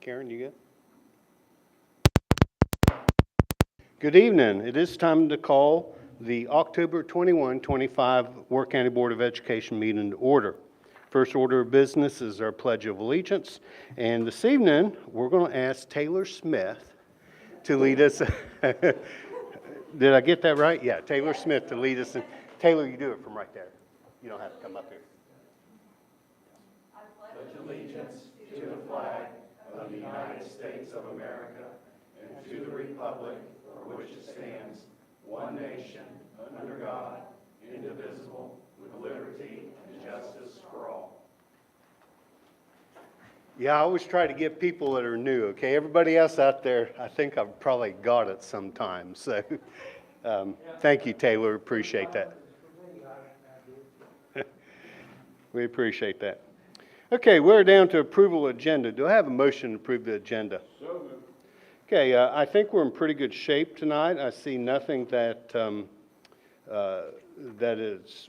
Karen, you good? Good evening. It is time to call the October 21, 25 Wirt County Board of Education meeting to order. First order of business is our Pledge of Allegiance. And this evening, we're going to ask Taylor Smith to lead us. Did I get that right? Yeah, Taylor Smith to lead us. Taylor, you do it from right there. You don't have to come up here. I pledge allegiance to the flag of the United States of America and to the republic for which it stands, one nation, under God, indivisible, with liberty and justice for all. Yeah, I always try to get people that are new, okay? Everybody else out there, I think I've probably got it sometimes. So thank you, Taylor. Appreciate that. We appreciate that. Okay, we're down to approval agenda. Do I have a motion to approve the agenda? So moved. Okay, I think we're in pretty good shape tonight. I see nothing that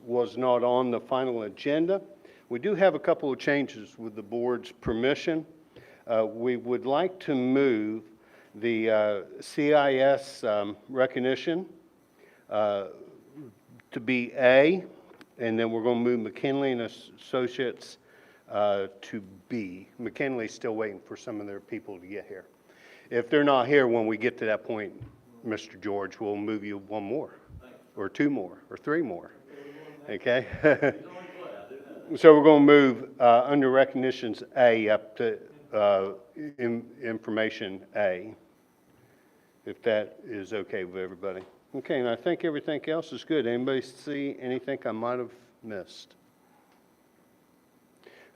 was not on the final agenda. We do have a couple of changes with the board's permission. We would like to move the CIS recognition to be A, and then we're going to move McKinley and Associates to B. McKinley's still waiting for some of their people to get here. If they're not here when we get to that point, Mr. George, we'll move you one more, or two more, or three more. Okay? So we're going to move under recognitions A up to information A, if that is okay with everybody. Okay, and I think everything else is good. Anybody see anything I might have missed?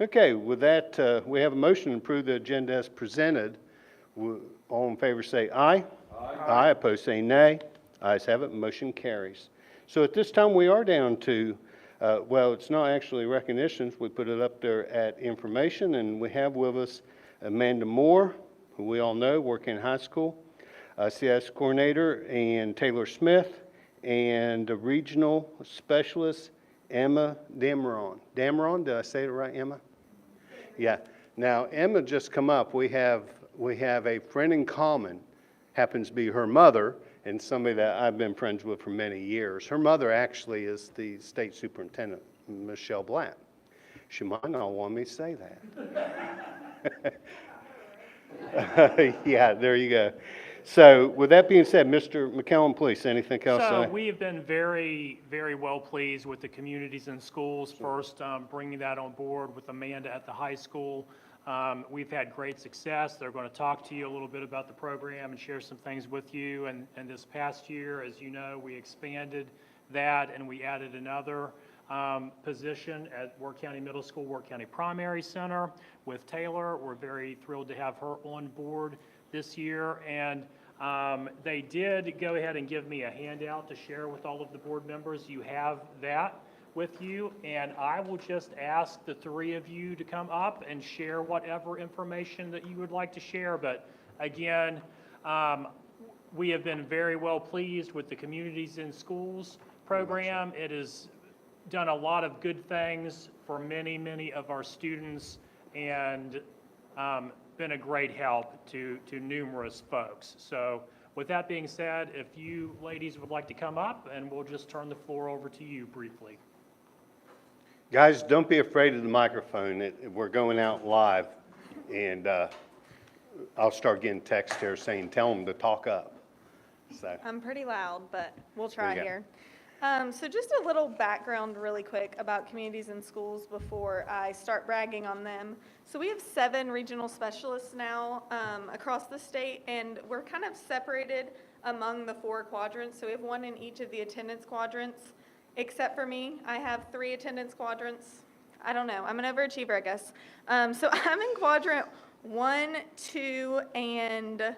Okay, with that, we have a motion to approve the agenda as presented. All in favor say aye. Aye. Aye. Opposed say nay. Ayes have it. Motion carries. So at this time we are down to, well, it's not actually recognitions. We put it up there at information, and we have with us Amanda Moore, who we all know, working in high school, CS coordinator, and Taylor Smith, and the regional specialist, Emma Dameron. Dameron, did I say it right, Emma? Yeah. Now, Emma just come up. We have a friend in common, happens to be her mother, and somebody that I've been friends with for many years. Her mother actually is the state superintendent, Michelle Blatt. She might not want me to say that. Yeah, there you go. So with that being said, Mr. McCallum, please, anything else? So we have been very, very well pleased with the communities and schools. First, bringing that on board with Amanda at the high school. We've had great success. They're going to talk to you a little bit about the program and share some things with you. And this past year, as you know, we expanded that and we added another position at Wirt County Middle School, Wirt County Primary Center with Taylor. We're very thrilled to have her on board this year. And they did go ahead and give me a handout to share with all of the board members. You have that with you, and I will just ask the three of you to come up and share whatever information that you would like to share. But again, we have been very well pleased with the Communities in Schools program. It has done a lot of good things for many, many of our students, and been a great help to numerous folks. So with that being said, if you ladies would like to come up, and we'll just turn the floor over to you briefly. Guys, don't be afraid of the microphone. We're going out live, and I'll start getting text here saying, tell them to talk up. So I'm pretty loud, but we'll try here. So just a little background really quick about Communities in Schools before I start bragging on them. So we have 7 regional specialists now across the state, and we're kind of separated among the 4 quadrants. So we have 1 in each of the attendance quadrants. Except for me, I have 3 attendance quadrants. I don't know. I'm an overachiever, I guess. So I'm in quadrant 1, 2, and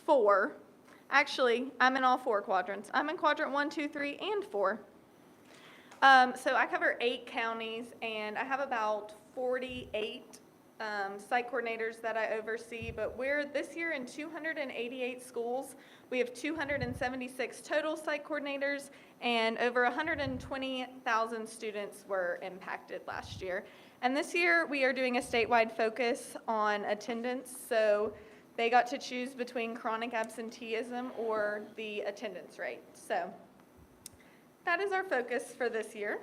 4. Actually, I'm in all 4 quadrants. I'm in quadrant 1, 2, 3, and 4. So I cover 8 counties, and I have about 48 site coordinators that I oversee, but we're this year in 288 schools. We have 276 total site coordinators, and over 120,000 students were impacted last year. And this year, we are doing a statewide focus on attendance. So they got to choose between chronic absenteeism or the attendance rate. So that is our focus for this year.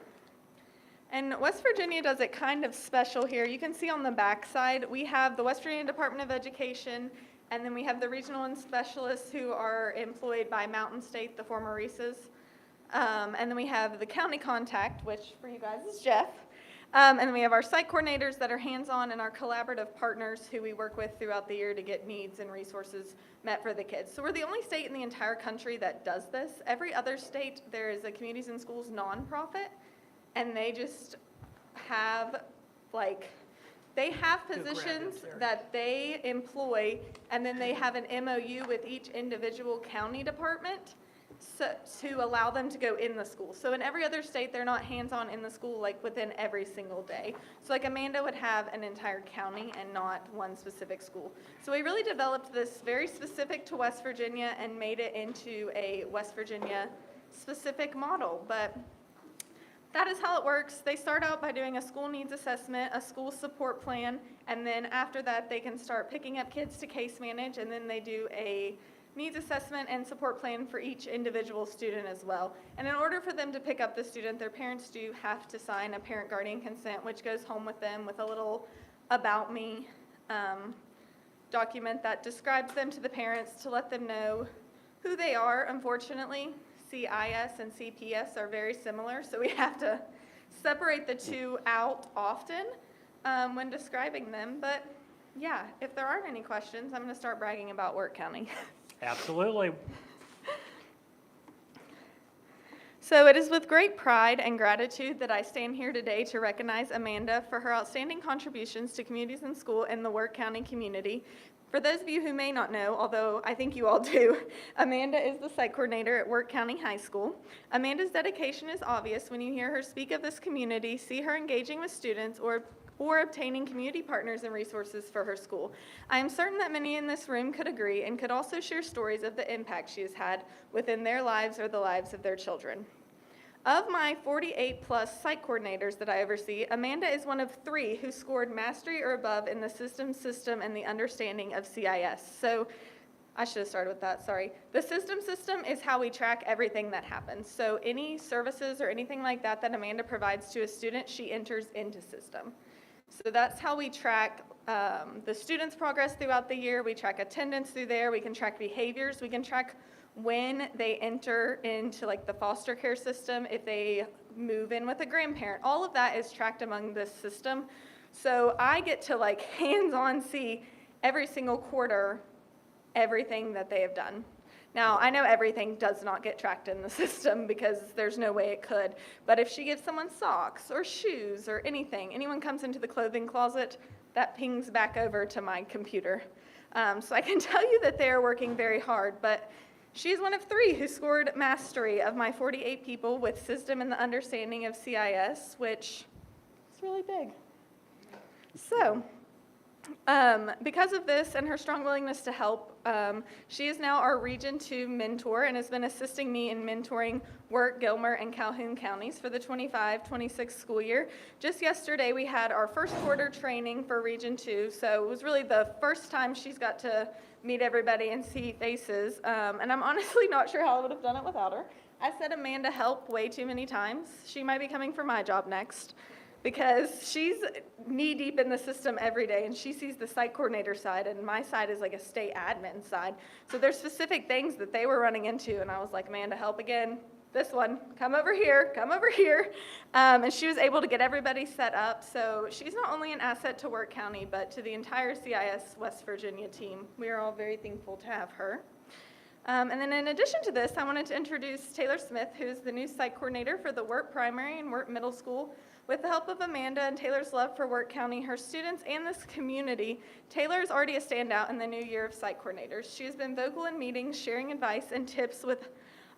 And West Virginia does it kind of special here. You can see on the back side, we have the West Virginia Department of Education, and then we have the regional and specialists who are employed by Mountain State, the former Reese's. And then we have the county contact, which for you guys is Jeff. And then we have our site coordinators that are hands-on and our collaborative partners who we work with throughout the year to get needs and resources met for the kids. So we're the only state in the entire country that does this. Every other state, there is a Communities in Schools nonprofit, and they just have, like, they have positions that they employ, and then they have an MOU with each individual county department to allow them to go in the school. So in every other state, they're not hands-on in the school, like, within every single day. So like Amanda would have an entire county and not one specific school. So we really developed this very specific to West Virginia and made it into a West Virginia specific model. But that is how it works. They start out by doing a school needs assessment, a school support plan, and then after that, they can start picking up kids to case manage, and then they do a needs assessment and support plan for each individual student as well. And in order for them to pick up the student, their parents do have to sign a parent guardian consent, which goes home with them with a little about me document that describes them to the parents to let them know who they are. Unfortunately, CIS and CPS are very similar, so we have to separate the two out often when describing them. But yeah, if there aren't any questions, I'm going to start bragging about Wirt County. Absolutely. So it is with great pride and gratitude that I stand here today to recognize Amanda for her outstanding contributions to communities in school in the Wirt County community. For those of you who may not know, although I think you all do, Amanda is the site coordinator at Wirt County High School. Amanda's dedication is obvious when you hear her speak of this community, see her engaging with students, or obtaining community partners and resources for her school. I am certain that many in this room could agree and could also share stories of the impact she has had within their lives or the lives of their children. Of my 48-plus site coordinators that I oversee, Amanda is one of 3 who scored mastery or above in the system and the understanding of CIS. So I should have started with that, sorry. The system is how we track everything that happens. So any services or anything like that that Amanda provides to a student, she enters into system. So that's how we track the students' progress throughout the year. We track attendance through there. We can track behaviors. We can track when they enter into like the foster care system, if they move in with a grandparent. All of that is tracked among this system. So I get to like hands-on see every single quarter everything that they have done. Now, I know everything does not get tracked in the system because there's no way it could, but if she gives someone socks or shoes or anything, anyone comes into the clothing closet, that pings back over to my computer. So I can tell you that they are working very hard, but she's one of 3 who scored mastery of my 48 people with system and the understanding of CIS, which is really big. So, because of this and her strong willingness to help, she is now our Region 2 mentor and has been assisting me in mentoring Wirt, Gilmer, and Calhoun counties for the 25-26 school year. Just yesterday, we had our first quarter training for Region 2, so it was really the first time she's got to meet everybody and see faces, and I'm honestly not sure how I would have done it without her. I said Amanda help way too many times. She might be coming for my job next, because she's knee-deep in the system every day, and she sees the site coordinator side, and my side is like a state admin side. So there's specific things that they were running into, and I was like, Amanda, help again. This one, come over here, come over here. And she was able to get everybody set up. So she's not only an asset to Wirt County, but to the entire CIS West Virginia team. We are all very thankful to have her. And then in addition to this, I wanted to introduce Taylor Smith, who is the new site coordinator for the Wirt Primary and Wirt Middle School. With the help of Amanda and Taylor's love for Wirt County, her students, and this community, Taylor is already a standout in the new year of site coordinators. She has been vocal in meetings, sharing advice and tips with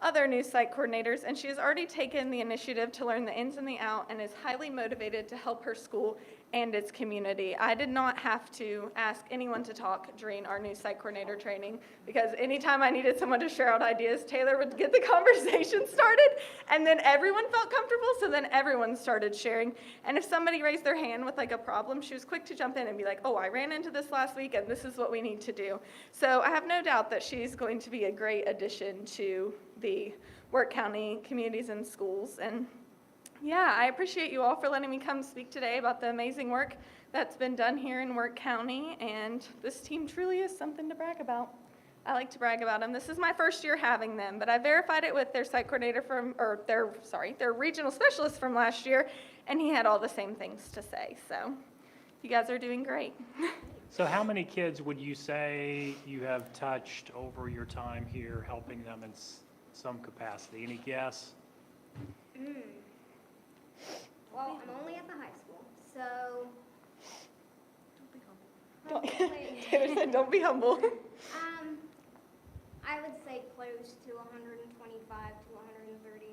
other new site coordinators, and she has already taken the initiative to learn the ins and the outs and is highly motivated to help her school and its community. I did not have to ask anyone to talk during our new site coordinator training, because anytime I needed someone to share out ideas, Taylor would get the conversation started, and then everyone felt comfortable, so then everyone started sharing. And if somebody raised their hand with like a problem, she was quick to jump in and be like, oh, I ran into this last week, and this is what we need to do. So I have no doubt that she's going to be a great addition to the Wirt County Communities and Schools. And yeah, I appreciate you all for letting me come speak today about the amazing work that's been done here in Wirt County, and this team truly is something to brag about. I like to brag about them. This is my first year having them, but I verified it with their site coordinator their regional specialist from last year, and he had all the same things to say. So you guys are doing great. So how many kids would you say you have touched over your time here, helping them in some capacity? Any guess? Well, I'm only at the high school, so. Taylor said, don't be humble. I would say close to 125 to 130.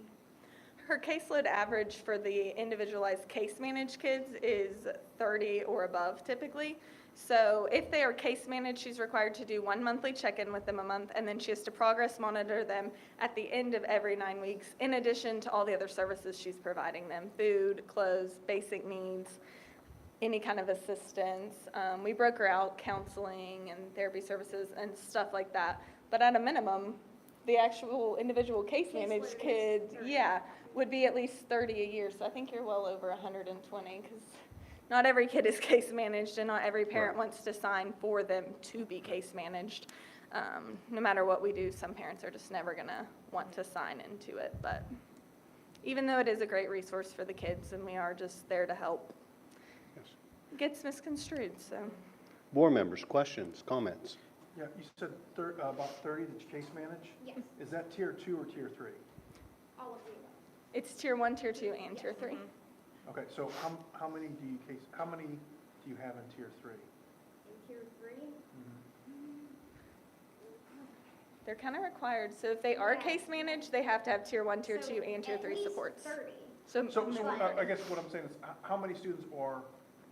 Her caseload average for the individualized case managed kids is 30 or above typically. So if they are case managed, she's required to do 1 monthly check-in with them a month, and then she has to progress monitor them at the end of every 9 weeks, in addition to all the other services she's providing them: food, clothes, basic needs, any kind of assistance. We broke her out counseling and therapy services and stuff like that. But at a minimum, the actual individual case managed kids, would be at least 30 a year. So I think you're well over 120, because not every kid is case managed, and not every parent wants to sign for them to be case managed. No matter what we do, some parents are just never gonna want to sign into it. But even though it is a great resource for the kids, and we are just there to help, it gets misconstrued, so. Board members, questions, comments? Yeah, you said about 30 that you case manage? Yes, Is that tier 2 or tier 3? all of the above. It's tier 1, tier 2, and tier 3. Okay, so how many do you have in tier 3? In tier 3, They're kind of required. So if they are Yeah. case managed, they have to have tier 1, tier so 2, and tier at 3 least supports. 30. So So I guess what I'm saying is, how many students are,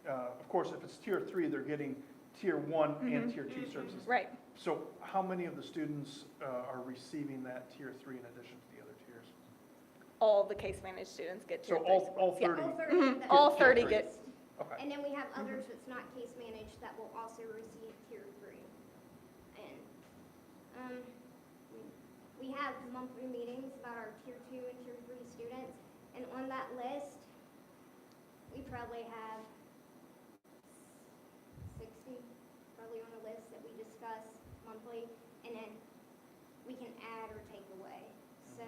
of course, if it's tier 3, they're getting tier 1 and tier 2 services. right. So how many of the students are receiving that tier 3 in addition to the other tiers? All the case managed students get tier So 3 all supports. Yeah. 30? All 30 of them. All Tier 30 three. get, Okay. And then we have others that's not case managed that will also receive tier 3. And we have monthly meetings about our tier 2 and tier 3 students. And on that list, we probably have 60 probably on the list that we discuss monthly. And then we can add or take away. So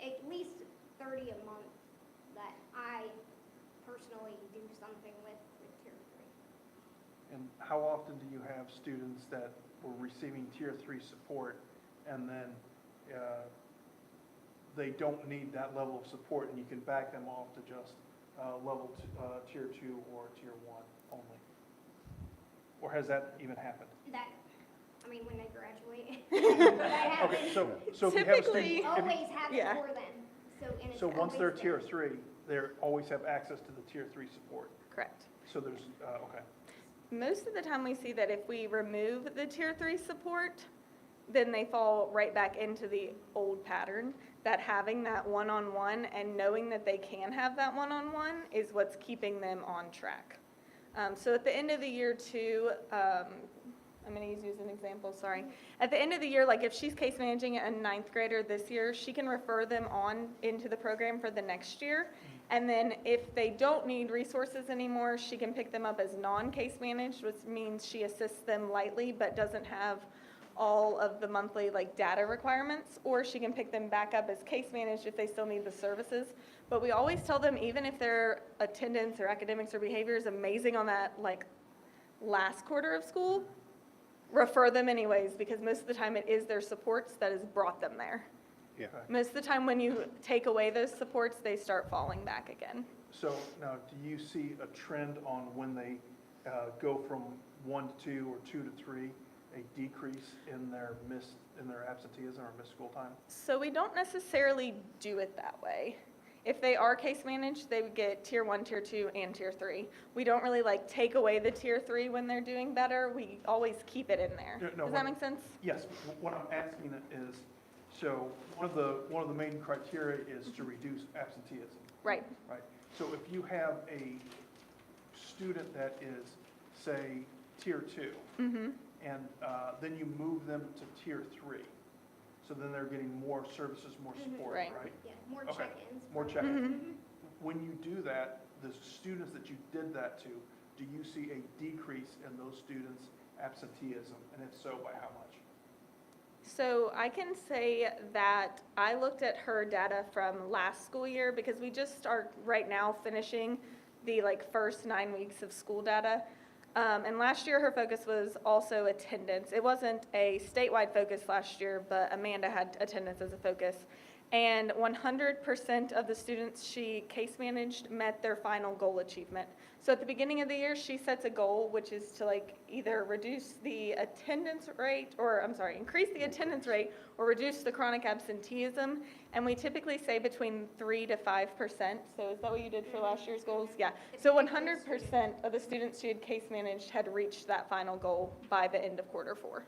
at least 30 a month that I personally do something with tier 3. And how often do you have students that were receiving tier 3 support and then they don't need that level of support, and you can back them off to just tier 2 or tier 1 only? Or has that even happened? That, I mean, when they graduate, that happens. Okay, so if you have a Typically- student, Always happens Yeah. for them. And it's so once they're always tier been- 3, they always have access to the tier 3 support. correct. So there's, okay. Most of the time we see that if we remove the tier 3 support, then they fall right back into the old pattern, that having that one-on-one and knowing that they can have that one-on-one is what's keeping them on track. So at the end of the year too, I'm going to use an example, sorry. At the end of the year, like if she's case managing a 9th grader this year, she can refer them on into the program for the next year. And then if they don't need resources anymore, she can pick them up as non-case managed, which means she assists them lightly but doesn't have all of the monthly like data requirements, or she can pick them back up as case managed if they still need the services. But we always tell them, even if their attendance or academics or behavior is amazing on that like last quarter of school, refer them anyways, because most of the time it is their supports that has brought them there. Yeah. Most of the time when you take away those supports, they start falling back again. So now, do you see a trend on when they go from 1 to 2 or 2 to 3, a decrease in their absenteeism or missed school time? So we don't necessarily do it that way. If they are case managed, they would get tier 1, tier 2, and tier 3. We don't really like take away the tier 3 when they're doing better. We always keep it in there. No, Does that make sense? Yes, what I'm asking is, so one of the main criteria is to reduce absenteeism, Right. right? So if you have a student that is, say, tier 2, Mm-hmm. and then you move them to tier 3, so then they're getting more services, more support, Right. right? Yeah, more Okay. check-ins. More check-ins. Mm-hmm. When you do that, the students that you did that to, do you see a decrease in those students' absenteeism? And if so, by how much? So I can say that I looked at her data from last school year because we just are right now finishing the first 9 weeks of school data. And last year her focus was also attendance. It wasn't a statewide focus last year, but Amanda had attendance as a focus. And 100% of the students she case managed met their final goal achievement. So at the beginning of the year, she sets a goal, which is to either reduce the attendance rate, increase the attendance rate, or reduce the chronic absenteeism. And we typically say between 3 to 5%. So is that what you did for last year's goals? Yeah. So 100% of the students she had case managed had reached that final goal by the end of quarter 4.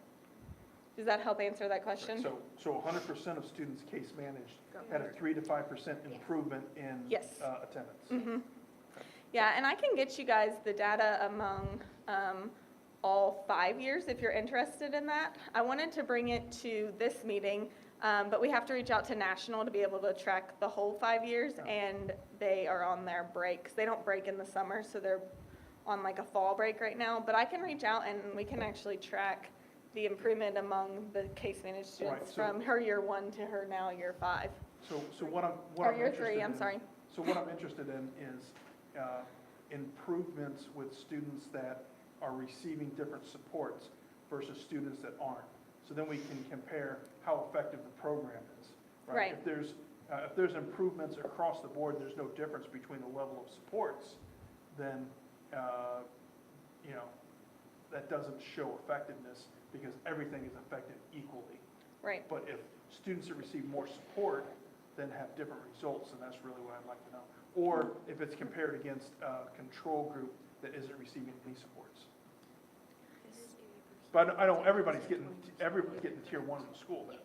Does that help answer that question? So 100% of students case managed had a 3 to 5% improvement in Yes. attendance. Mm-hmm. Yeah, and I can get you guys the data among all 5 years if you're interested in that. I wanted to bring it to this meeting, but we have to reach out to national to be able to track the whole 5 years, and they are on their breaks. They don't break in the summer, so they're on a fall break right now. But I can reach out and we can actually track the improvement among the case managed students Right, so- from her year 1 to her now year 5. So what I'm Or year interested 3, I'm in- sorry. So what I'm interested in is improvements with students that are receiving different supports versus students that aren't. So then we can compare how effective the program is, right? Right. If there's improvements across the board, there's no difference between the level of supports, then, that doesn't show effectiveness because everything is effective equally. Right. But if students that receive more support then have different results, and that's really what I'd like to know. Or if it's compared against a control group that isn't receiving any supports. But I know everybody's getting tier 1 in the school then,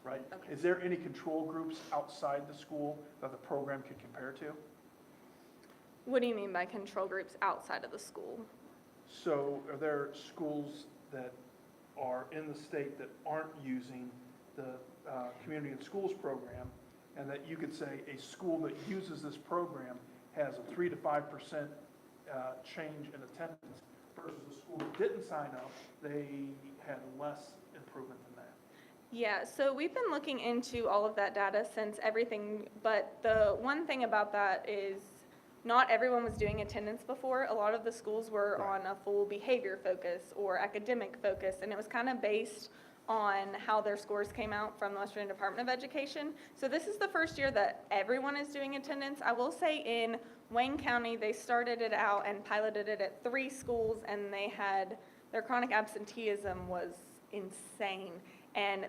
right? Okay. Is there any control groups outside the school that the program could compare to? What do you mean by control groups outside of the school? So are there schools that are in the state that aren't using the Community and Schools program, and that you could say a school that uses this program has a 3 to 5% change in attendance versus the school that didn't sign up, they had less improvement than that? Yeah, so we've been looking into all of that data since everything, but the one thing about that is not everyone was doing attendance before. A lot of the schools were Right. on a full behavior focus or academic focus, and it was kind of based on how their scores came out from the West Virginia Department of Education. So this is the first year that everyone is doing attendance. I will say in Wayne County, they started it out and piloted it at 3 schools, and they had, their chronic absenteeism was insane. And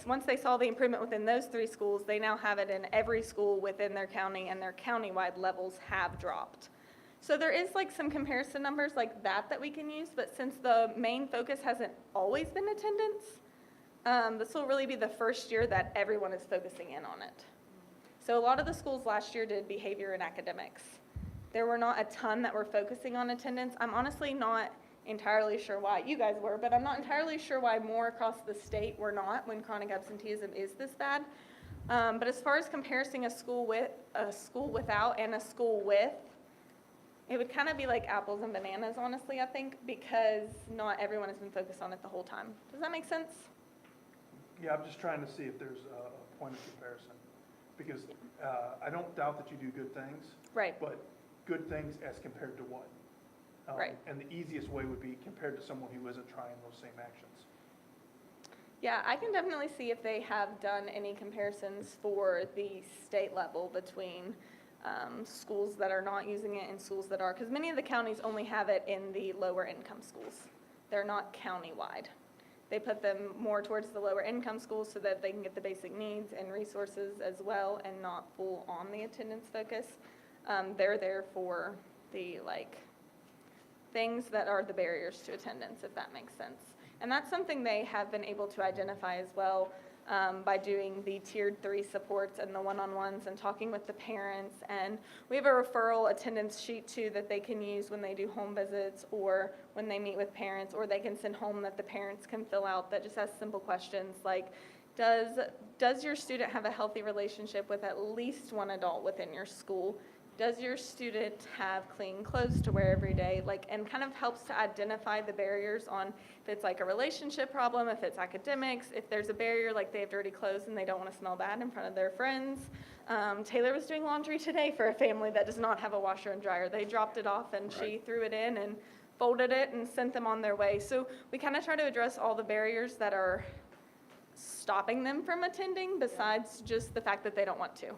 once they saw the improvement within those 3 schools, they now have it in every school within their county, and their countywide levels have dropped. So there is some comparison numbers like that we can use, but since the main focus hasn't always been attendance, this will really be the first year that everyone is focusing in on it. So a lot of the schools last year did behavior and academics. There were not a ton that were focusing on attendance. I'm honestly not entirely sure why. You guys were, but I'm not entirely sure why more across the state were not when chronic absenteeism is this bad. But as far as comparing a school without and a school with, it would kind of be like apples and bananas, honestly, I think, because not everyone has been focused on it the whole time. Does that make sense? Yeah, I'm just trying to see if there's a point of comparison. Because I don't doubt that you do good things. Right. But good things as compared to what? Right. And the easiest way would be compared to someone who isn't trying those same actions. Yeah, I can definitely see if they have done any comparisons for the state level between schools that are not using it and schools that are, because many of the counties only have it in the lower income schools. They're not countywide. They put them more towards the lower income schools so that they can get the basic needs and resources as well and not full on the attendance focus. They're there for the things that are the barriers to attendance, if that makes sense. And that's something they have been able to identify as well by doing the tiered 3 supports and the one-on-ones and talking with the parents. And we have a referral attendance sheet too that they can use when they do home visits or when they meet with parents, or they can send home that the parents can fill out that just has simple questions like, does your student have a healthy relationship with at least one adult within your school? Does your student have clean clothes to wear every day? And kind of helps to identify the barriers on if it's a relationship problem, if it's academics, if there's a barrier like they have dirty clothes and they don't want to smell bad in front of their friends. Taylor was doing laundry today for a family that does not have a washer and dryer. They dropped it off and she threw it in and folded it and sent them on their way. So we kind of try to address all the barriers that are stopping them from attending besides just the fact that they don't want to,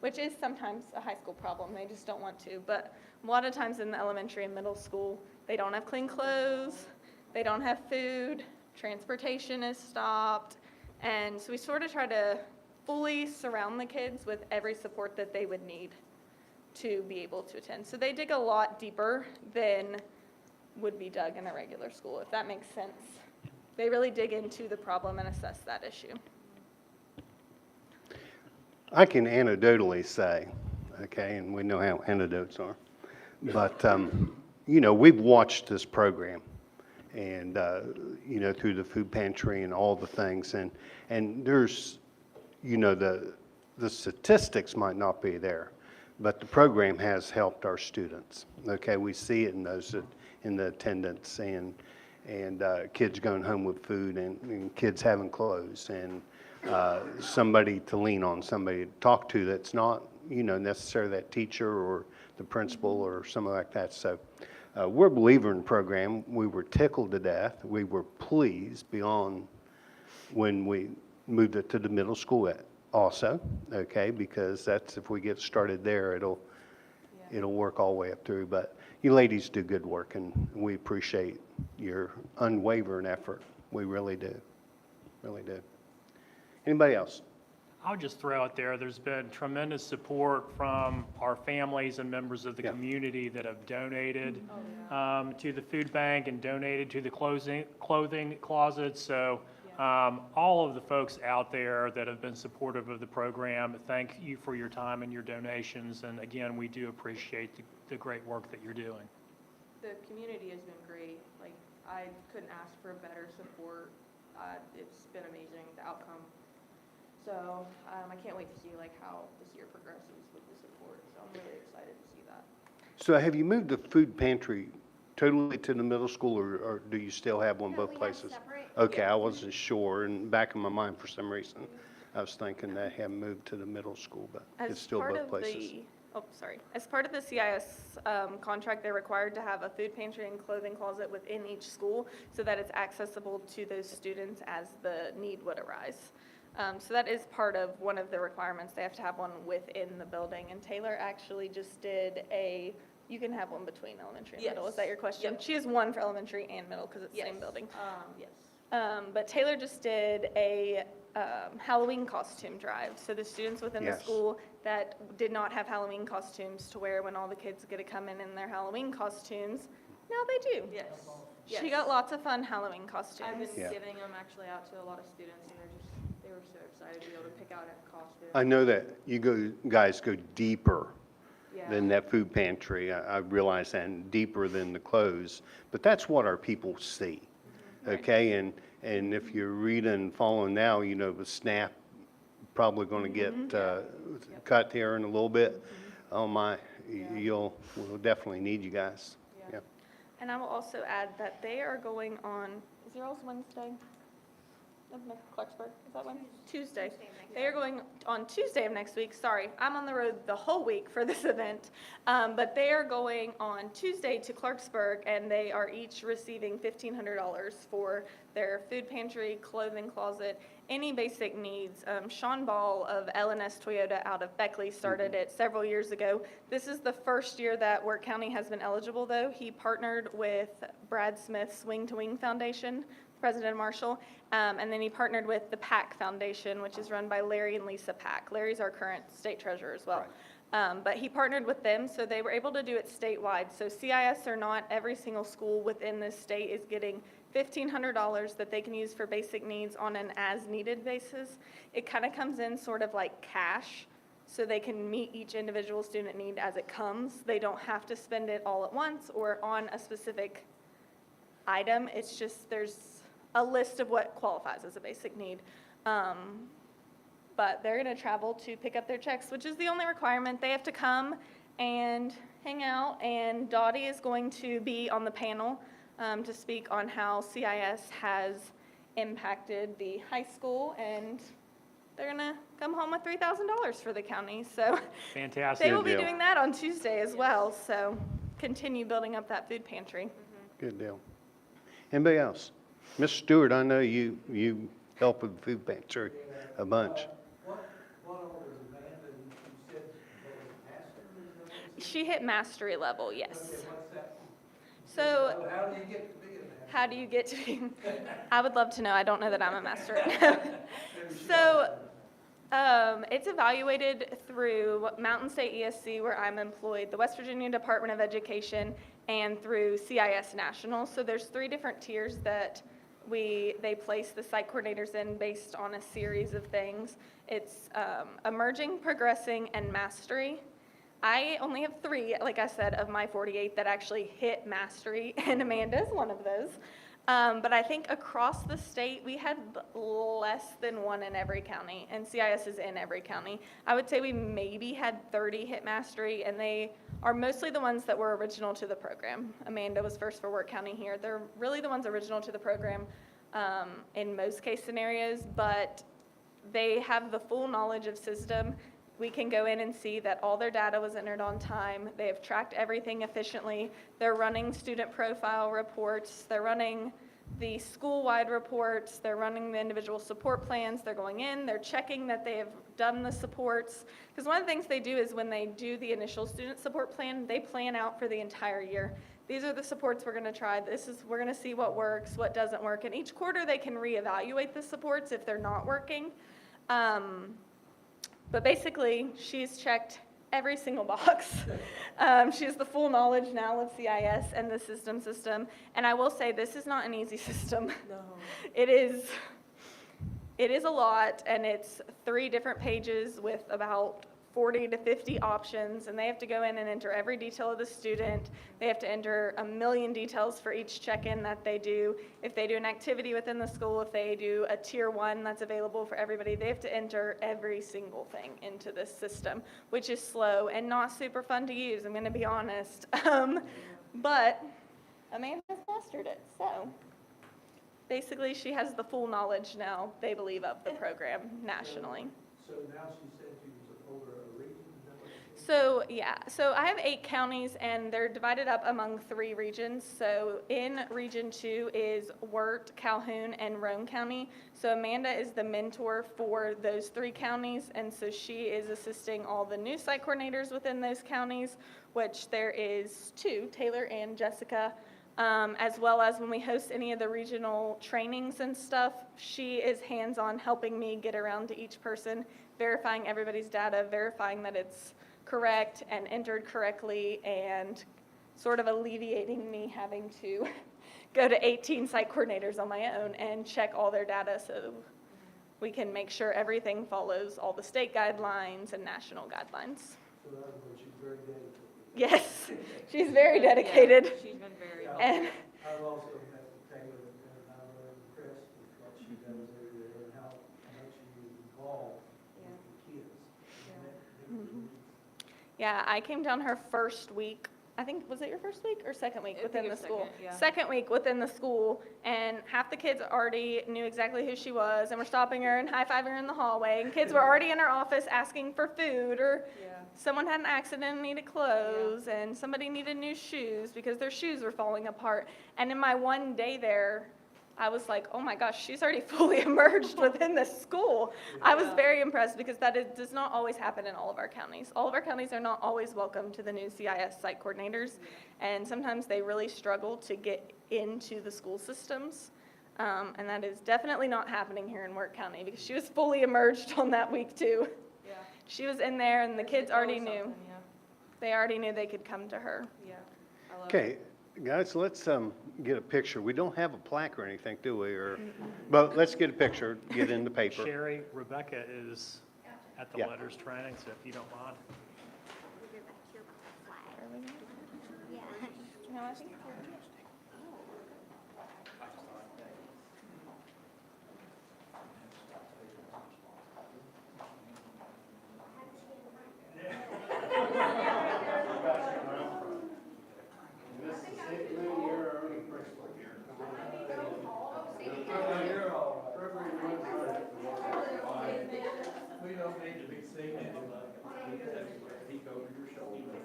which is sometimes a high school problem. They just don't want to. But a lot of times in the elementary and middle school, they don't have clean clothes, they don't have food, transportation is stopped. And so we sort of try to fully surround the kids with every support that they would need to be able to attend. So they dig a lot deeper than would be dug in a regular school, if that makes sense. They really dig into the problem and assess that issue. I can anecdotally say, okay, and we know how anecdotes are, but, we've watched this program and, through the food pantry and all the things, and there's, the statistics might not be there, but the program has helped our students, okay? We see it in the attendance and kids going home with food and kids having clothes and somebody to lean on, somebody to talk to that's not, necessarily that teacher or the principal or something like that. So we're a believer in the program. We were tickled to death. We were pleased beyond when we moved it to the middle school also, okay, because that's, if we get started there, it'll work all the way up through. But you ladies do good work, and we appreciate your unwavering effort. We really do, really do. Anybody else? I would just throw out there's been tremendous support from our families and members of the community that have donated to the food bank and donated to the clothing closet. So all of the folks out there that have been supportive of the program, thank you for your time and your donations. And again, we do appreciate the great work that you're doing. The community has been great. I couldn't ask for better support. It's been amazing, the outcome. So I can't wait to see how this year progresses with the support. So I'm really excited to see that. So have you moved the food pantry totally to the middle school, or do you still have one No, both we have places? separate. Okay, I wasn't sure, and back in my mind for some reason, I was thinking they had moved to the middle school, but it's still both places. As part of the CIS contract, they're required to have a food pantry and clothing closet within each school so that it's accessible to those students as the need would arise. So that is part of one of the requirements. They have to have one within the building. And Taylor actually just did you can have one between elementary and middle. Is that your question? Yep. She has one for elementary and middle because it's the same building. Yes. But Taylor just did a Halloween costume drive. So the students within the Yes. school that did not have Halloween costumes to wear when all the kids get to come in their Halloween costumes, now they do. Yes. She got lots of fun Halloween costumes. I've been Yeah. giving them actually out to a lot of students, and they were so excited to be able to pick out a costume. I know that you guys go deeper Yeah. than that food pantry. I realize that, and deeper than the clothes, but that's what our people see, okay? And if you're reading and following now, the SNAP probably going to get cut here in a little bit. Oh my, we'll definitely need you guys. Yeah. Yeah. And I will also add that they are going on, is your all's Wednesday? Of Clarksburg, is that when? Tuesday. They are going on Tuesday of next week. Sorry, I'm on the road the whole week for this event. But they are going on Tuesday to Clarksburg, and they are each receiving $1,500 for their food pantry, clothing closet, any basic needs. Sean Ball of L&S Toyota out of Beckley started it several years ago. This is the first year that Wirt County has been eligible, though. He partnered with Brad Smith's Wing to Wing Foundation President Marshall. And then he partnered with the PAC Foundation, which is run by Larry and Lisa Pack. Larry's our current state treasurer as well. But he partnered with them, so they were able to do it statewide. So CIS or not, every single school within this state is getting $1,500 that they can use for basic needs on an as-needed basis. It kind of comes in sort of like cash, so they can meet each individual student need as it comes. They don't have to spend it all at once or on a specific item. It's just there's a list of what qualifies as a basic need. But they're going to travel to pick up their checks, which is the only requirement. They have to come and hang out, and Dottie is going to be on the panel to speak on how CIS has impacted the high school, and they're going to come home with $3,000 for the county. So Fantastic. they will be deal. doing that on Tuesday as well, so continue building up that food pantry. Good deal. Anybody else? Ms. Stewart, I know you help with the food pantry a bunch. What all was Amanda, you said that was master, is that? She hit mastery level, yes. Okay, what's that? So How do you get to be a master? how do you get to be, I would love to know. I don't know that I'm a master right now. So it's evaluated through Mountain State ESC, where I'm employed, the West Virginia Department of Education, and through CIS National. So there's 3 different tiers that they place the site coordinators in based on a series of things. It's emerging, progressing, and mastery. I only have 3, like I said, of my 48 that actually hit mastery, and Amanda's one of those. But I think across the state, we had less than 1 in every county, and CIS is in every county. I would say we maybe had 30 hit mastery, and they are mostly the ones that were original to the program. Amanda was first for Wirt County here. They're really the ones original to the program in most case scenarios, but they have the full knowledge of system. We can go in and see that all their data was entered on time. They have tracked everything efficiently. They're running student profile reports. They're running the school-wide reports. They're running the individual support plans. They're going in, they're checking that they have done the supports. Because one of the things they do is when they do the initial student support plan, they plan out for the entire year. These are the supports we're going to try. We're going to see what works, what doesn't work. And each quarter they can reevaluate the supports if they're not working. But basically, she's checked every single box. She has the full knowledge now of CIS and the system. And I will say, this is not an easy system. No. It is a lot, and it's 3 different pages with about 40 to 50 options, and they have to go in and enter every detail of the student. They have to enter a million details for each check-in that they do. If they do an activity within the school, if they do a tier 1 that's available for everybody, they have to enter every single thing into this system, which is slow and not super fun to use, I'm going to be honest. But Amanda's mastered it, so basically she has the full knowledge now, they believe, of the program nationally. So now she said she was over a region, is that what she said? So, yeah, so I have 8 counties, and they're divided up among 3 regions. So in Region 2 is Wirt, Calhoun, and Roane County. So Amanda is the mentor for those 3 counties, and so she is assisting all the new site coordinators within those counties, which there is 2, Taylor and Jessica. As well as when we host any of the regional trainings and stuff, she is hands-on helping me get around to each person, verifying everybody's data, verifying that it's correct and entered correctly, and sort of alleviating me having to go to 18 site coordinators on my own and check all their data so we can make sure everything follows all the state guidelines and national guidelines. So in other words, she's very dedicated. Yes, she's very dedicated. Yeah, she's been very helpful. And I've also met Taylor, and I'm very impressed with what she does every day and how much she is involved with the kids. yeah, I came down her first week. I think, was it your first week or second week I within think the it was school? second, yeah. Second week within the school, and half the kids already knew exactly who she was and were stopping her and high-fiving her in the hallway, and kids were already in her office asking for food, or Yeah. someone had an accident and needed clothes, and somebody needed new shoes because their shoes were falling apart. And in my one day there, I was like, oh my gosh, she's already fully emerged within the school. I was very impressed because does not always happen in all of our counties. All of our counties are not always welcome to the new CIS site coordinators, and sometimes they really struggle to get into the school systems. And that is definitely not happening here in Wirt County because she was fully emerged on that week too. Yeah. She was in there and the kids already Always knew. something, Yeah, They already knew they could come to her. yeah. I love it. Okay, guys, let's get a picture. We don't have a plaque or anything, do we? Or, but let's get a picture, get it in the paper. Sherry, Rebecca is at the Yeah. letters training, so if you don't mind. You're back here by the flag. Yeah. No, I think We don't need to be seen anymore. Peek over your shoulder.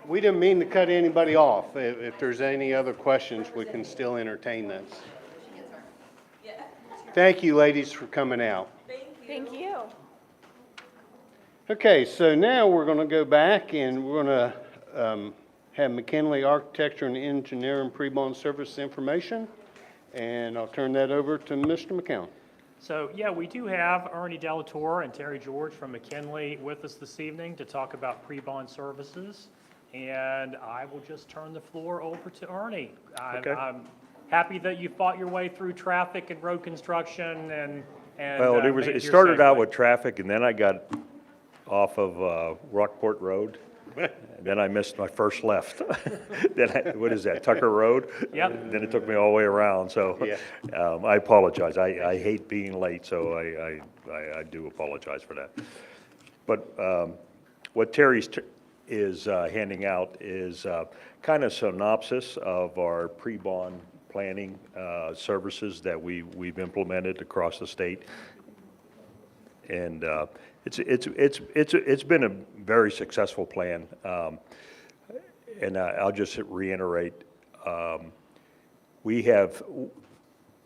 We didn't mean to cut anybody off. If there's any other questions, we can still entertain those. Thank you, ladies, for coming out. Thank you. Okay, so now we're going to go back and we're going to have McKinley Architecture and Engineering pre-bond service information. And I'll turn that over to Mr. McCown. So, yeah, we do have Ernie Delatorre and Terry George from McKinley with us this evening to talk about pre-bond services. And I will just turn the floor over to Ernie. Okay. I'm happy that you fought your way through traffic and road construction and Well, made it your started out segue. with traffic, and then I got off of Rockport Road. Then I missed my first left. What is that, Tucker Road? Yep. Then it took me all the way around, so Yeah. I apologize. I hate being late, so I do apologize for that. But what Terry's is handing out is kind of synopsis of our pre-bond planning services that we've implemented across the state. And it's been a very successful plan. And I'll just reiterate, we have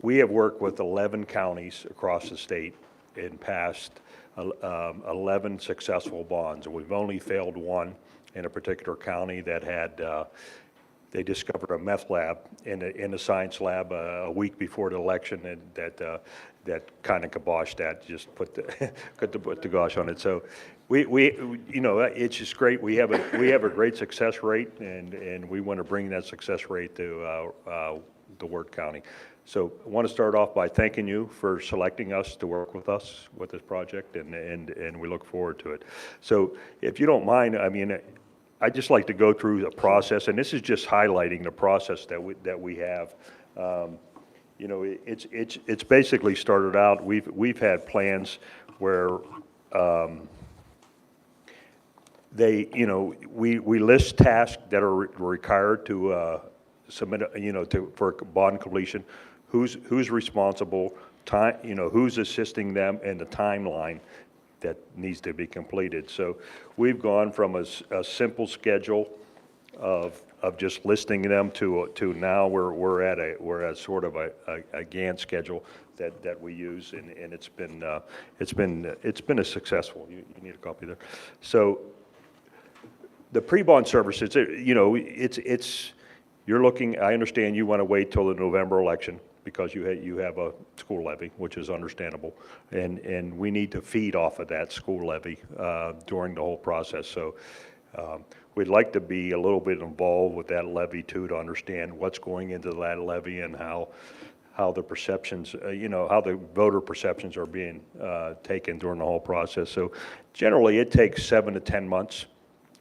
worked with 11 counties across the state and passed 11 successful bonds. We've only failed one in a particular county that had, they discovered a meth lab in a science lab a week before the election, and that kind of kiboshed that, just put the gosh on it. So we you know, it's just great. We have a great success rate, and we want to bring that success rate to the Wirt County. So I want to start off by thanking you for selecting us to work with us with this project, and we look forward to it. So if you don't mind, I mean, I'd just like to go through the process, and this is just highlighting the process that we have. You know, it's basically started out, we've had plans where they, you know, we list tasks that are required to submit, you know, for bond completion, who's responsible, time, you know, who's assisting them, and the timeline that needs to be completed. So we've gone from a simple schedule of just listing them to now we're at sort of a Gantt schedule that we use, and it's been a successful. You need a copy there. So the pre-bond services, you know, it's you're looking. I understand you want to wait till the November election because you have a school levy, which is understandable, and we need to feed off of that school levy during the whole process. So we'd like to be a little bit involved with that levy too, to understand what's going into that levy and how the perceptions, you know, how the voter perceptions are being taken during the whole process. So generally, it takes 7 to 10 months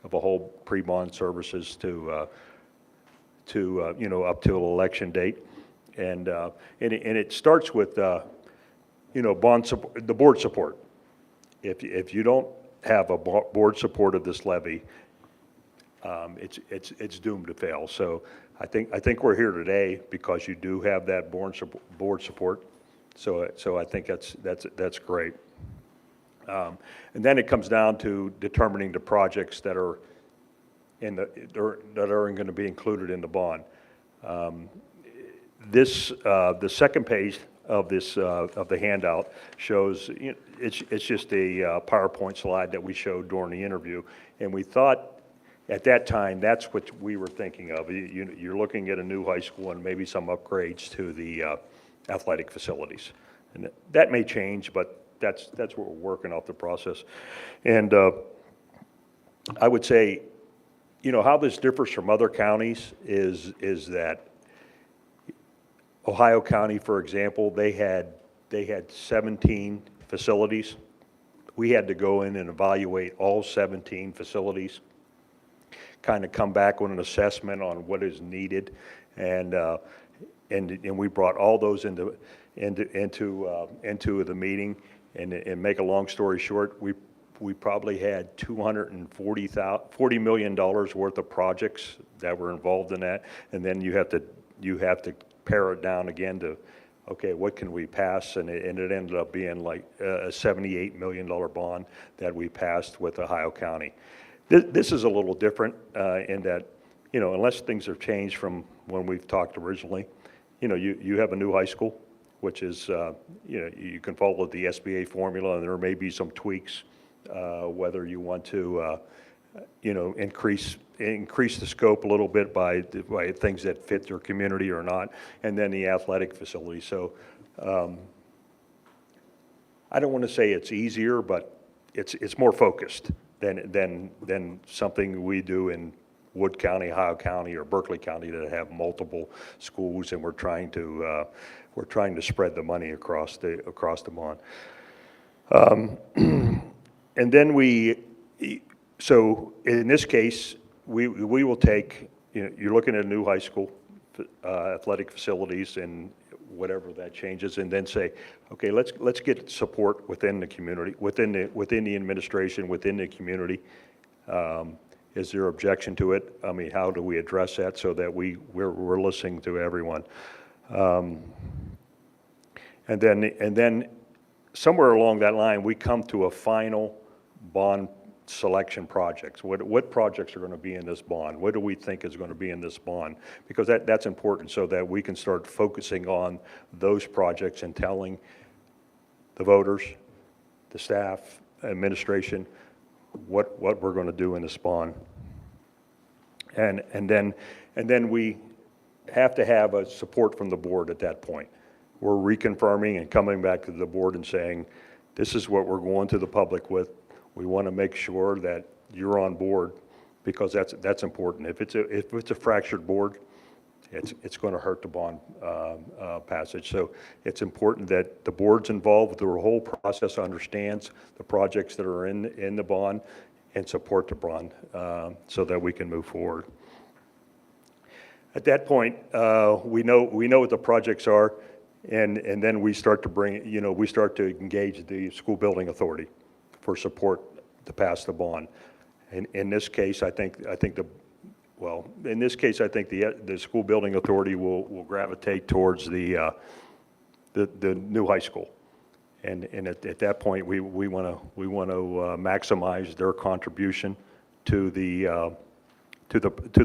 of a whole pre-bond services to you know, up to election date. And it starts with, you know, bond support, the board support. If you don't have a board support of this levy, it's doomed to fail. So I think we're here today because you do have that board support. So I think that's great. And then it comes down to determining the projects that are that are going to be included in the bond. The second page of this, of the handout shows, it's just a PowerPoint slide that we showed during the interview. And we thought at that time, that's what we were thinking of. You're looking at a new high school and maybe some upgrades to the athletic facilities. And that may change, but that's what we're working off the process. And I would say, how this differs from other counties is that Ohio County, for example, they had 17 facilities. We had to go in and evaluate all 17 facilities, kind of come back with an assessment on what is needed, and we brought all those into the meeting. And make a long story short, we probably had $40 million worth of projects that were involved in that, and then you have to pare it down again to, okay, what can we pass? And it ended up being like a $78 million bond that we passed with Ohio County. This is a little different in that, unless things have changed from when we've talked originally, you have a new high school, which is, you can follow the SBA formula, and there may be some tweaks, whether you want to, increase the scope a little bit by things that fit your community or not, and then the athletic facility. So I don't want to say it's easier, but it's more focused than something we do in Wood County, Ohio County, or Berkeley County that have multiple schools, and we're trying to spread the money across the bond. And then so in this case, we will take, you're looking at a new high school, athletic facilities and whatever that changes, and then say, okay, let's get support within the community, within the administration, within the community. Is there objection to it? I mean, how do we address that so that we're listening to everyone? And then somewhere along that line, we come to a final bond selection projects. What projects are going to be in this bond? What do we think is going to be in this bond? Because that's important so that we can start focusing on those projects and telling the voters, the staff, administration, what we're going to do in this bond. And then we have to have a support from the board at that point. We're reconfirming and coming back to the board and saying, this is what we're going to the public with. We want to make sure that you're on board, because that's important. If it's a fractured board, it's going to hurt the bond passage. So it's important that the board's involved with the whole process, understands the projects that are in the bond, and support the bond so that we can move forward. At that point, we know what the projects are, and then we start to we start to engage the school building authority for support to pass the bond. And in this case, I think the school building authority will gravitate towards the new high school. And at that point, we want to maximize their contribution to the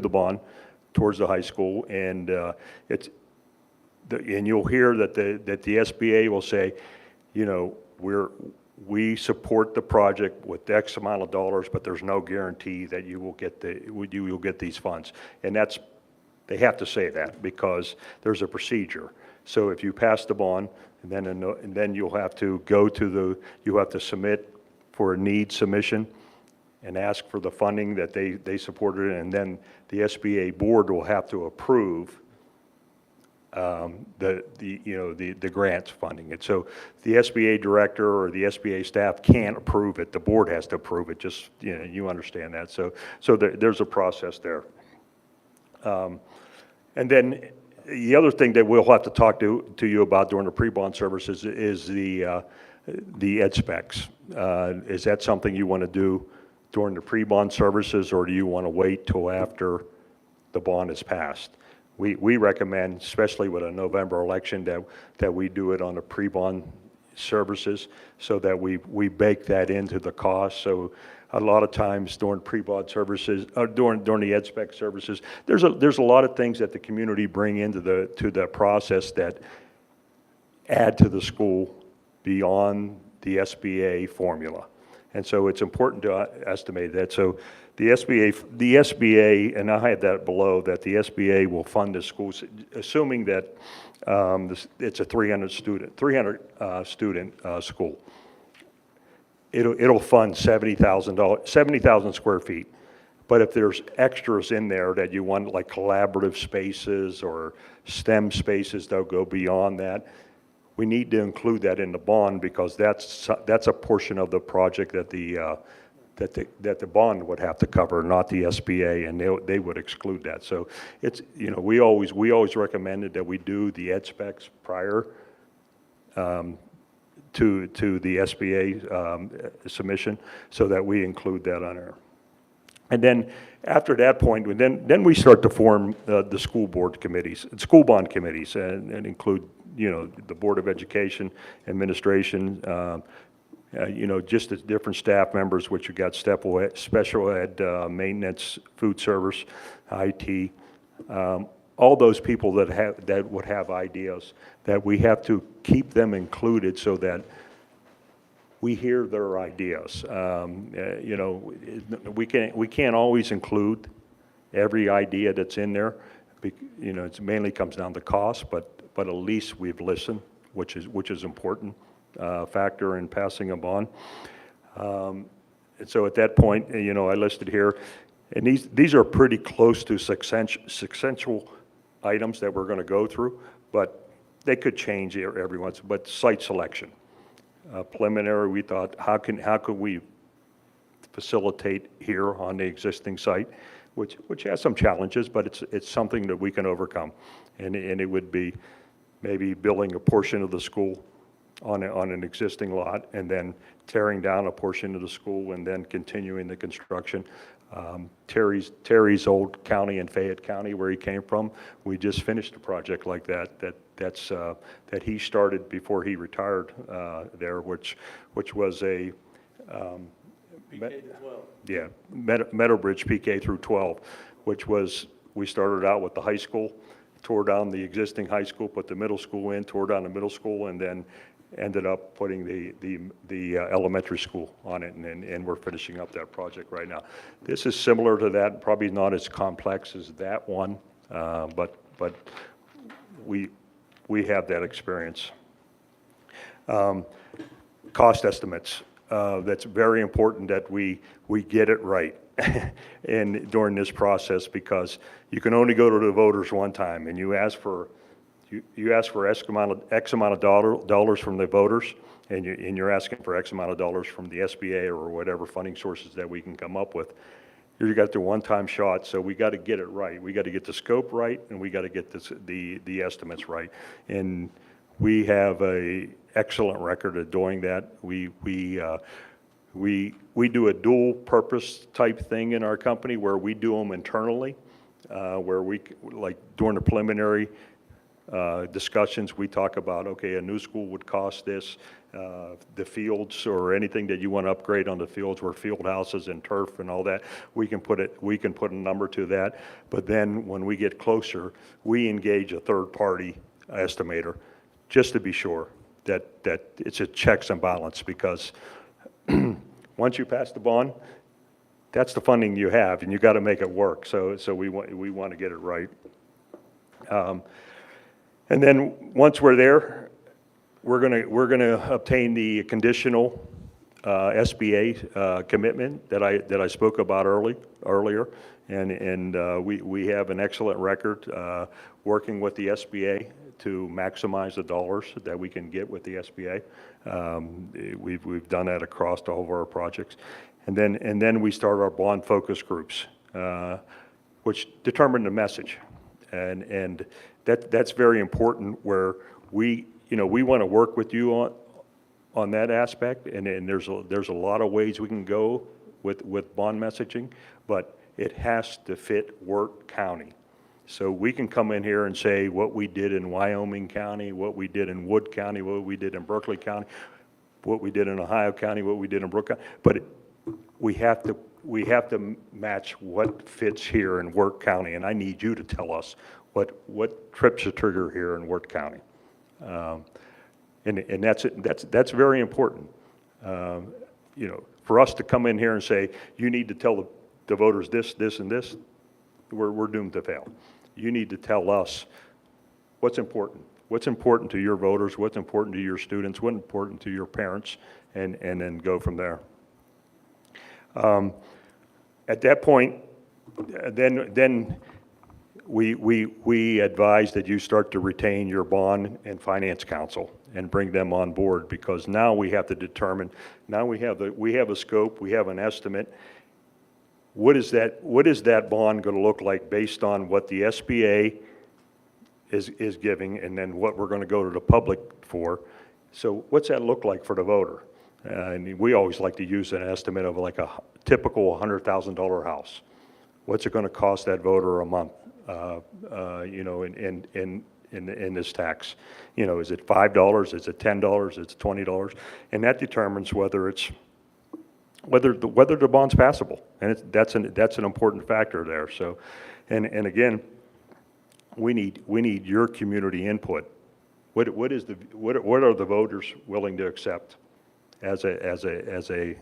bond towards the high school. And and you'll hear that the SBA will say, we support the project with X amount of dollars, but there's no guarantee that you will get these funds. And they have to say that because there's a procedure. So if you pass the bond, and then you'll have to you have to submit for a need submission and ask for the funding that they supported, and then the SBA board will have to approve the grants funding it. So the SBA director or the SBA staff can't approve it. The board has to approve it. Just you understand that. So there's a process there. And then the other thing that we'll have to talk to you about during the pre-bond services is the ed specs. Is that something you want to do during the pre-bond services, or do you want to wait till after the bond is passed? We recommend, especially with a November election, that we do it on the pre-bond services so that we bake that into the cost. So a lot of times during pre-bond services, during the ed spec services, there's a lot of things that the community bring into the process that add to the school beyond the SBA formula. And so it's important to estimate that. So the SBA, and I have that below, that the SBA will fund the schools, assuming that it's a 300 student school. It'll fund $70,000 square feet. But if there's extras in there that you want, like collaborative spaces or STEM spaces that'll go beyond that, we need to include that in the bond, because that's a portion of the project that the bond would have to cover, not the SBA, and they would exclude that. So it's, we always recommended that we do the ed specs prior to the SBA submission, so that we include that on there. And then after that point, then we start to form the school bond committees, and include, the Board of Education, administration, just the different staff members, which you got special ed, maintenance, food service, IT, all those people that would have ideas, that we have to keep them included so that we hear their ideas. We can't always include every idea that's in there. It mainly comes down to cost, but at least we've listened, which is important factor in passing a bond. And so at that point, I listed here, and these are pretty close to successful items that we're going to go through, but they could change every once. But site selection, preliminary, we thought, how could we facilitate here on the existing site, which has some challenges, but it's something that we can overcome, and it would be maybe building a portion of the school on an existing lot, and then tearing down a portion of the school, and then continuing the construction. Terry's old county in Fayette County, where he came from, we just finished a project like that he started before he retired there, which was a PK to 12. Yeah, Meadowbridge PK through 12, which was, we started out with the high school, tore down the existing high school, put the middle school in, tore down the middle school, and then ended up putting the elementary school on it, and we're finishing up that project right now. This is similar to that, probably not as complex as that one, but we have that experience. Cost estimates. That's very important that we get it right and during this process, because you can only go to the voters one time, and you ask for X amount of dollars from the voters, and you're asking for X amount of dollars from the SBA or whatever funding sources that we can come up with. You got the one-time shot, so we got to get it right. We got to get the scope right, and we got to get the estimates right. And we have a excellent record of doing that. We do a dual purpose type thing in our company, where we do them internally, where we, like during the preliminary discussions, we talk about, okay, a new school would cost this, the fields or anything that you want to upgrade on the fields, where field houses and turf and all that, we can put a number to that. But then when we get closer, we engage a third party estimator, just to be sure that it's a checks and balance, because once you pass the bond, that's the funding you have, and you got to make it work. So we want to get it right. And then once we're there, we're gonna obtain the conditional SBA commitment that I spoke about earlier, and we have an excellent record working with the SBA to maximize the dollars that we can get with the SBA. We've done that across all of our projects, and then we start our bond focus groups, which determine the message, and that's very important, where we want to work with you on that aspect, and there's a lot of ways we can go with bond messaging, but it has to fit Wirt County. So we can come in here and say what we did in Wyoming County, what we did in Wood County, what we did in Berkeley County, what we did in Ohio County, what we did in Brooke County, but we have to match what fits here in Wirt County, and I need you to tell us what trips the trigger here in Wirt County. And that's very important. You know, for us to come in here and say, you need to tell the voters this, this, and this, we're doomed to fail. You need to tell us what's important. What's important to your voters, what's important to your students, what's important to your parents, and then go from there. At that point, then we advise that you start to retain your bond and finance counsel and bring them on board, because now we have to determine, now we have a scope, we have an estimate. What is that bond going to look like based on what the SBA is giving, and then what we're going to go to the public for? So what's that look like for the voter? And we always like to use an estimate of like a typical $100,000 house. What's it going to cost that voter a month? You know, in this tax, you know, is it $5? Is it $10? Is it $20? And that determines whether the bond's passable, and that's an important factor there. So, and again, we need your community input. What are the voters willing to accept as a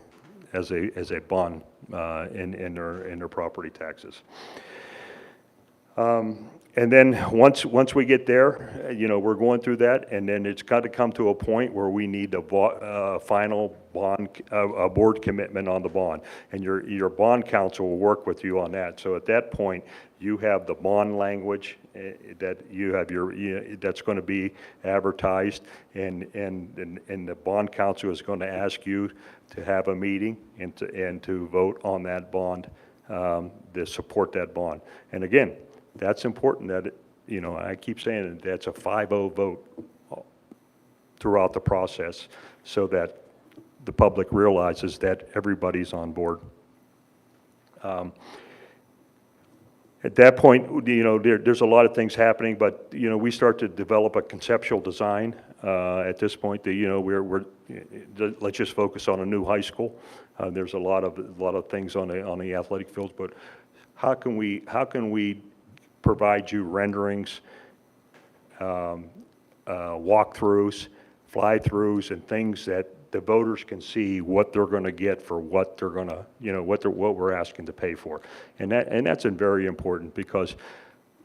bond in their property taxes? And then once we get there, you know, we're going through that, and then it's got to come to a point where we need a final bond, a board commitment on the bond, and your bond counsel will work with you on that. So at that point, you have the bond language that you have that's going to be advertised, and the bond counsel is going to ask you to have a meeting and to vote on that bond, to support that bond. And again, that's important that, you know, I keep saying that that's a 5-0 vote throughout the process, so that the public realizes that everybody's on board. At that point, you know, there's a lot of things happening, but, you know, we start to develop a conceptual design at this point. That, you know, let's just focus on a new high school. There's a lot of things on the athletic fields, but how can we provide you renderings, walkthroughs, fly-throughs, and things that the voters can see what they're going to get for what they're going to, you know, what we're asking to pay for, and that's very important, because,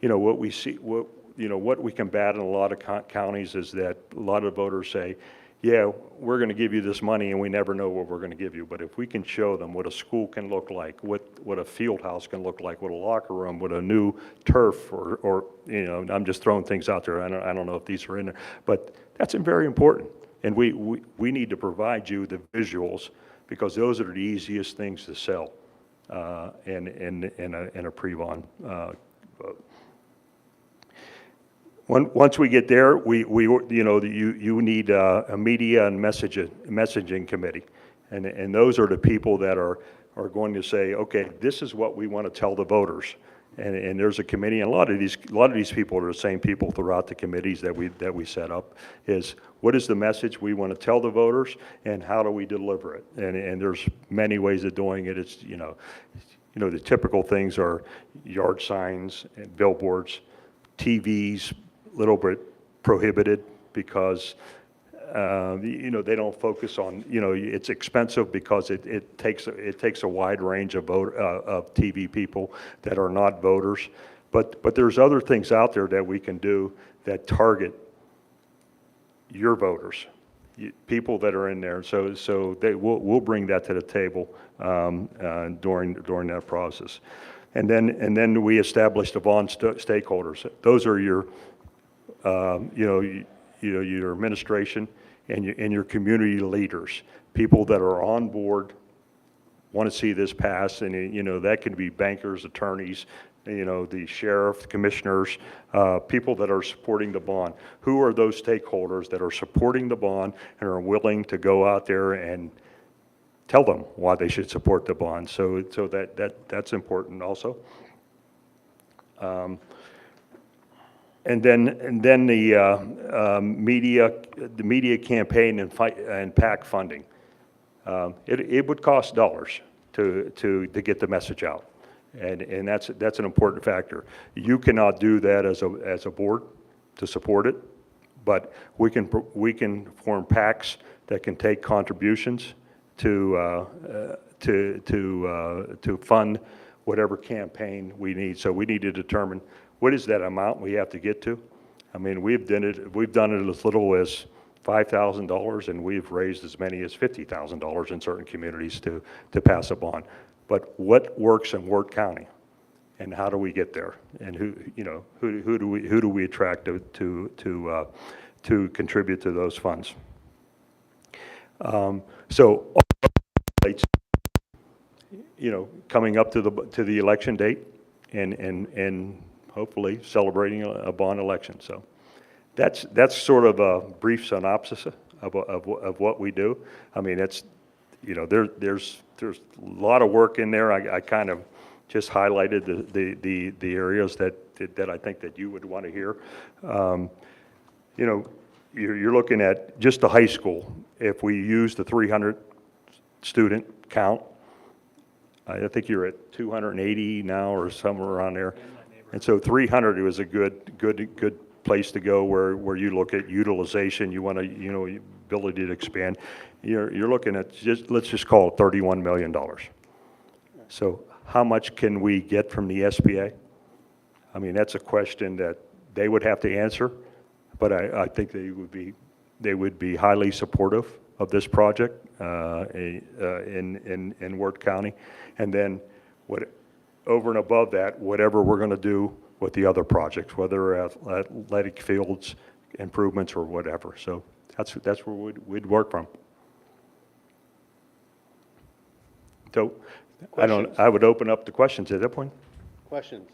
you know, what we see, what we combat in a lot of counties is that a lot of voters say, yeah, we're going to give you this money and we never know what we're going to give you. But if we can show them what a school can look like, what a field house can look like, what a locker room, what a new turf, or you know, I'm just throwing things out there. I don't know if these are in there, but that's very important. And we need to provide you the visuals, because those are the easiest things to sell in a pre-bond vote. Once we get there, you know, you need a media and messaging committee, and those are the people that are going to say, okay, this is what we want to tell the voters, and there's a committee, and a lot of these people are the same people throughout the committees that we set up. Is what is the message we want to tell the voters, and how do we deliver it? And there's many ways of doing it. It's you know the typical things are yard signs and billboards, TVs. Little bit prohibited, because you know, they don't focus on, you know, it's expensive because it takes a wide range of TV people that are not voters, but there's other things out there that we can do that target your voters, people that are in there. So we'll bring that to the table during that process, and then we establish the bond stakeholders. Those are your your administration and your community leaders, people that are on board, want to see this pass, and you know, that can be bankers, attorneys, you know, the sheriff, commissioners, people that are supporting the bond. Who are those stakeholders that are supporting the bond and are willing to go out there and tell them why they should support the bond? So that's important also. then the media campaign and PAC funding. It would cost dollars to get the message out. And that's an important factor. You cannot do that as a board to support it, but we can form PACs that can take contributions to fund whatever campaign we need. So we need to determine what is that amount we have to get to. I mean, we've done it as little as $5,000, and we've raised as many as $50,000 in certain communities to pass a bond. But what works in Wirt County, and how do we get there? And who do we attract to contribute to those funds? So, coming up to the election date, and hopefully celebrating a bond election. So, that's sort of a brief synopsis of what we do. I mean, it's there's a lot of work in there. I kind of just highlighted the areas that I think that you would want to hear. You're looking at just the high school. If we use the 300 student count, I think you're at 280 now or somewhere around there. And so 300 was a good place to go where you look at utilization. You want to, ability to expand. You're looking at let's just call it $31 million. So how much can we get from the SBA? I mean, that's a question that they would have to answer, but I think they would be highly supportive of this project in Wirt County. And then over and above that, whatever we're going to do with the other projects, whether athletic fields improvements or whatever. So that's where we'd work from. So I would open up the questions at that point. Questions?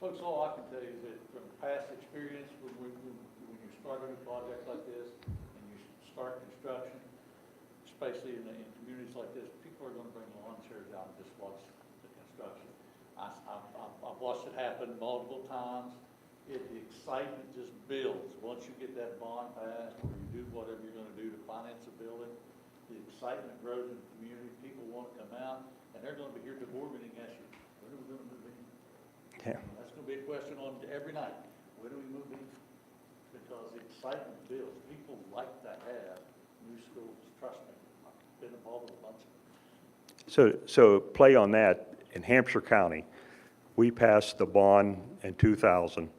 Folks, all I can tell you is that from past experience, when you start a new project like this, and you start construction, especially in communities like this, people are gonna bring lawn chairs out and just watch the construction. I've watched it happen multiple times. The excitement just builds. Once you get that bond passed, or you do whatever you're gonna do to finance a building, the excitement grows in the community. People wanna come out, and they're gonna be here at the board meeting and ask you, when are we gonna move in? Yeah. That's gonna be a question on every night. When do we move in? Because the excitement builds. People like to have new schools. Trust me, I've been involved with a bunch of them. So play on that. In Hampshire County, we passed the bond in 2000.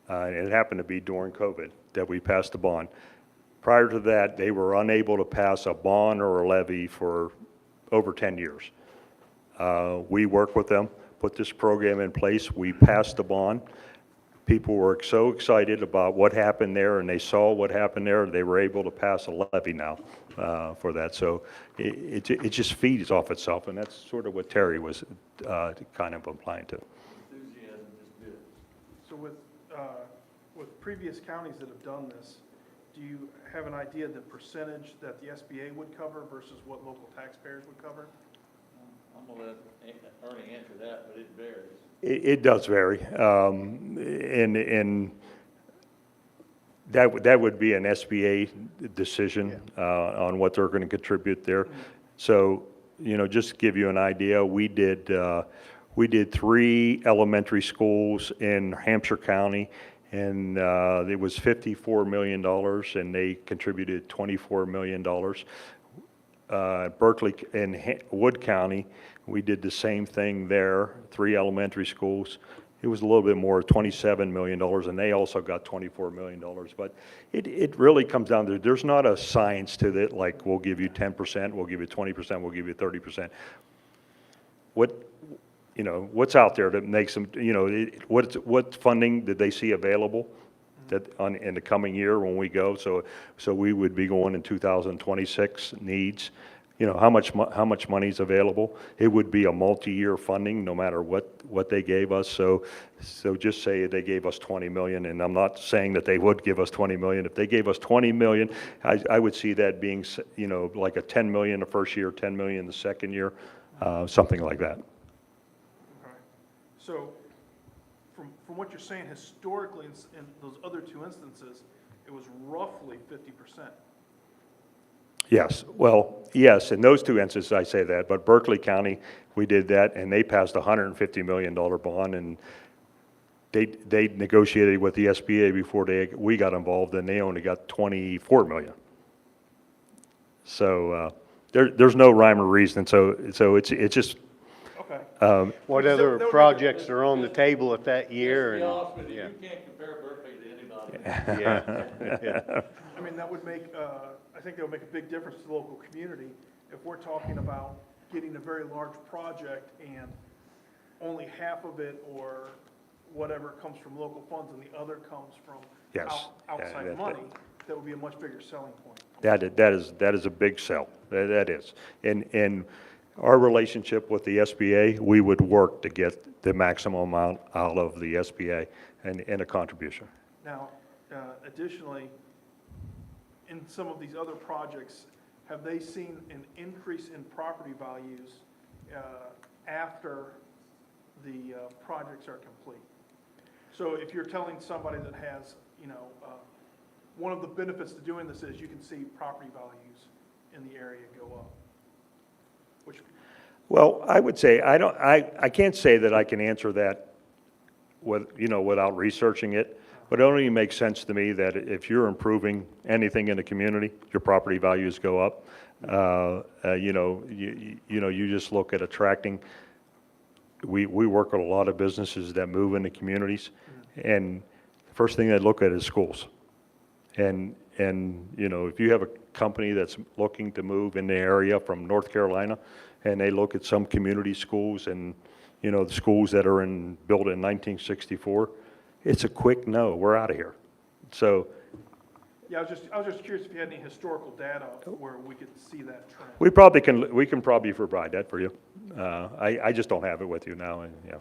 And it happened to be during COVID that we passed the bond. Prior to that, they were unable to pass a bond or a levy for over 10 years. We worked with them, put this program in place. We passed the bond. People were so excited about what happened there, and they saw what happened there. They were able to pass a levy now for that. So it just feeds off itself, and that's sort of what Terry was kind of implying to. Enthusiasm just builds. So with previous counties that have done this, do you have an idea the percentage that the SBA would cover versus what local taxpayers would cover? I'm gonna let Ernie answer that, but it varies. It does vary, and that would be an SBA decision on what they're going to contribute there. So, just to give you an idea, we did 3 elementary schools in Hampshire County, and it was $54 million, and they contributed $24 million. Berkeley and Wood County, we did the same thing there, 3 elementary schools. It was a little bit more, $27 million, and they also got $24 million. But it really comes down to, there's not a science to it, like we'll give you 10%, we'll give you 20%, we'll give you 30%. What's out there that makes them, what funding did they see available in the coming year when we go? So we would be going in 2026 needs. How much money is available? It would be a multi-year funding, no matter what they gave us. So just say they gave us 20 million, and I'm not saying that they would give us 20 million. If they gave us 20 million, I would see that being, like a 10 million the first year, 10 million the second year, something like that. Okay. So from what you're saying, historically, in those other two instances, it was roughly 50%. Yes, well, yes, in those two instances, I say that, but Berkeley County, we did that, and they passed a $150 million bond, and they negotiated with the SBA before we got involved, and they only got 24 million. So there's no rhyme or reason, so it's just, Okay. What That other would make it- projects are on the table at that year? Just to be and- honest with you, yeah. you can't compare Berkeley to anybody. Yeah. I mean, that would make, I think that would make a big difference to the local community if we're talking about getting a very large project and only half of it or whatever comes from local funds and the other comes from Yes. Yeah, outside money. That would be a much bigger selling point. that is a big sell, that is. And our relationship with the SBA, we would work to get the maximum amount out of the SBA and a contribution. Now, additionally, in some of these other projects, have they seen an increase in property values after the projects are complete? So if you're telling somebody that has, one of the benefits to doing this is you can see property values in the area go up. Which, Well, I would say, I can't say that I can answer that without researching it, but it only makes sense to me that if you're improving anything in the community, your property values go up. You just look at attracting, we work with a lot of businesses that move into communities, and the first thing they look at is schools. And if you have a company that's looking to move in the area from North Carolina, and they look at some community schools and, the schools that are built in 1964, it's a quick no, we're out of here. So yeah, I was just curious if you had any historical data where we could see that trend. we can probably provide that for you. I just don't have it with you now, and, yeah.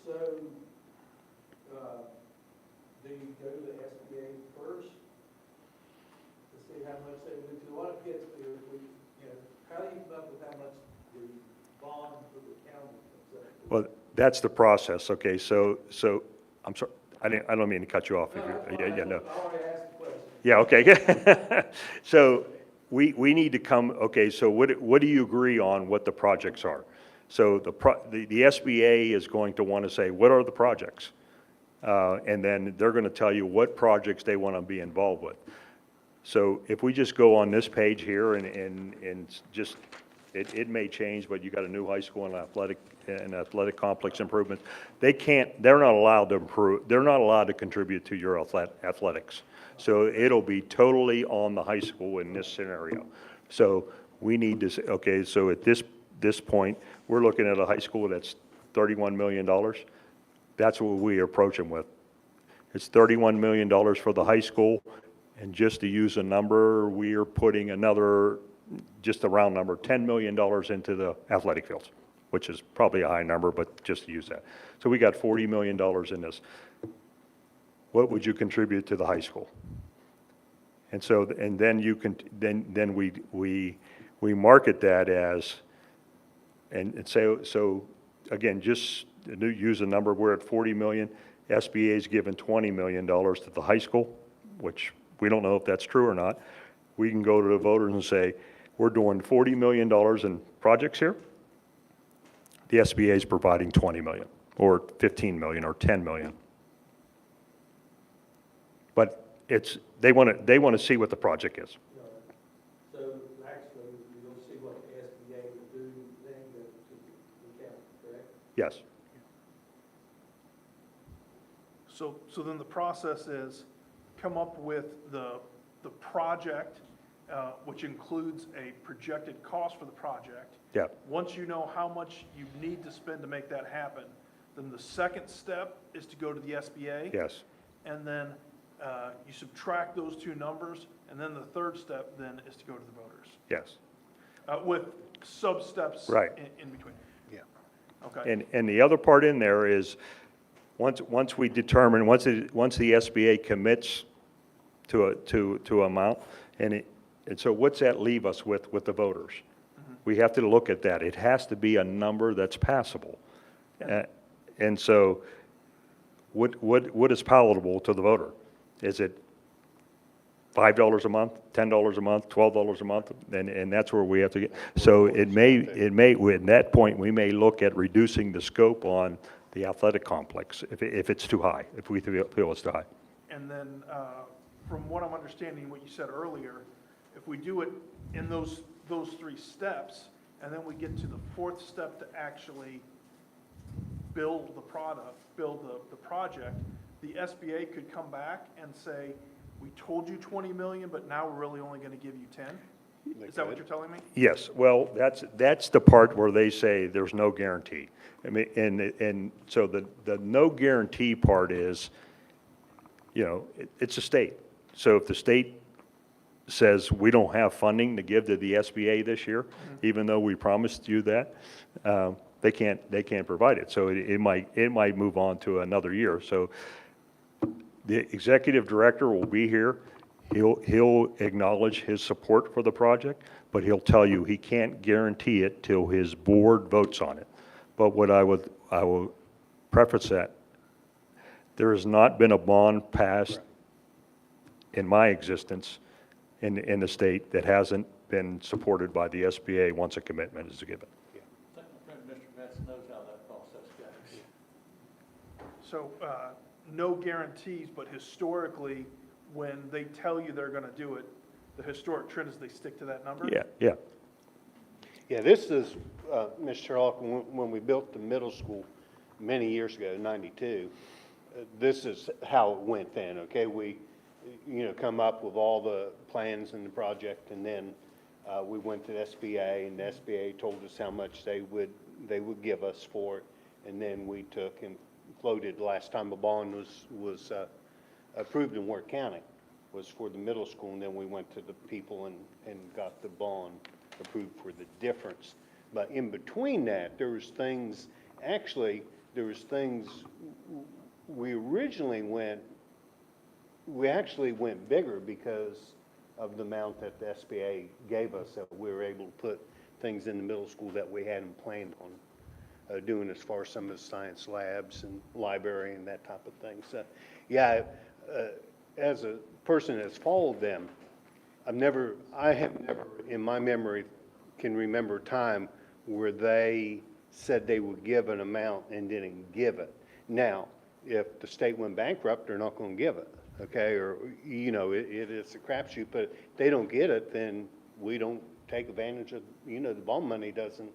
So, do you go to the SBA first to see how much they would, because a lot of kids, how do you come up with how much the bond for the county comes up? Well, that's the process, okay, so, I'm sorry, I don't mean to cut you off. If you, yeah, no. I already asked the question. Yeah, okay. So we need to come, okay, so what do you agree on what the projects are? So the SBA is going to want to say, what are the projects? And then they're going to tell you what projects they want to be involved with. So if we just go on this page here and just, it may change, but you got a new high school and athletic complex improvement. They're not allowed to improve, they're not allowed to contribute to your athletics. So it'll be totally on the high school in this scenario. So we need to say, okay, so at this point, we're looking at a high school that's $31 million. That's what we approach them with. It's $31 million for the high school, and just to use a number, we are putting another, just a round number, $10 million into the athletic fields, which is probably a high number, but just to use that. So we got $40 million in this. What would you contribute to the high school? And so, and then you can, then we market that as, and say, so again, just use a number, we're at 40 million, SBA's given $20 million to the high school, which we don't know if that's true or not. We can go to the voters and say, we're doing $40 million in projects here. The SBA is providing 20 million, or 15 million, or 10 million. But they want to see what the project is. So actually, you'll see what the SBA would do then to the county, correct? Yes. So then the process is come up with the project, which includes a projected cost for the project. Yeah. Once you know how much you need to spend to make that happen, then the second step is to go to the SBA. Yes. And then you subtract those two numbers, and then the third step then is to go to the voters. Yes. With sub-steps Right. in between. Yeah. Okay. And the other part in there is, once we determine, once the SBA commits to amount, and so what's that leave us with the voters? We have to look at that. It has to be a number that's passable. And so what is palatable to the voter? Is it $5 a month, $10 a month, $12 a month? And that's where we have to get, so it may, at that point, we may look at reducing the scope on the athletic complex if it's too high, if we feel it's too high. And then, from what I'm understanding, what you said earlier, if we do it in those 3 steps, and then we get to the 4th step to actually build the product, build the project, the SBA could come back and say, we told you 20 million, but now we're really only gonna give you 10? Is that what you're telling me? Yes, well, that's the part where they say there's no guarantee. I mean, and so the no guarantee part is, it's a state. So if the state says we don't have funding to give to the SBA this year, even though we promised you that, they can't provide it. So it might move on to another year. So the executive director will be here. He'll acknowledge his support for the project, but he'll tell you he can't guarantee it till his board votes on it. But what I will preface that, there has not been a bond passed in my existence in the state that hasn't been supported by the SBA once a commitment is given. I think my friend Mr. Metz knows how that process goes. So, no guarantees, but historically, when they tell you they're gonna do it, the historic trend is they stick to that number? Yeah. Yeah, this is, Ms. Sherlock, when we built the middle school many years ago, 92, this is how it went then, okay? We, come up with all the plans and the project, and then we went to the SBA, and the SBA told us how much they would give us for it, and then we took and floated, last time a bond was approved in Wirt County, was for the middle school, and then we went to the people and got the bond approved for the difference. But in between that, there was things, we actually went bigger because of the amount that the SBA gave us, that we were able to put things in the middle school that we hadn't planned on doing, as far as some of the science labs and library and that type of thing. So, yeah, as a person that's followed them, I have never, in my memory, can remember a time where they said they would give an amount and didn't give it. Now, if the state went bankrupt, they're not going to give it, okay? Or, it is a crapshoot, but if they don't get it, then we don't take advantage of, the bond money doesn't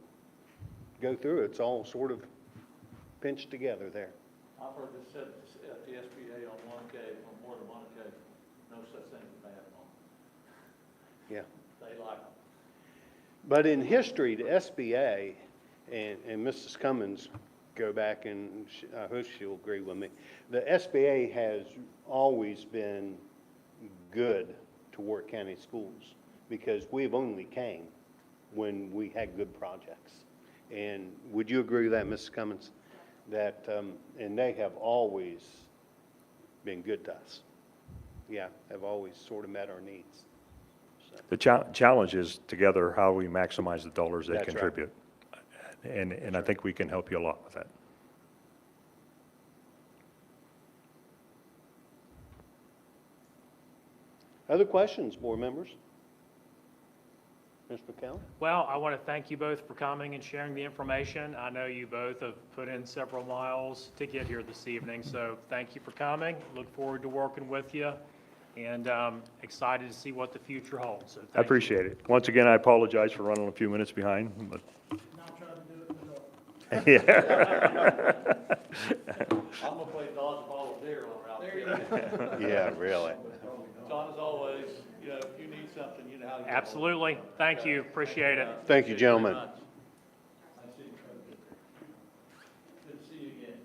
go through. It's all sort of pinched together there. I've heard this said at the SBA on one occasion, on more than one occasion, no such thing as bad bond. Yeah. They like them. But in history, the SBA, and Mrs. Cummins, go back and I hope she'll agree with me, the SBA has always been good to Wirt County schools because we've only came when we had good projects. And would you agree with that, Mrs. Cummins? That, and they have always been good to us. Yeah, have always sort of met our needs. So. The challenge is together how we maximize the dollars they That's right. contribute. And I think we can help you a lot with that. Other questions, board members? Mr. McCallum? Well, I want to thank you both for coming and sharing the information. I know you both have put in several miles to get here this evening, so thank you for coming. Look forward to working with you, and excited to see what the future holds. So I thank you. appreciate it. Once again, I apologize for running a few minutes behind, but. Yeah. I'm gonna play dodgeball with deer on route. There you go. Yeah, really. John, as always, if you need something, you know how to get. Absolutely. Thank you. Appreciate it. Thank you, gentlemen. Nice seeing you. Good to see you again.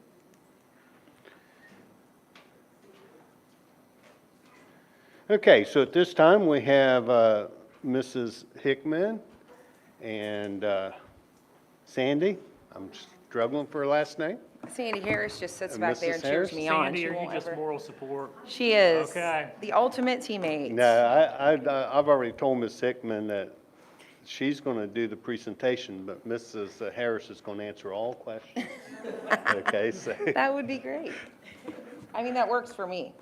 Okay, so at this time, we have Mrs. Hickman and Sandy. I'm struggling for her last name. Sandy Harris just sits And back there Mrs. and cheers Harris? me on. Sandy, She are you won't just ever- moral support? She is. Okay. The ultimate teammate. No, I've already told Ms. Hickman that she's going to do the presentation, but Mrs. Harris is going to answer all questions. Okay, so, That would be great. I mean, that works for me.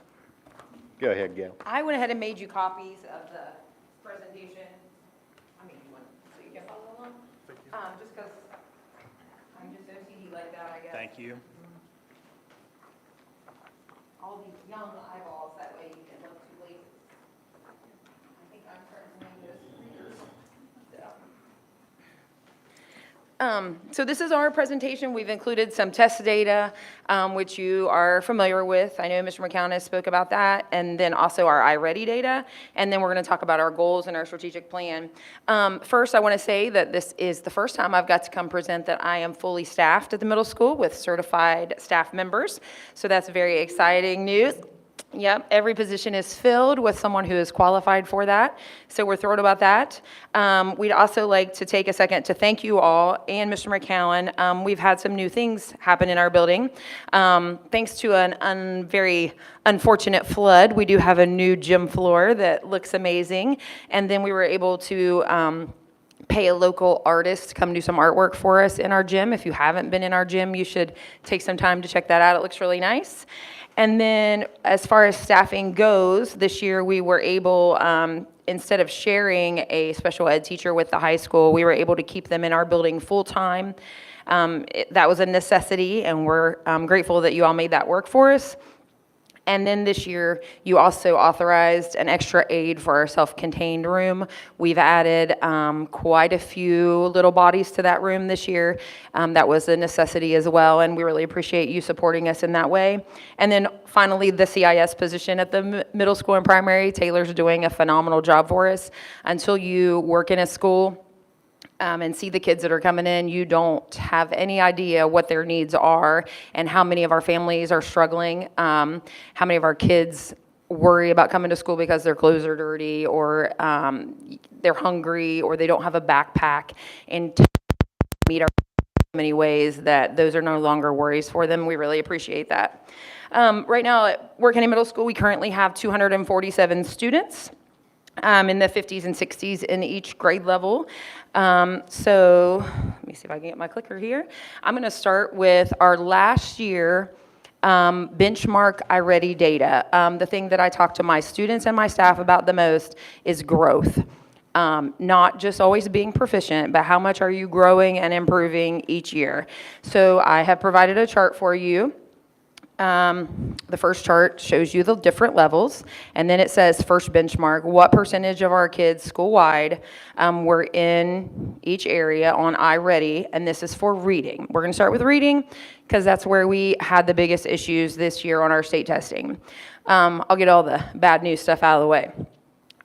go ahead, Gail. I went ahead and made you copies of the presentation. I mean, you want, so you can follow along? Just because I'm just OCD like that, I guess. Thank you. All these young eyeballs, that way you can look two places. I think I'm starting to make this readers. So this is our presentation. We've included some test data, which you are familiar with. I know Mr. McCown spoke about that, and then also our iReady data, and then we're going to talk about our goals and our strategic plan. First, I want to say that this is the first time I've got to come present that I am fully staffed at the middle school with certified staff members, so that's very exciting news. Yep, every position is filled with someone who is qualified for that, so we're thrilled about that. We'd also like to take a second to thank you all and Mr. McCowan. We've had some new things happen in our building. Thanks to an very unfortunate flood, we do have a new gym floor that looks amazing, and then we were able to pay a local artist to come do some artwork for us in our gym. If you haven't been in our gym, you should take some time to check that out. It looks really nice. And then as far as staffing goes, this year we were able, instead of sharing a special ed teacher with the high school, we were able to keep them in our building full-time. That was a necessity, and we're grateful that you all made that work for us. And then this year, you also authorized an extra aid for our self-contained room. We've added quite a few little bodies to that room this year. That was a necessity as well, and we really appreciate you supporting us in that way. And then finally, the CIS position at the middle school and primary. Taylor's doing a phenomenal job for us. Until you work in a school and see the kids that are coming in, you don't have any idea what their needs are and how many of our families are struggling, how many of our kids worry about coming to school because their clothes are dirty, or they're hungry, or they don't have a backpack, and to meet our many ways that those are no longer worries for them. We really appreciate that. Right now at Wirt County Middle School, we currently have 247 students in the 50s and 60s in each grade level. So let me see if I can get my clicker here. I'm going to start with our last year benchmark iReady data. The thing that I talk to my students and my staff about the most is growth. Not just always being proficient, but how much are you growing and improving each year? So I have provided a chart for you. The first chart shows you the different levels, and then it says first benchmark, what percentage of our kids school-wide were in each area on iReady, and this is for reading. We're going to start with reading because that's where we had the biggest issues this year on our state testing. I'll get all the bad news stuff out of the way.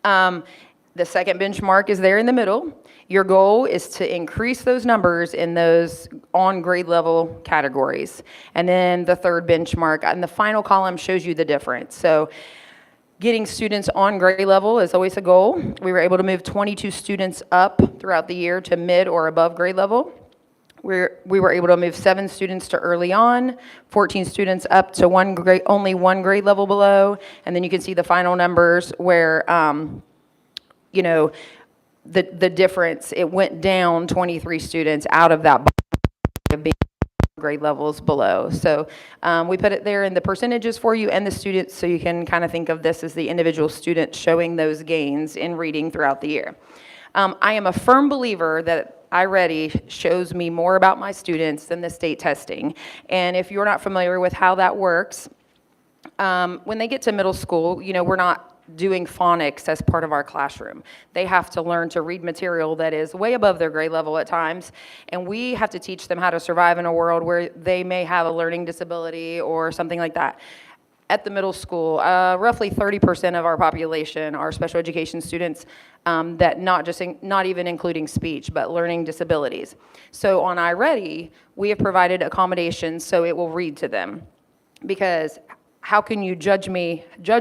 The second benchmark is there in the middle. Your goal is to increase those numbers in those on grade level categories. And then the third benchmark, and the final column shows you the difference. So getting students on grade level is always a goal. We were able to move 22 students up throughout the year to mid or above grade level. We were able to move 7 students to early on, 14 students up to only one grade level below, and then you can see the final numbers where, you know, the difference, it went down 23 students out of that of being grade levels below. So we put it there in the percentages for you and the students, so you can kind of think of this as the individual student showing those gains in reading throughout the year. I am a firm believer that iReady shows me more about my students than the state testing. And if you're not familiar with how that works, when they get to middle school, you know, we're not doing phonics as part of our classroom. They have to learn to read material that is way above their grade level at times, and we have to teach them how to survive in a world where they may have a learning disability or something like that. At the middle school, roughly 30% of our population are special education students that not even including speech, but learning disabilities. So on iReady, we have provided accommodations so it will read to them, because how can you judge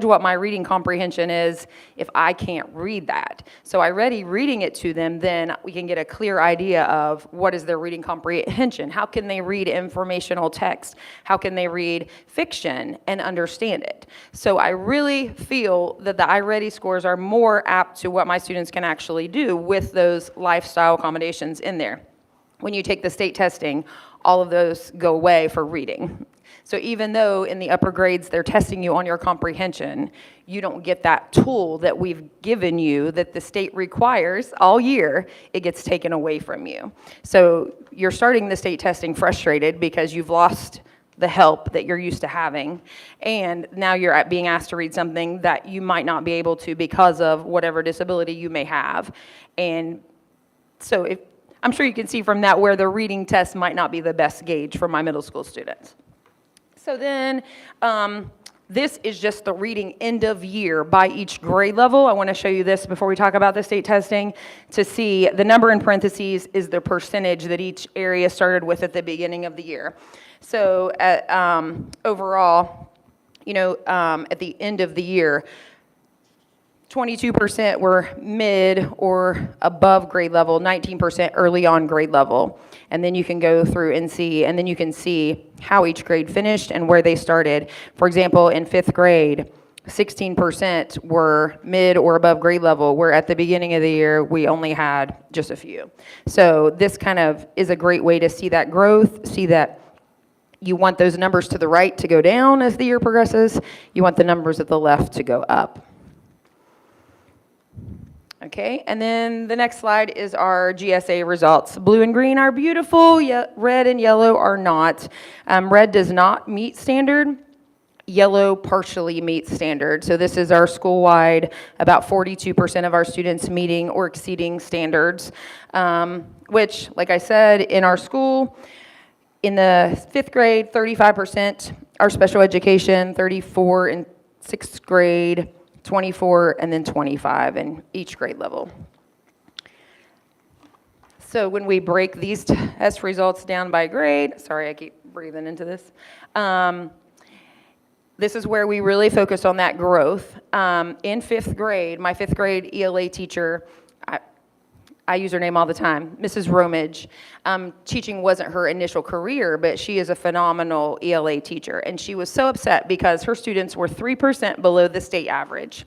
what my reading comprehension is if I can't read that? So reading it to them, then we can get a clear idea of what is their reading comprehension. How can they read informational text? How can they read fiction and understand it? So I really feel that the iReady scores are more apt to what my students can actually do with those lifestyle accommodations in there. When you take the state testing, all of those go away for reading. So even though in the upper grades they're testing you on your comprehension, you don't get that tool that we've given you that the state requires all year, it gets taken away from you. So you're starting the state testing frustrated because you've lost the help that you're used to having, and now you're being asked to read something that you might not be able to because of whatever disability you may have. And so I'm sure you can see from that where the reading test might not be the best gauge for my middle school students. So then, this is just the reading end of year by each grade level. I want to show you this before we talk about the state testing to see the number in parentheses is the percentage that each area started with at the beginning of the year. So overall, at the end of the year, 22% were mid or above grade level, 19% early on grade level. And then you can go through and see, and then you can see how each grade finished and where they started. For example, in 5th grade, 16% were mid or above grade level, where at the beginning of the year, we only had just a few. So this kind of is a great way to see that growth, see that you want those numbers to the right to go down as the year progresses. You want the numbers at the left to go up. Okay, and then the next slide is our GSA results. Blue and green are beautiful, red and yellow are not. Red does not meet standard. Yellow partially meets standard. So this is our school-wide, about 42% of our students meeting or exceeding standards, which, like I said, in our school, in the 5th grade, 35% are special education, 34 in 6th grade, 24, and then 25 in each grade level. So when we break these test results down by grade, sorry, I keep breathing into this. This is where we really focus on that growth. In 5th grade, my 5th grade ELA teacher, I use her name all the time, Mrs. Romage. Teaching wasn't her initial career, but she is a phenomenal ELA teacher. And she was so upset because her students were 3% below the state average.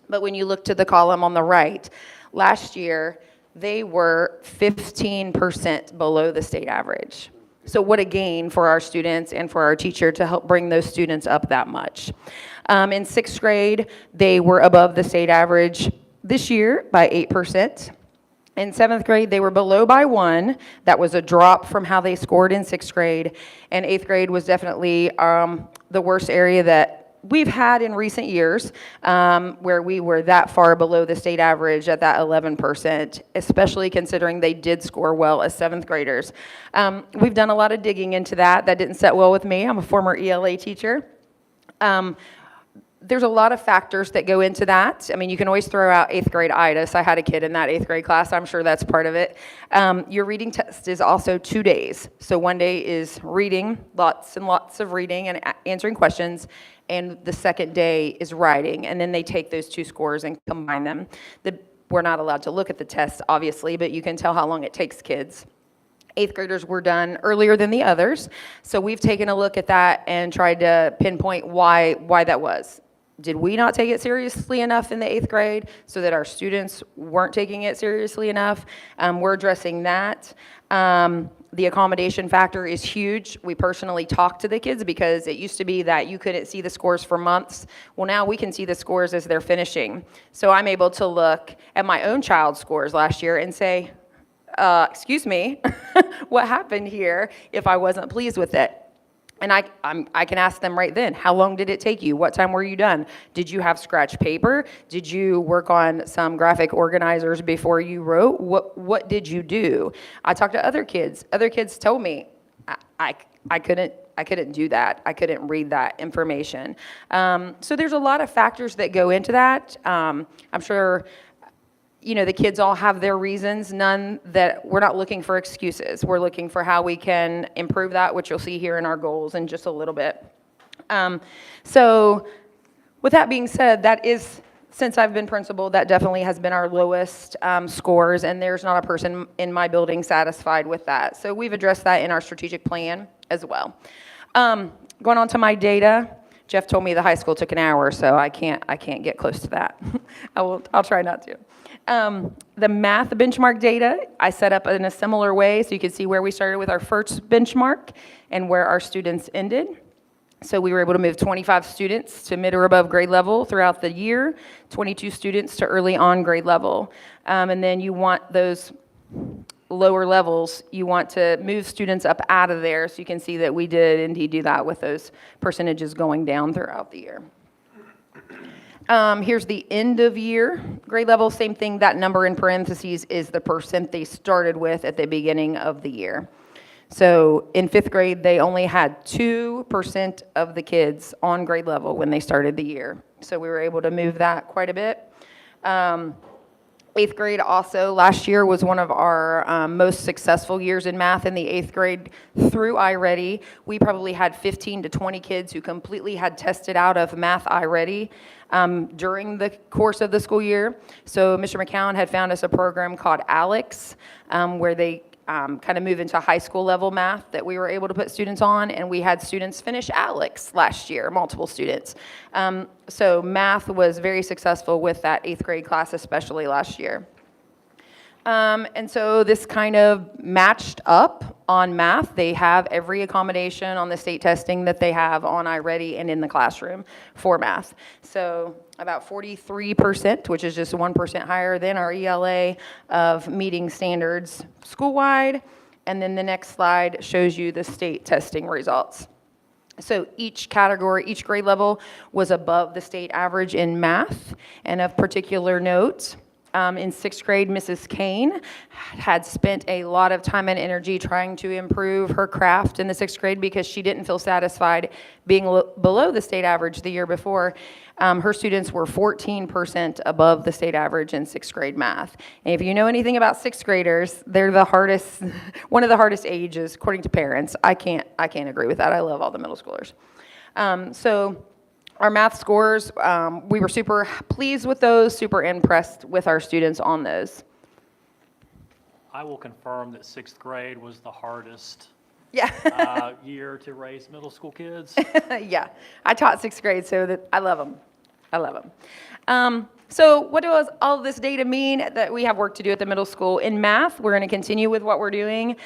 But when you look to the column on the right, last year, they were 15% below the state average. So what a gain for our students and for our teacher to help bring those students up that much. In 6th grade, they were above the state average this year by 8%. In 7th grade, they were below by 1. That was a drop from how they scored in 6th grade. And 8th grade was definitely the worst area that we've had in recent years, where we were that far below the state average at that 11%, especially considering they did score well as 7th graders. We've done a lot of digging into that. That didn't set well with me. I'm a former ELA teacher. There's a lot of factors that go into that. I mean, you can always throw out 8th grade IDAS. I had a kid in that 8th grade class. I'm sure that's part of it. Your reading test is also 2 days. So one day is reading, lots and lots of reading and answering questions, and the second day is writing. And then they take those 2 scores and combine them. We're not allowed to look at the tests, obviously, but you can tell how long it takes kids. 8th graders were done earlier than the others. So we've taken a look at that and tried to pinpoint why that was. Did we not take it seriously enough in the 8th grade so that our students weren't taking it seriously enough? We're addressing that. The accommodation factor is huge. We personally talk to the kids because it used to be that you couldn't see the scores for months. Well, now we can see the scores as they're finishing. So I'm able to look at my own child's scores last year and say, excuse me, what happened here if I wasn't pleased with it? And I can ask them right then, how long did it take you? What time were you done? Did you have scratch paper? Did you work on some graphic organizers before you wrote? What did you do? I talked to other kids. Other kids told me, I couldn't do that. I couldn't read that information. So there's a lot of factors that go into that. I'm sure the kids all have their reasons, none that we're not looking for excuses. We're looking for how we can improve that, which you'll see here in our goals in just a little bit. So with that being said, that is, since I've been principal, that definitely has been our lowest scores, and there's not a person in my building satisfied with that. So we've addressed that in our strategic plan as well. Going on to my data, Jeff told me the high school took an hour, so I can't get close to that. I'll try not to. The math benchmark data, I set up in a similar way, so you can see where we started with our first benchmark and where our students ended. So we were able to move 25 students to mid or above grade level throughout the year, 22 students to early on grade level. And then you want those lower levels, you want to move students up out of there, so you can see that we did indeed do that with those percentages going down throughout the year. Here's the end of year grade level, same thing, that number in parentheses is the percent they started with at the beginning of the year. So in 5th grade, they only had 2% of the kids on grade level when they started the year. So we were able to move that quite a bit. 8th grade also, last year was one of our most successful years in math in the 8th grade through iReady. We probably had 15 to 20 kids who completely had tested out of Math iReady during the course of the school year. So Mr. McCown had found us a program called ALEX, where they kind of move into high school level math that we were able to put students on, and we had students finish ALEX last year, multiple students. So math was very successful with that 8th grade class, especially last year. And so this kind of matched up on math. They have every accommodation on the state testing that they have on iReady and in the classroom for math. So about 43%, which is just 1% higher than our ELA of meeting standards school-wide. And then the next slide shows you the state testing results. So each category, each grade level was above the state average in math. And of particular note, in 6th grade, Mrs. Kane had spent a lot of time and energy trying to improve her craft in the 6th grade because she didn't feel satisfied being below the state average the year before. Her students were 14% above the state average in 6th grade math. And if you know anything about 6th graders, they're the hardest, one of the hardest ages, according to parents. I can't agree with that. I love all the middle schoolers. So our math scores, we were super pleased with those, super impressed with our students on those. I will confirm that 6th grade was the hardest Yeah. year to raise middle school kids. Yeah, I taught 6th grade, so that I love them. I love them. So what does all of this data mean? That we have work to do at the middle school. In math, we're going to continue with what we're doing.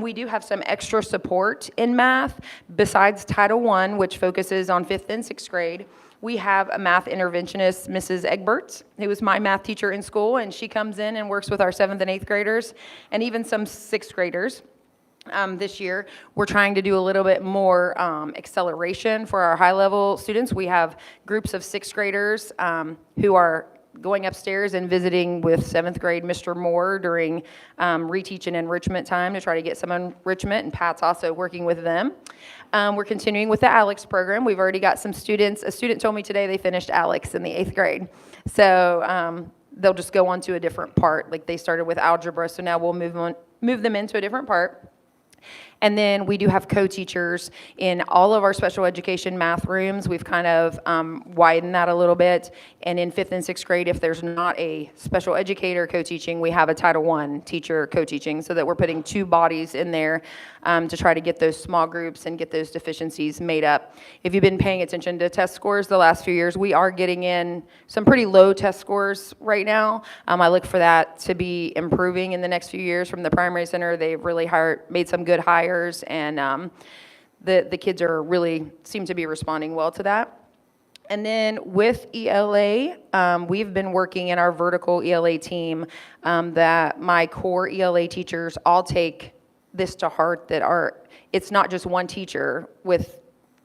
We do have some extra support in math besides Title I, which focuses on 5th and 6th grade. We have a math interventionist, Mrs. Egbert, who was my math teacher in school, and she comes in and works with our 7th and 8th graders and even some 6th graders. This year, we're trying to do a little bit more acceleration for our high-level students. We have groups of 6th graders who are going upstairs and visiting with 7th grade Mr. Moore during reteach and enrichment time to try to get some enrichment, and Pat's also working with them. We're continuing with the ALEX program. We've already got some students. A student told me today they finished ALEX in the 8th grade. So they'll just go on to a different part. Like they started with algebra, so now we'll move them into a different part. And then we do have co-teachers in all of our special education math rooms. We've kind of widened that a little bit. And in 5th and 6th grade, if there's not a special educator co-teaching, we have a Title I teacher co-teaching, so that we're putting 2 bodies in there to try to get those small groups and get those deficiencies made up. If you've been paying attention to test scores the last few years, we are getting in some pretty low test scores right now. I look for that to be improving in the next few years from the primary center. They've really made some good hires, and the kids are really seem to be responding well to that. And then with ELA, we've been working in our vertical ELA team that my core ELA teachers all take this to heart, that it's not just one teacher with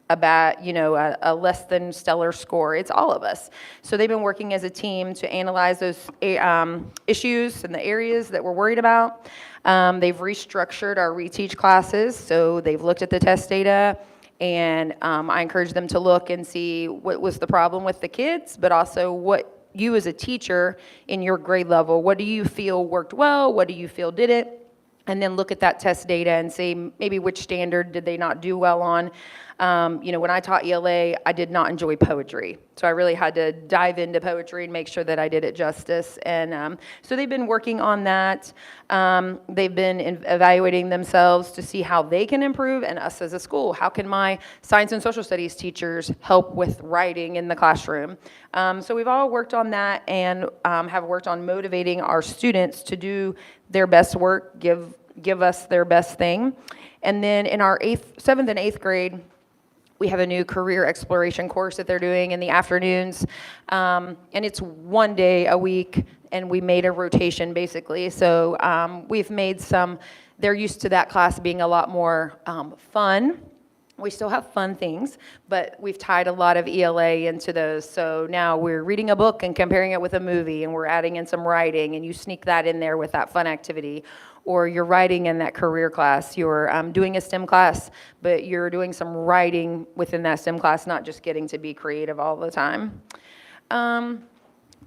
a less than stellar score. It's all of us. So they've been working as a team to analyze those issues and the areas that we're worried about. They've restructured our reteach classes, so they've looked at the test data, and I encourage them to look and see what was the problem with the kids, but also what you as a teacher in your grade level, what do you feel worked well, what do you feel didn't? and then look at that test data and see maybe which standard did they not do well on. When I taught ELA, I did not enjoy poetry. So I really had to dive into poetry and make sure that I did it justice. And so they've been working on that. They've been evaluating themselves to see how they can improve, and us as a school. How can my science and social studies teachers help with writing in the classroom? So we've all worked on that and have worked on motivating our students to do their best work, give us their best thing. And then in our 7th and 8th grade, we have a new career exploration course that they're doing in the afternoons. And it's 1 day a week, and we made a rotation basically. So we've made they're used to that class being a lot more fun. We still have fun things, but we've tied a lot of ELA into those. So now we're reading a book and comparing it with a movie, and we're adding in some writing, and you sneak that in there with that fun activity. Or you're writing in that career class. You're doing a STEM class, but you're doing some writing within that STEM class, not just getting to be creative all the time.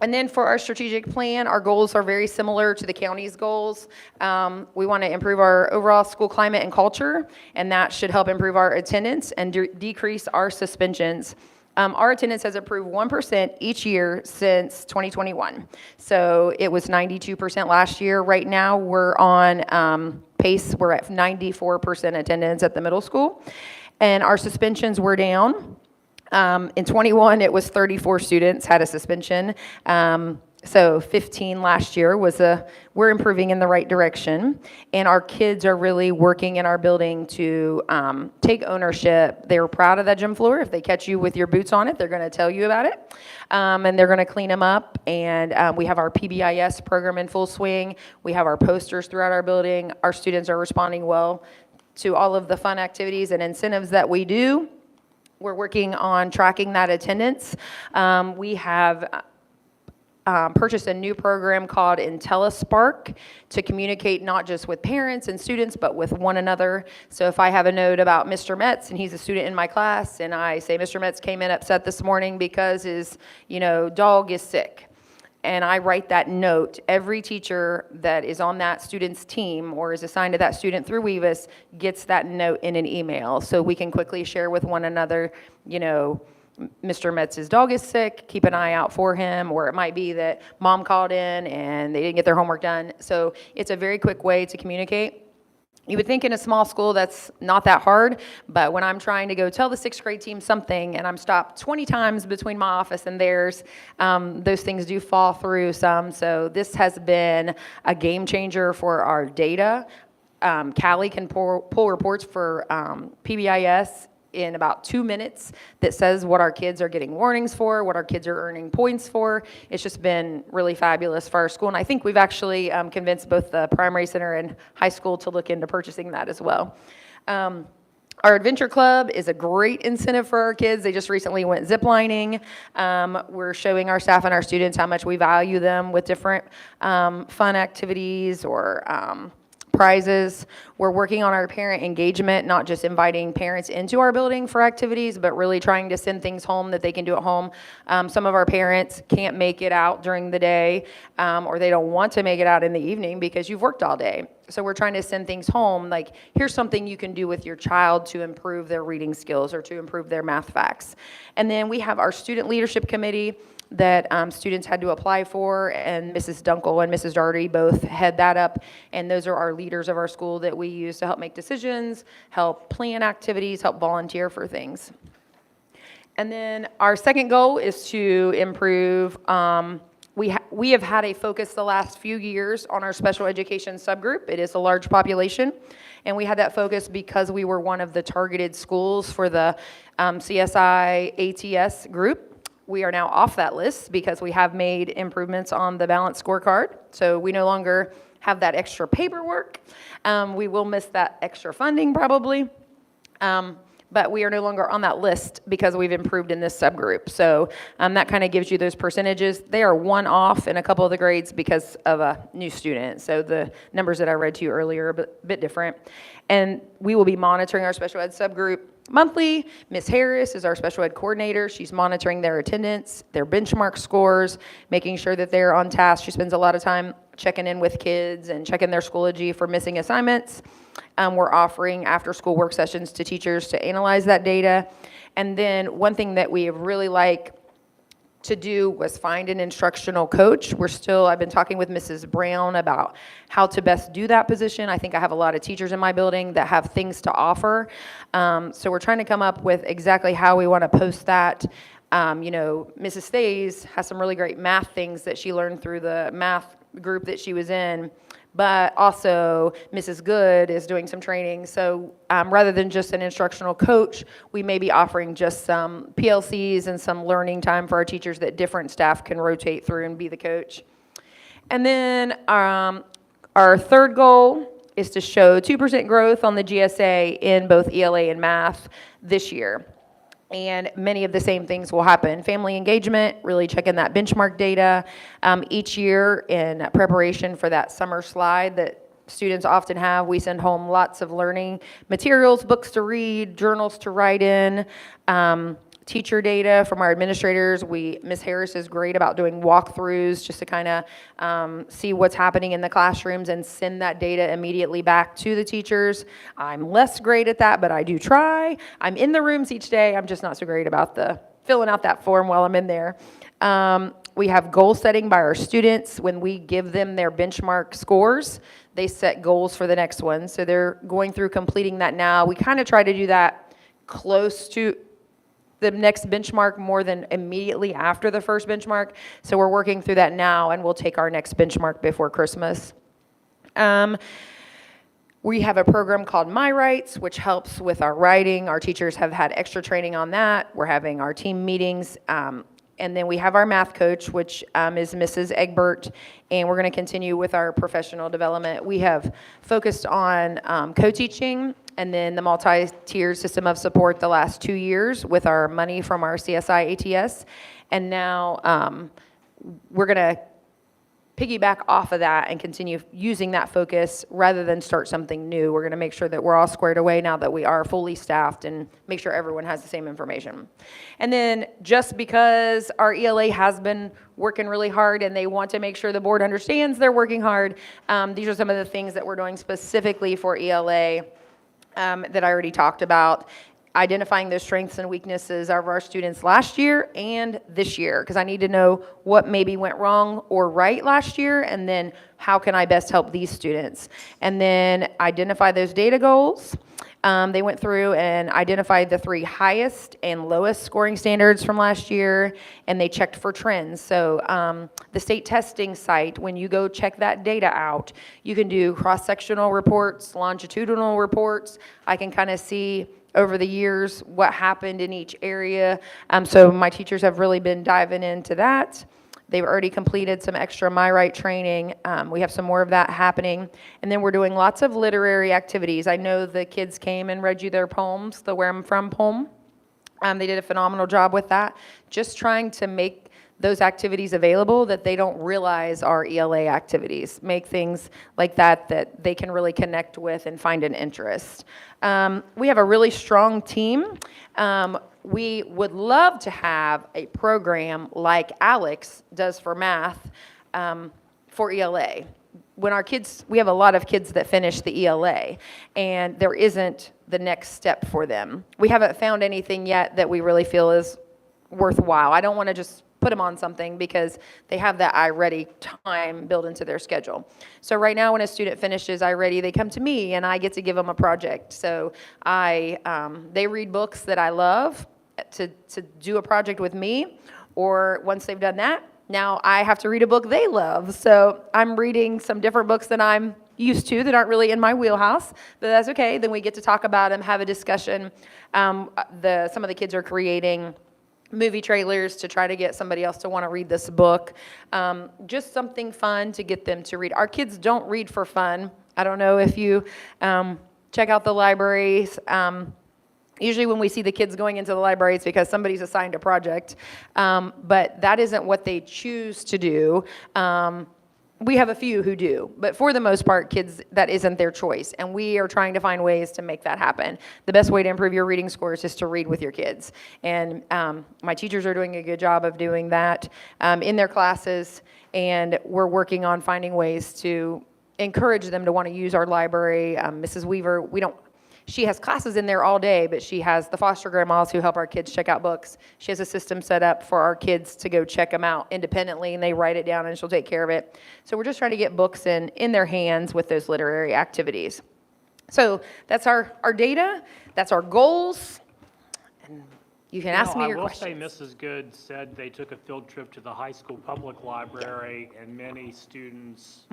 And then for our strategic plan, our goals are very similar to the county's goals. We want to improve our overall school climate and culture, and that should help improve our attendance and decrease our suspensions. Our attendance has improved 1% each year since 2021. So it was 92% last year. Right now, we're on pace. We're at 94% attendance at the middle school. And our suspensions were down. In 21, it was 34 students had a suspension. So 15 last year we're improving in the right direction. And our kids are really working in our building to take ownership. They're proud of that gym floor. If they catch you with your boots on it, they're going to tell you about it. And they're going to clean them up. And we have our PBIS program in full swing. We have our posters throughout our building. Our students are responding well to all of the fun activities and incentives that we do. We're working on tracking that attendance. We have purchased a new program called IntelliSpark to communicate not just with parents and students, but with one another. So if I have a note about Mr. Metz and he's a student in my class, and I say, Mr. Metz came in upset this morning because his, dog is sick. And I write that note. Every teacher that is on that student's team or is assigned to that student through Weavis gets that note in an email. So we can quickly share with one another, Mr. Metz's dog is sick, keep an eye out for him. Or it might be that mom called in and they didn't get their homework done. So it's a very quick way to communicate. You would think in a small school that's not that hard, but when I'm trying to go tell the 6th grade team something and I'm stopped 20 times between my office and theirs, those things do fall through some. So this has been a game changer for our data. Callie can pull reports for PBIS in about 2 minutes that says what our kids are getting warnings for, what our kids are earning points for. It's just been really fabulous for our school. And I think we've actually convinced both the primary center and high school to look into purchasing that as well. Our Adventure Club is a great incentive for our kids. They just recently went ziplining. We're showing our staff and our students how much we value them with different fun activities or prizes. We're working on our parent engagement, not just inviting parents into our building for activities, but really trying to send things home that they can do at home. Some of our parents can't make it out during the day, or they don't want to make it out in the evening because you've worked all day. So we're trying to send things home, like here's something you can do with your child to improve their reading skills or to improve their math facts. And then we have our student leadership committee that students had to apply for, and Mrs. Dunkel and Mrs. Daugherty both head that up, and those are our leaders of our school that we use to help make decisions, help plan activities, help volunteer for things. And then our second goal is to improve, we have had a focus the last few years on our special education subgroup. It is a large population, and we had that focus because we were one of the targeted schools for the CSI ATS group. We are now off that list because we have made improvements on the balanced scorecard. So we no longer have that extra paperwork. We will miss that extra funding probably. But we are no longer on that list because we've improved in this subgroup. So that kind of gives you those percentages. They are one off in a couple of the grades because of a new student. So the numbers that I read to you earlier are a bit different. And we will be monitoring our special ed subgroup monthly. Ms. Harris is our special ed coordinator. She's monitoring their attendance, their benchmark scores, making sure that they're on task. She spends a lot of time checking in with kids and checking their Schoology for missing assignments. We're offering after-school work sessions to teachers to analyze that data. And then one thing that we really like to do was find an instructional coach. I've been talking with Mrs. Brown about how to best do that position. I think I have a lot of teachers in my building that have things to offer. So we're trying to come up with exactly how we want to post that. Mrs. Stays has some really great math things that she learned through the math group that she was in. But also, Mrs. Good is doing some training. So rather than just an instructional coach, we may be offering just some PLCs and some learning time for our teachers that different staff can rotate through and be the coach. And then our third goal is to show 2% growth on the GSA in both ELA and math this year. And many of the same things will happen. Family engagement, really checking that benchmark data each year in preparation for that summer slide that students often have. We send home lots of learning materials, books to read, journals to write in, teacher data from our administrators. Ms. Harris is great about doing walkthroughs just to kind of see what's happening in the classrooms and send that data immediately back to the teachers. I'm less great at that, but I do try. I'm in the rooms each day. I'm just not so great about filling out that form while I'm in there. We have goal setting by our students. When we give them their benchmark scores, they set goals for the next one. So they're going through completing that now. We kind of try to do that close to the next benchmark more than immediately after the first benchmark. So we're working through that now, and we'll take our next benchmark before Christmas. We have a program called My Rights, which helps with our writing. Our teachers have had extra training on that. We're having our team meetings. And then we have our math coach, which is Mrs. Egbert, and we're going to continue with our professional development. We have focused on co-teaching and then the multi-tiered system of support the last 2 years with our money from our CSI ATS. And now we're going to piggyback off of that and continue using that focus rather than start something new. We're going to make sure that we're all squared away now that we are fully staffed and make sure everyone has the same information. And then just because our ELA has been working really hard and they want to make sure the board understands they're working hard, these are some of the things that we're doing specifically for ELA that I already talked about. Identifying the strengths and weaknesses of our students last year and this year, because I need to know what maybe went wrong or right last year, and then how can I best help these students. And then identify those data goals. They went through and identified the 3 highest and lowest scoring standards from last year, and they checked for trends. So the state testing site, when you go check that data out, you can do cross-sectional reports, longitudinal reports. I can kind of see over the years what happened in each area. So my teachers have really been diving into that. They've already completed some extra My Right training. We have some more of that happening. And then we're doing lots of literary activities. I know the kids came and read you their poems, the Where I'm From poem. They did a phenomenal job with that. Just trying to make those activities available that they don't realize are ELA activities. Make things like that that they can really connect with and find an interest. We have a really strong team. We would love to have a program like Alex does for math for ELA. We have a lot of kids that finish the ELA, and there isn't the next step for them. We haven't found anything yet that we really feel is worthwhile. I don't want to just put them on something because they have that iReady time built into their schedule. So right now when a student finishes iReady, they come to me and I get to give them a project. So they read books that I love to do a project with me, or once they've done that, now I have to read a book they love. So I'm reading some different books than I'm used to that aren't really in my wheelhouse, but that's okay. Then we get to talk about them, have a discussion. Some of the kids are creating movie trailers to try to get somebody else to want to read this book. Just something fun to get them to read. Our kids don't read for fun. I don't know if you check out the libraries. Usually when we see the kids going into the library, it's because somebody's assigned a project. But that isn't what they choose to do. We have a few who do, but for the most part, kids, that isn't their choice. And we are trying to find ways to make that happen. The best way to improve your reading scores is to read with your kids. And my teachers are doing a good job of doing that in their classes. And we're working on finding ways to encourage them to want to use our library. Mrs. Weaver, she has classes in there all day, but she has the foster grandmas who help our kids check out books. She has a system set up for our kids to go check them out independently, and they write it down, and she'll take care of it. So we're just trying to get books in their hands with those literary activities. So that's our data, that's our goals, and you can ask me your questions. I will say Mrs. Good said they took a field trip to the high school public library, and many students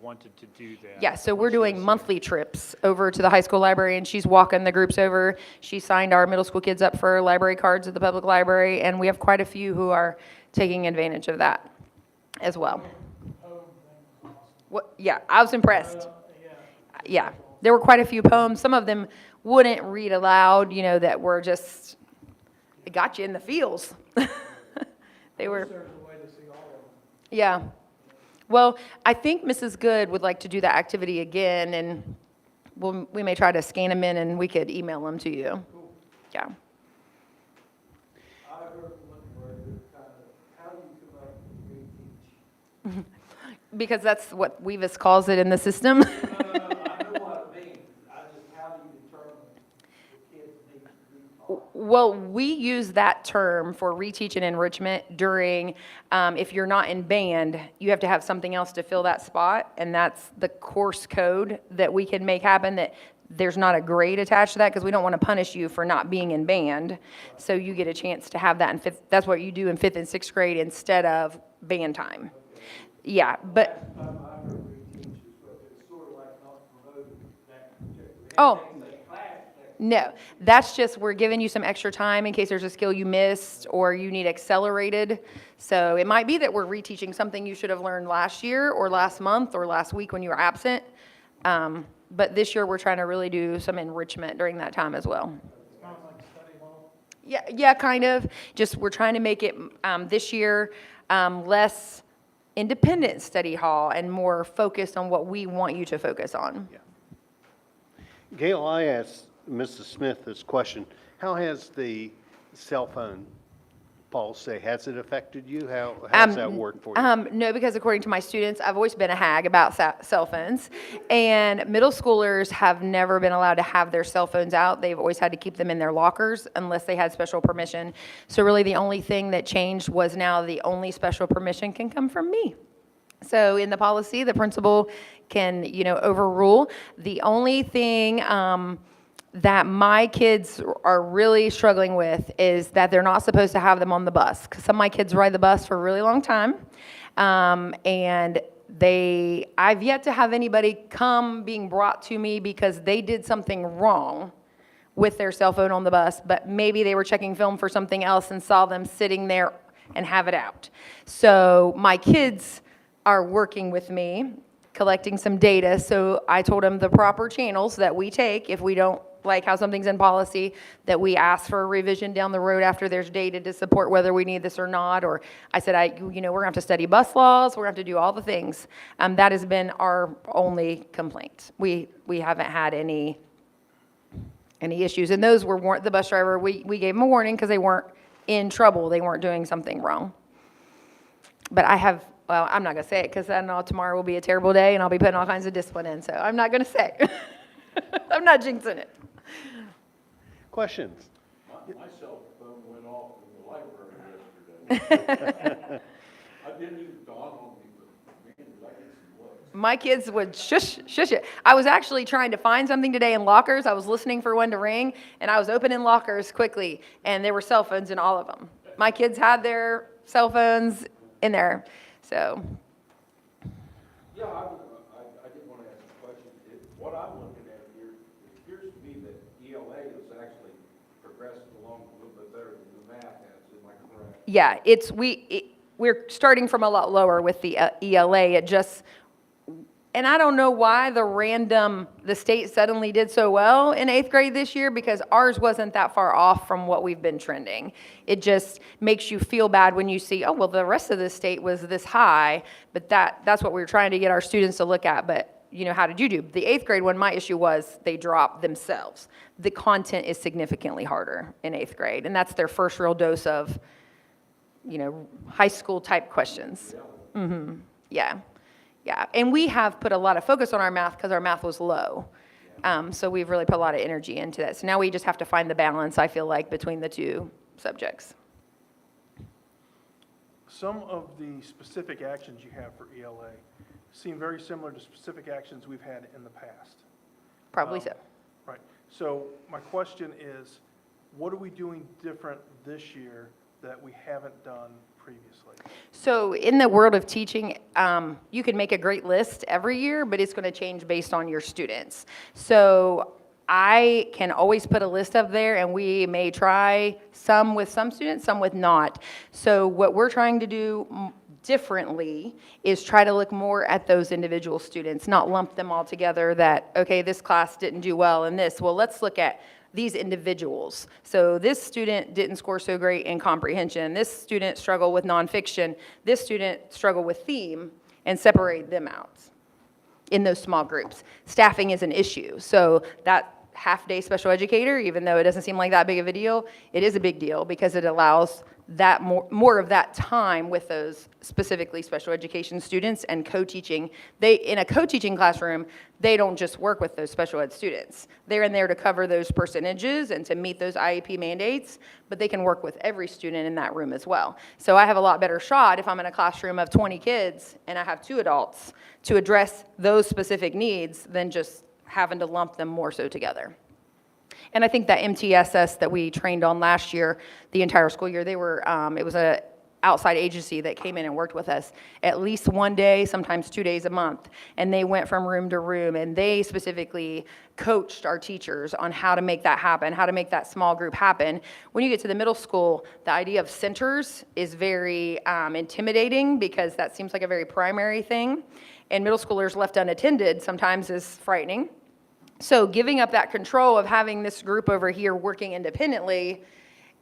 wanted to do that. Yeah, so we're doing monthly trips over to the high school library, and she's walking the groups over. She signed our middle school kids up for library cards at the public library, and we have quite a few who are taking advantage of that as well. Yeah, I was impressed. Yeah, there were quite a few poems. Some of them wouldn't read aloud, that were just, it got you in the feels. They were, yeah. Well, I think Mrs. Good would like to do that activity again, and we may try to scan them in, and we could email them to you. Yeah. I heard from Lindenberg, how do you come up with reteach? Because that's what Weavis calls it in the system. I know what it means. How do you determine the kids need to be taught? Well, we use that term for reteach and enrichment during, if you're not in band, you have to have something else to fill that spot, and that's the course code that we can make happen, that there's not a grade attached to that, because we don't want to punish you for not being in band. So you get a chance to have that in fifth, that's what you do in 5th and 6th grade instead of band time. Yeah, but, I heard reteach is, but it's sort of like not promoting that particular. oh. Everything's a class next. No, that's just, we're giving you some extra time in case there's a skill you missed or you need accelerated. So it might be that we're reteaching something you should have learned last year or last month or last week when you were absent. But this year, we're trying to really do some enrichment during that time as well. Sounds like study hall. Yeah, kind of. Just, we're trying to make it, this year, less independent study hall and more focused on what we want you to focus on. Gail, I asked Mrs. Smith this question. How has the cell phone policy, has it affected you? How's that work for you? No, because according to my students, I've always been a hag about cell phones. And middle schoolers have never been allowed to have their cell phones out. They've always had to keep them in their lockers unless they had special permission. So really the only thing that changed was now the only special permission can come from me. So in the policy, the principal can, overrule. The only thing that my kids are really struggling with is that they're not supposed to have them on the bus. 'Cause some of my kids ride the bus for a really long time. And I've yet to have anybody come being brought to me because they did something wrong with their cell phone on the bus, but maybe they were checking film for something else and saw them sitting there and have it out. So my kids are working with me, collecting some data. So I told them the proper channels that we take if we don't like how something's in policy, that we ask for a revision down the road after there's data to support whether we need this or not. Or I said, we're gonna have to study bus laws, we're gonna have to do all the things. That has been our only complaint. We haven't had any issues. And those were the bus driver, we gave them a warning because they weren't in trouble, they weren't doing something wrong. But well, I'm not gonna say it because I know tomorrow will be a terrible day and I'll be putting all kinds of discipline in, so I'm not gonna say. I'm not jinxing it. Questions? My cell phone went off in the library yesterday. I didn't even dawn on me, but man, did I get some looks. My kids would shush it. I was actually trying to find something today in lockers. I was listening for one to ring, and I was opening lockers quickly, and there were cell phones in all of them. My kids had their cell phones in there, so. Yeah, I did want to ask a question. What I'm looking at here, it appears to me that ELA has actually progressed along a little bit better than the math has. Am I correct? Yeah, we're starting from a lot lower with the ELA. And I don't know why the state suddenly did so well in 8th grade this year, because ours wasn't that far off from what we've been trending. It just makes you feel bad when you see, oh, well, the rest of the state was this high, but that's what we were trying to get our students to look at. But, how did you do? The 8th grade one, my issue was they dropped themselves. The content is significantly harder in 8th grade, and that's their first real dose of, high school type questions. Yeah. Yeah, and we have put a lot of focus on our math because our math was low. So we've really put a lot of energy into that. So now we just have to find the balance, I feel like, between the two subjects. Some of the specific actions you have for ELA seem very similar to specific actions we've had in the past. Probably so. Right. So my question is, what are we doing different this year that we haven't done previously? So in the world of teaching, you can make a great list every year, but it's going to change based on your students. So I can always put a list up there, and we may try some with some students, some with not. So what we're trying to do differently is try to look more at those individual students, not lump them all together that, okay, this class didn't do well in this. Well, let's look at these individuals. So this student didn't score so great in comprehension. This student struggled with nonfiction. This student struggled with theme, and separate them out in those small groups. Staffing is an issue. So that half-day special educator, even though it doesn't seem like that big of a deal, it is a big deal because it allows that more of that time with those specifically special education students and co-teaching. In a co-teaching classroom, they don't just work with those special ed students. They're in there to cover those percentages and to meet those IEP mandates, but they can work with every student in that room as well. So I have a lot better shot if I'm in a classroom of 20 kids and I have 2 adults to address those specific needs than just having to lump them more so together. And I think that MTSS that we trained on last year, the entire school year, it was a outside agency that came in and worked with us at least one day, sometimes 2 days a month. And they went from room to room, and they specifically coached our teachers on how to make that happen, how to make that small group happen. When you get to the middle school, the idea of centers is very intimidating because that seems like a very primary thing. And middle schoolers left unattended sometimes is frightening. So giving up that control of having this group over here working independently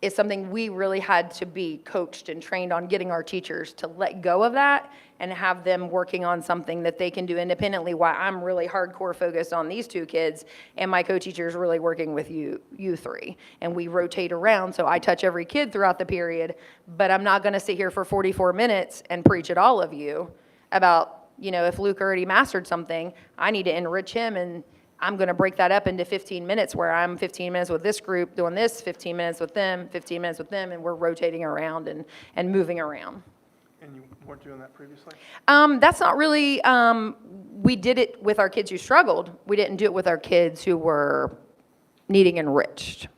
is something we really had to be coached and trained on, getting our teachers to let go of that and have them working on something that they can do independently while I'm really hardcore focused on these 2 kids and my co-teacher is really working with you 3. And we rotate around, so I touch every kid throughout the period, but I'm not gonna sit here for 44 minutes and preach at all of you about, if Luke already mastered something, I need to enrich him, and I'm going to break that up into 15 minutes where I'm 15 minutes with this group doing this, 15 minutes with them, 15 minutes with them, and we're rotating around and moving around. And you weren't doing that previously? That's not really, we did it with our kids who struggled. We didn't do it with our kids who were needing enriched.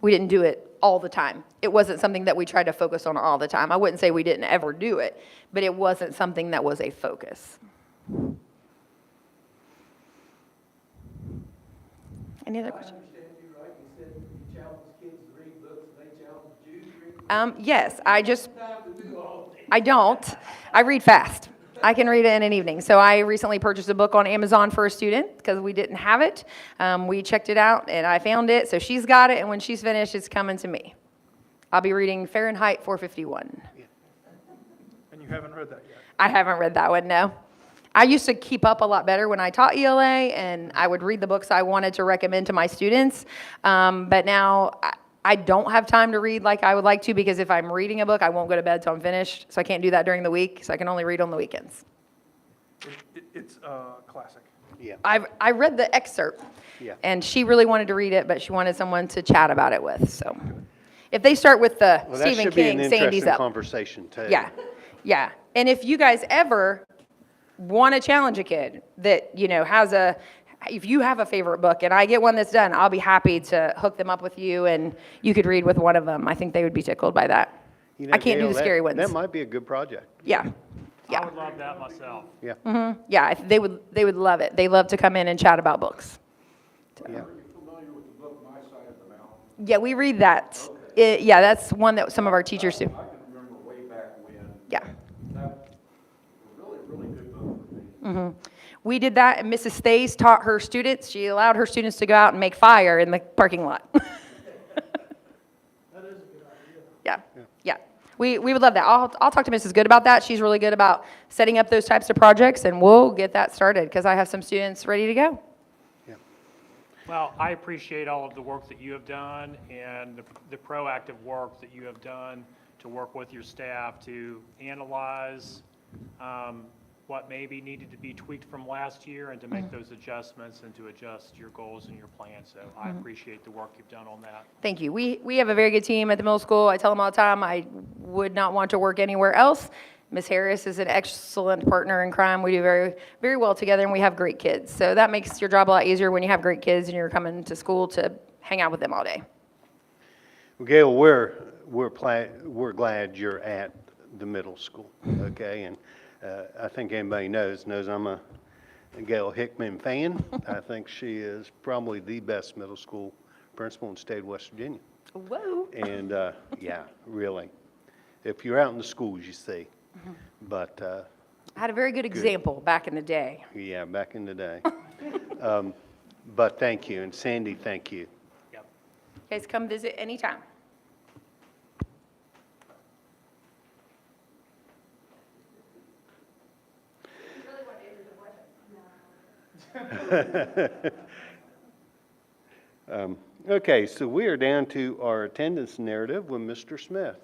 We didn't do it all the time. It wasn't something that we tried to focus on all the time. I wouldn't say we didn't ever do it, but it wasn't something that was a focus. Any other questions? I understand you right, you said you challenge kids to read books, and they challenge you to read books. Yes, I just, Time to do all things. I don't. I read fast. I can read it in an evening. So I recently purchased a book on Amazon for a student because we didn't have it. We checked it out and I found it. So she's got it, and when she's finished, it's coming to me. I'll be reading Fahrenheit 451. And you haven't read that yet? I haven't read that one, no. I used to keep up a lot better when I taught ELA, and I would read the books I wanted to recommend to my students. But now I don't have time to read like I would like to, because if I'm reading a book, I won't go to bed till I'm finished. So I can't do that during the week, so I can only read on the weekends. It's a classic. Yeah. I read the excerpt, Yeah. and she really wanted to read it, but she wanted someone to chat about it with. So if they start with the Well, that Stephen should be an King, Sandy's interesting up. conversation, too. Yeah, yeah. And if you guys ever want to challenge a kid that, if you have a favorite book and I get one that's done, I'll be happy to hook them up with you and you could read with one of them. I think they would be tickled by that. I can't do Gail, the scary ones. That might be a good project. Yeah, I yeah, would love that myself. Yeah. yeah, they would love it. They love to come in and chat about books. Yeah. Yeah, we read that. Yeah, that's one that some of our teachers do. I can remember way back when. Yeah. That was really, really good book for me. We did that, and Mrs. Stays taught her students, she allowed her students to go out and make fire in the parking lot. That is a good idea. Yeah. We would love that. I'll talk to Mrs. Good about that. She's really good about setting up those types of projects, and we'll get that started, because I have some students ready to go. Well, I appreciate all of the work that you have done and the proactive work that you have done to work with your staff to analyze what maybe needed to be tweaked from last year and to make those adjustments and to adjust your goals and your plan. So I appreciate the work you've done on that. Thank you. We have a very good team at the middle school. I tell them all the time, I would not want to work anywhere else. Ms. Harris is an excellent partner in crime. We do very, very well together, and we have great kids. So that makes your job a lot easier when you have great kids and you're coming to school to hang out with them all day. Well, Gail, we're glad you're at the middle school, okay? And I think anybody knows I'm a Gail Hickman fan. I think she is probably the best middle school principal in the state of West Virginia. Whoa. And, yeah, really. If you're out in the schools, you see. But, I had a very good example back in the day. yeah, back in the day. But thank you. And Sandy, thank you. Yep. You guys come visit anytime. Okay, so we are down to our attendance narrative with Mr. Smith.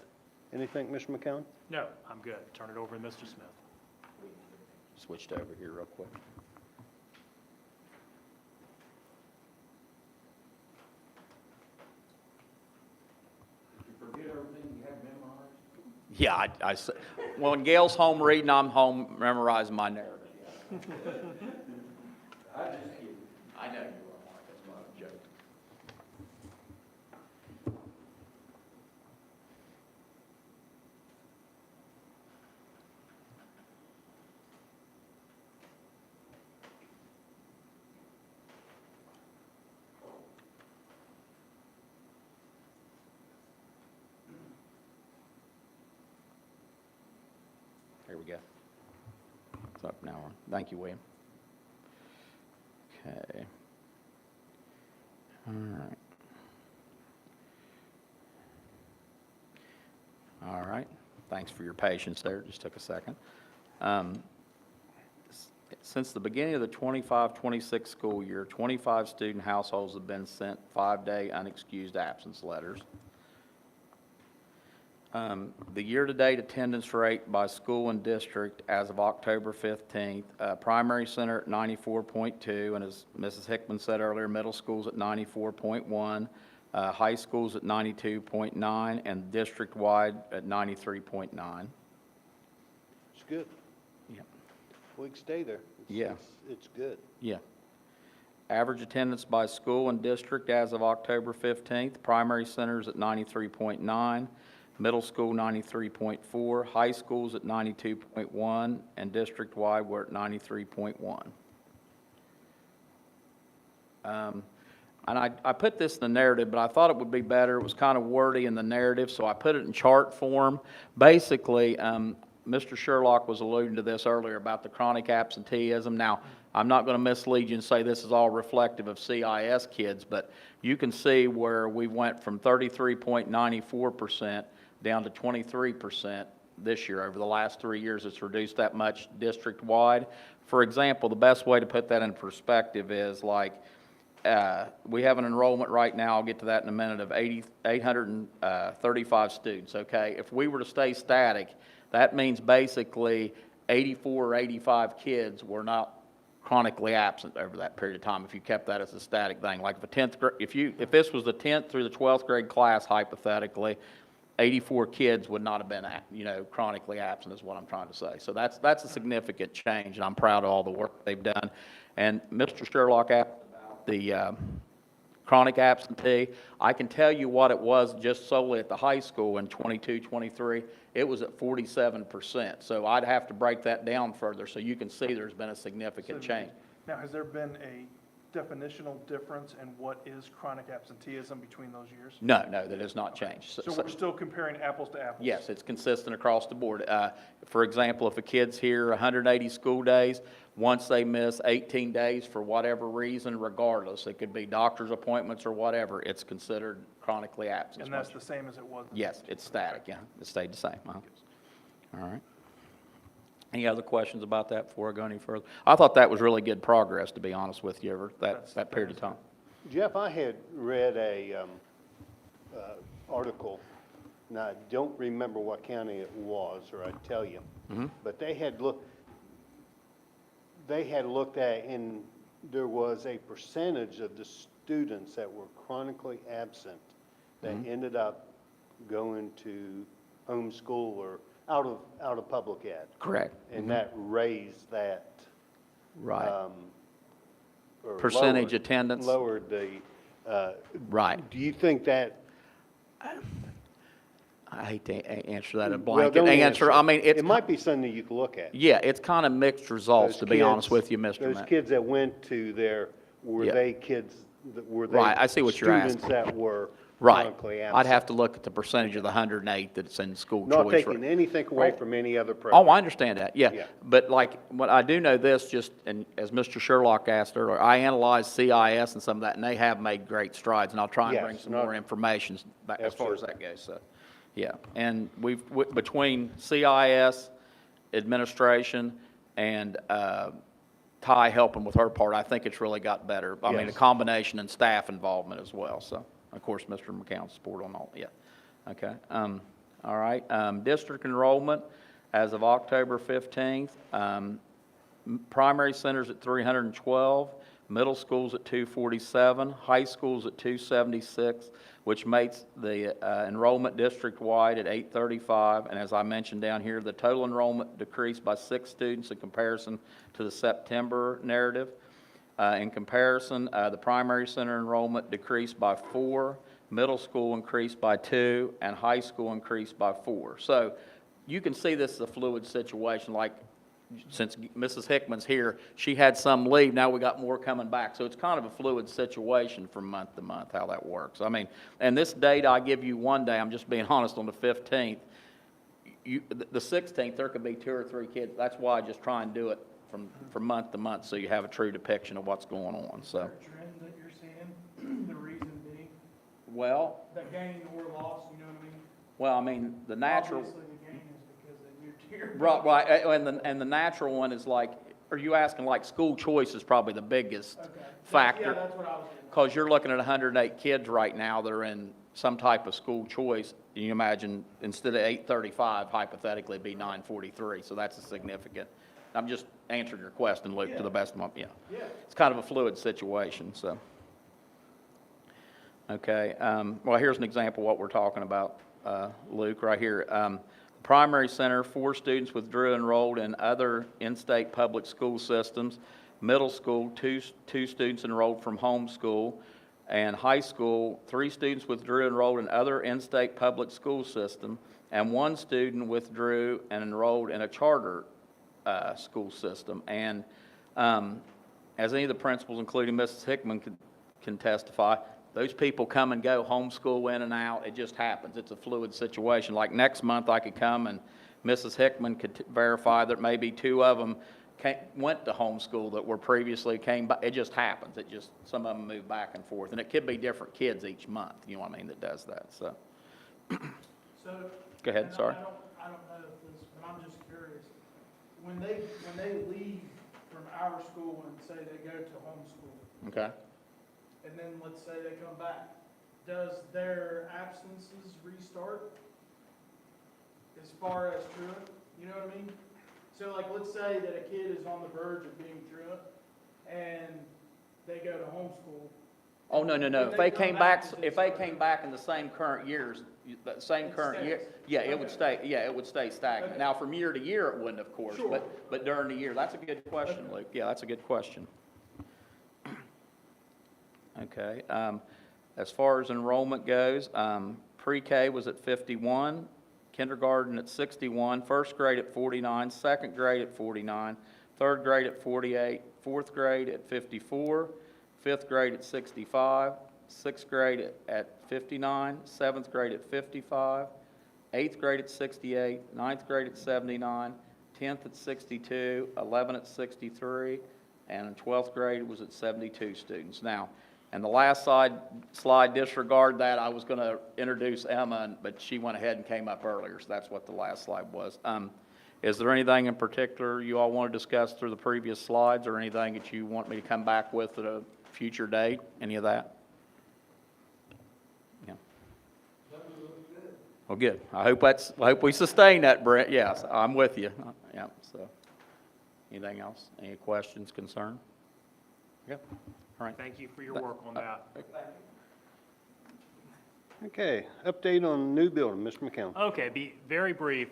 Anything, Mr. McCown? No, I'm good. Turn it over to Mr. Smith. Switched over here real quick. Did you forget everything you had memorized? Yeah, well, when Gail's home reading, I'm home memorizing my narrative. I just kidding. I know you are, Mark, that's not a joke. There we go. It's up now. Thank you, William. Okay. All right. All right. Thanks for your patience there. Just took a second. Since the beginning of the 25-26 school year, 25 student households have been sent 5-day unexcused absence letters. The year-to-date attendance rate by school and district as of October 15th, primary center at 94.2, and as Mrs. Hickman said earlier, middle schools at 94.1, high schools at 92.9, and district-wide at 93.9. It's good. Yeah. We can stay there. Yeah. It's good. Yeah. Average attendance by school and district as of October 15th, primary centers at 93.9, middle school 93.4, high schools at 92.1, and district-wide we're at 93.1. And I put this in the narrative, but I thought it would be better. It was kind of wordy in the narrative, so I put it in chart form. Basically, Mr. Sherlock was alluding to this earlier about the chronic absenteeism. Now, I'm not going to mislead you and say this is all reflective of CIS kids, but you can see where we went from 33.94% down to 23% this year. Over the last 3 years, it's reduced that much district-wide. For example, the best way to put that in perspective is like, we have an enrollment right now, I'll get to that in a minute, of 835 students, okay? If we were to stay static, that means basically 84 or 85 kids were not chronically absent over that period of time if you kept that as a static thing. Like if this was the 10th through the 12th grade class, hypothetically, 84 kids would not have been, chronically absent is what I'm trying to say. So that's a significant change, and I'm proud of all the work they've done. And Mr. Sherlock asked about the chronic absentee. I can tell you what it was just solely at the high school in 22-23. It was at 47%. So I'd have to break that down further so you can see there's been a significant change. Now, has there been a definitional difference in what is chronic absenteeism between those years? No, that has not changed. So we're still comparing apples to apples? Yes, it's consistent across the board. For example, if a kid's here 180 school days, once they miss 18 days for whatever reason, regardless, it could be doctor's appointments or whatever, it's considered chronically absent. And that's the same as it was? Yes, it's static, yeah, it stayed the same, All right. Any other questions about that before I go any further? I thought that was really good progress, to be honest with you, over that period of time. Jeff, I had read a article, now I don't remember what county it was, or I'd tell you. But they had looked at, and there was a percentage of the students that were chronically absent that ended up going to homeschool or out of public ed. Correct. And that raised that. Right. Or Percentage lowered- attendance? Lowered the, Right. do you think that? I hate to answer that a Well, blanket don't answer. I mean, it's, It might be something you could look at. yeah, it's kind of mixed results, Those to be honest kids- with you, Mr. Those Matt. kids that went to there, were Yeah. they kids, were they? Right, I see what you're asking. Students that were Right. chronically absent? I'd have to look at the percentage of the 108 that's in school Not choice. taking anything away from any other program. Oh, I understand that, yeah. Yeah. But like, what I do know this, just, and as Mr. Sherlock asked earlier, I analyzed CIS and some of that, and they have made great strides, and I'll try and Yes, bring some not- more information back as far as that Absolutely. goes, so, yeah. And between CIS, administration, and Ty helping with her part, I think it's really got better. I mean, a Yes. combination and staff involvement as well, so, of course, Mr. McCown's support on all, yeah. Okay, all right, district enrollment as of October 15th, primary centers at 312, middle schools at 247, high schools at 276, which makes the enrollment district-wide at 835. And as I mentioned down here, the total enrollment decreased by 6 students in comparison to the September narrative. In comparison, the primary center enrollment decreased by 4, middle school increased by 2, and high school increased by 4. So you can see this is a fluid situation, like since Mrs. Hickman's here, she had some leave, now we got more coming back. So it's kind of a fluid situation from month to month, how that works. I mean, and this date I give you one day, I'm just being honest, on the 15th, the 16th, there could be 2 or 3 kids. That's why I just try and do it from month to month, so you have a true depiction of what's going on, so. Trend that you're seeing, the reason being, Well, that gain or loss, you know what I mean? well, I mean, the natural. Obviously, the gain is because they moved here. Right, and the natural one is like, are you asking like school choice is probably the biggest factor? Yeah, that's what I was getting at. Because you're looking at 108 kids right now that are in some type of school choice. You imagine instead of 835, hypothetically, it'd be 943, so that's a significant. I'm just answering your question, Luke, to the best of my, yeah. It's kind of a fluid situation, so. Okay, well, here's an example of what we're talking about, Luke, right here. Primary center, 4 students withdrew enrolled in other in-state public school systems. Middle school, two students enrolled from homeschool. And high school, 3 students withdrew enrolled in other in-state public school system. And 1 student withdrew and enrolled in a charter school system. And as any of the principals, including Mrs. Hickman, can testify, those people come and go, homeschool in and out. It just happens. It's a fluid situation. Like next month, I could come and Mrs. Hickman could verify that maybe 2 of them went to homeschool that were previously came back. It just happens. It just, some of them move back and forth. And it could be different kids each month, you know what I mean, that does that, so. So. Go ahead, and sorry. I don't know if this, but I'm just curious. When they leave from our school and say they go to homeschool, Okay. and then let's say they come back, does their absences restart? As far as truant, you know what I mean? So like, let's say that a kid is on the verge of being truant, and they go to homeschool. Oh, no. When If they come came back, does it if they start? came back in the same current years, that same It current year, stays. yeah, it would Okay. stay, it would stay stagnant. Okay. Now, from year to year, it wouldn't, of course, Sure. but during the year, that's a good question, Luke. Yeah, that's a good question. Okay, as far as enrollment goes, pre-K was at 51, kindergarten at 61, first grade at 49, second grade at 49, third grade at 48, fourth grade at 54, fifth grade at 65, sixth grade at 59, seventh grade at 55, eighth grade at 68, ninth grade at 79, 10th at 62, 11 at 63, and in 12th grade was at 72 students. Now, and the last slide, disregard that. I was going to introduce Emma, but she went ahead and came up earlier, so that's what the last slide was. Is there anything in particular you all want to discuss through the previous slides, or anything that you want me to come back with at a future date? Any of that? Yeah. Well, good. I hope we sustain that, Brent. Yes, I'm with you. Yeah. So, anything else? Any questions, concern? Yeah. All right. Thank you for your work on that. Okay, update on the new building, Mr. McCown. Okay, be very brief.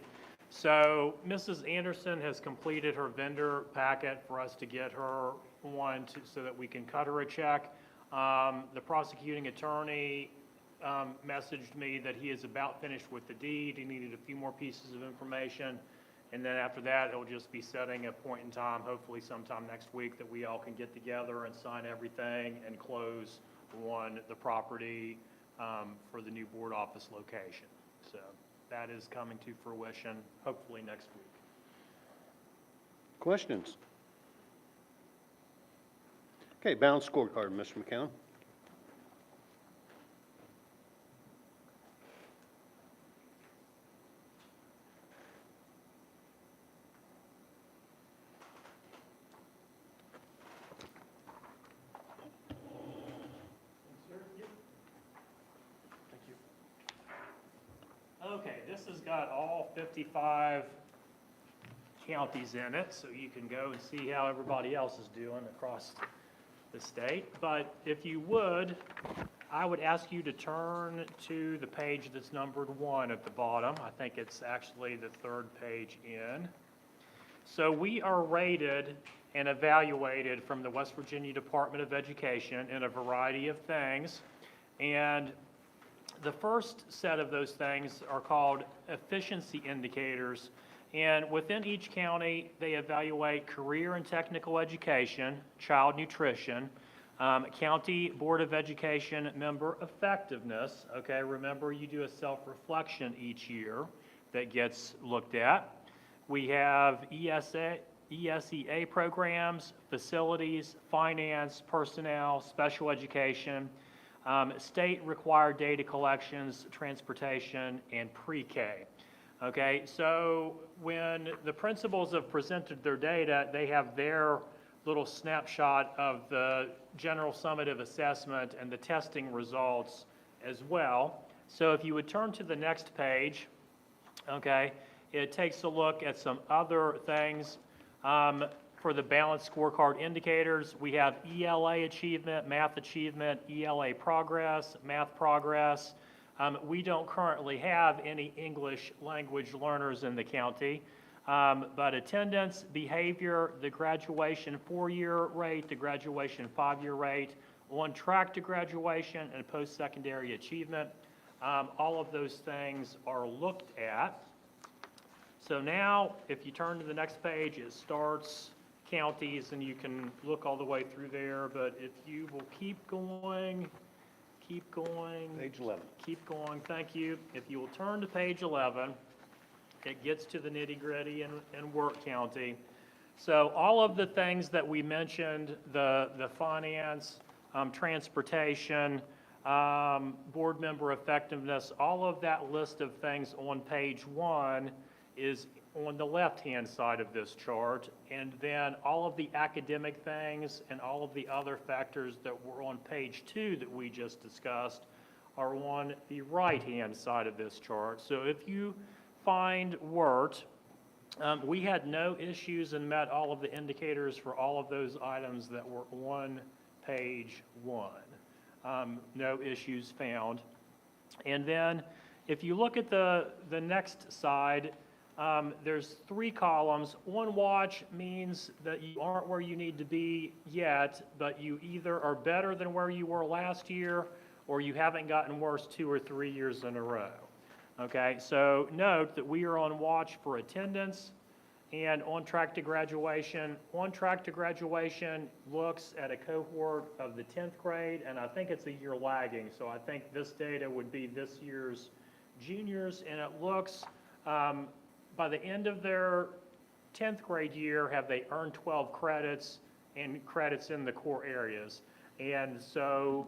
So Mrs. Anderson has completed her vendor packet for us to get her one so that we can cut her a check. The prosecuting attorney messaged me that he is about finished with the deed. He needed a few more pieces of information. And then after that, he'll just be setting a point in time, hopefully sometime next week, that we all can get together and sign everything and close on the property for the new board office location. So that is coming to fruition, hopefully next week. Questions? Okay, balanced scorecard, Mr. McCown. Okay, this has got all 55 counties in it, so you can go and see how everybody else is doing across the state. But if you would, I would ask you to turn to the page that's numbered 1 at the bottom. I think it's actually the 3rd page in. So we are rated and evaluated from the West Virginia Department of Education in a variety of things. And the first set of those things are called efficiency indicators. And within each county, they evaluate career and technical education, child nutrition, county board of education member effectiveness. Okay, remember you do a self-reflection each year that gets looked at. We have ESEA programs, facilities, finance, personnel, special education, state required data collections, transportation, and pre-K. Okay, so when the principals have presented their data, they have their little snapshot of the general summative assessment and the testing results as well. So if you would turn to the next page, okay, it takes a look at some other things. For the balanced scorecard indicators, we have ELA achievement, math achievement, ELA progress, math progress. We don't currently have any English language learners in the county, but attendance, behavior, the graduation 4-year rate, the graduation 5-year rate, on track to graduation, and post-secondary achievement, all of those things are looked at. So now, if you turn to the next page, it starts counties, and you can look all the way through there, but if you will keep going, Page 11. keep going, thank you. If you will turn to page 11, it gets to the nitty-gritty in Wirt County. So all of the things that we mentioned, the finance, transportation, board member effectiveness, all of that list of things on page 1 is on the left-hand side of this chart, and then all of the academic things and all of the other factors that were on page 2 that we just discussed are on the right-hand side of this chart. So if you find Wirt, we had no issues and met all of the indicators for all of those items that were on page 1. No issues found. And then if you look at the next side, there's 3 columns. On watch means that you aren't where you need to be yet, but you either are better than where you were last year, or you haven't gotten worse 2 or 3 years in a row. Okay, so note that we are on watch for attendance and on track to graduation. On track to graduation looks at a cohort of the 10th grade, and I think it's a year lagging, so I think this data would be this year's juniors, and it looks, by the end of their 10th grade year, have they earned 12 credits and credits in the core areas. And so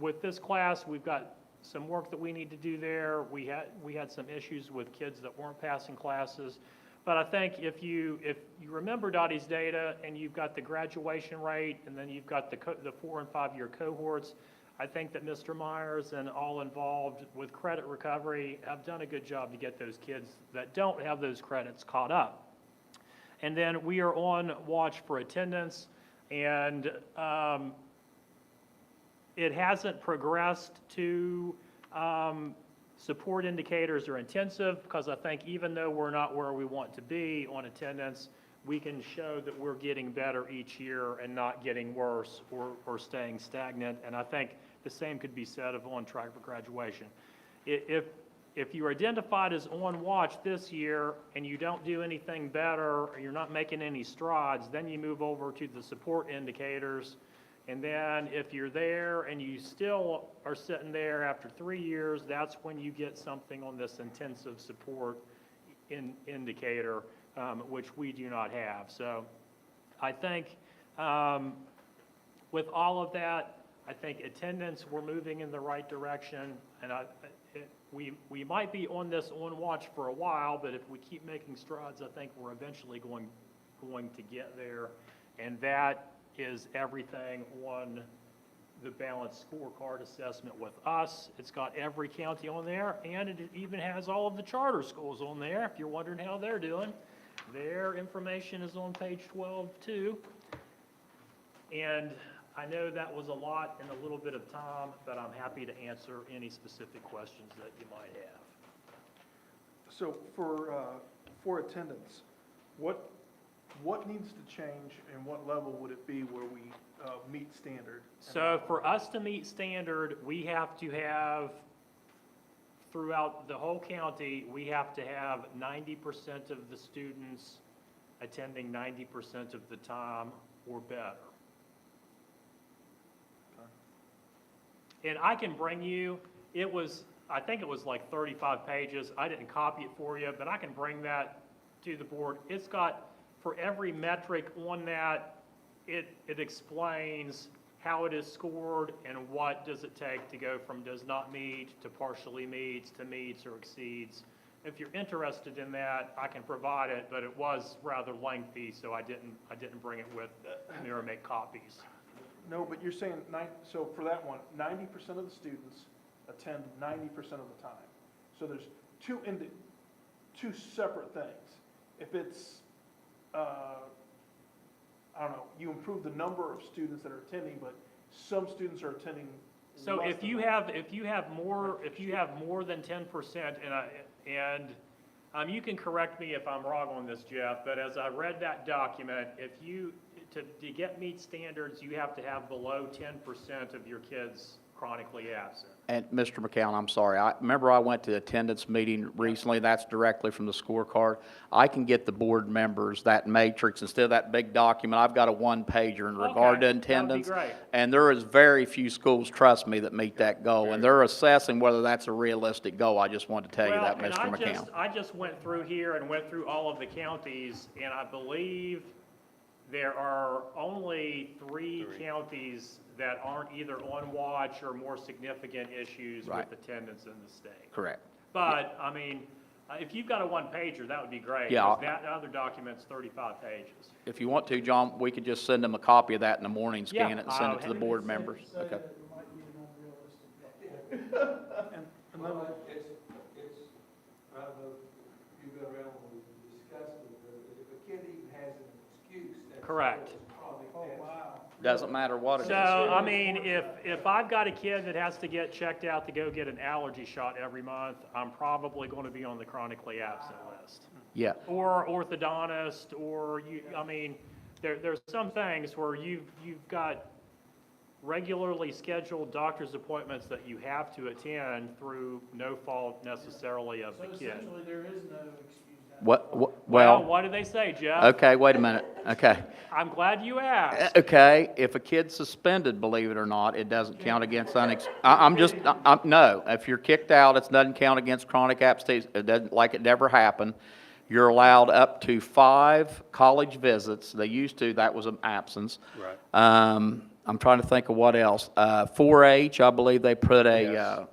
with this class, we've got some work that we need to do there. We had some issues with kids that weren't passing classes. But I think if you remember Dottie's data and you've got the graduation rate and then you've got the 4 and 5 year cohorts, I think that Mr. Myers and all involved with credit recovery have done a good job to get those kids that don't have those credits caught up. And then we are on watch for attendance, and it hasn't progressed to support indicators or intensive, because I think even though we're not where we want to be on attendance, we can show that we're getting better each year and not getting worse or staying stagnant. And I think the same could be said of on track for graduation. If you're identified as on watch this year and you don't do anything better, or you're not making any strides, then you move over to the support indicators. And then if you're there and you still are sitting there after 3 years, that's when you get something on this intensive support indicator, which we do not have. So I think with all of that, I think attendance, we're moving in the right direction. And we might be on this on watch for a while, but if we keep making strides, I think we're eventually going to get there. And that is everything on the balanced scorecard assessment with us. It's got every county on there, and it even has all of the charter schools on there. If you're wondering how they're doing, their information is on page 12 too. And I know that was a lot in a little bit of time, but I'm happy to answer any specific questions that you might have. So for attendance, what needs to change and what level would it be where we meet standard? So for us to meet standard, we have to have, throughout the whole county, we have to have 90% of the students attending 90% of the time or better. And I can bring you, I think it was like 35 pages. I didn't copy it for you, but I can bring that to the board. It's got, for every metric on that, it explains how it is scored and what does it take to go from does not meet to partially meets to meets or exceeds. If you're interested in that, I can provide it, but it was rather lengthy, so I didn't bring it with me or make copies. No, but you're saying, so for that one, 90% of the students attend 90% of the time. So there's two separate things. If it's, I don't know, you improve the number of students that are attending, but some students are attending So less if than you that. have more than 10%, and you can correct me if I'm wrong on this, Jeff, but as I read that document, to get meet standards, you have to have below 10% of your kids chronically absent. And Mr. McCown, I'm sorry, I went to the attendance meeting recently, that's directly from the scorecard. I can get the board members that matrix, instead of that big document, I've got a one-pager in regard to Okay, that would be attendance. great. And there is very few schools, trust me, that meet that goal, and they're assessing whether that's a realistic goal. I just wanted to tell you that, Well, Mr. and McCown. I just went through here and went through all of the counties, and I believe there are only three counties that aren't either on watch or more significant issues with Right. attendance in the state. Correct. But, I mean, if you've got a one-pager, that would be great. Yeah, 'Cause that other document's 35 pages. If you want to, John, we could just send them a copy of that in the morning, Yeah, scan it, and send I'll it to the have board members. Say Okay. that it might be an unrealistic goal. And then, Well, it's, I don't know if you go around and we discussed it, but if a kid even has an excuse, that's. Correct. Probably, oh, wow. Doesn't matter what it So, is. I mean, if I've got a kid that has to get checked out to go get an allergy shot every month, I'm probably going to be on the chronically absent list. Yeah. Or orthodontist, or I mean, there's some things where you've got regularly scheduled doctor's appointments that you have to attend through no fault necessarily of the So kid. essentially, there is no excuse. What, Well, well, what do they say, Jeff? okay, wait a minute, okay. I'm glad you asked. Okay, if a kid's suspended, believe it or not, it doesn't count against no, if you're kicked out, it doesn't count against chronic absenteeism, it doesn't, like it never happened. You're allowed up to 5 college visits, they used to, that was an absence. Right. I'm trying to think of what else. 4-H, I believe they put an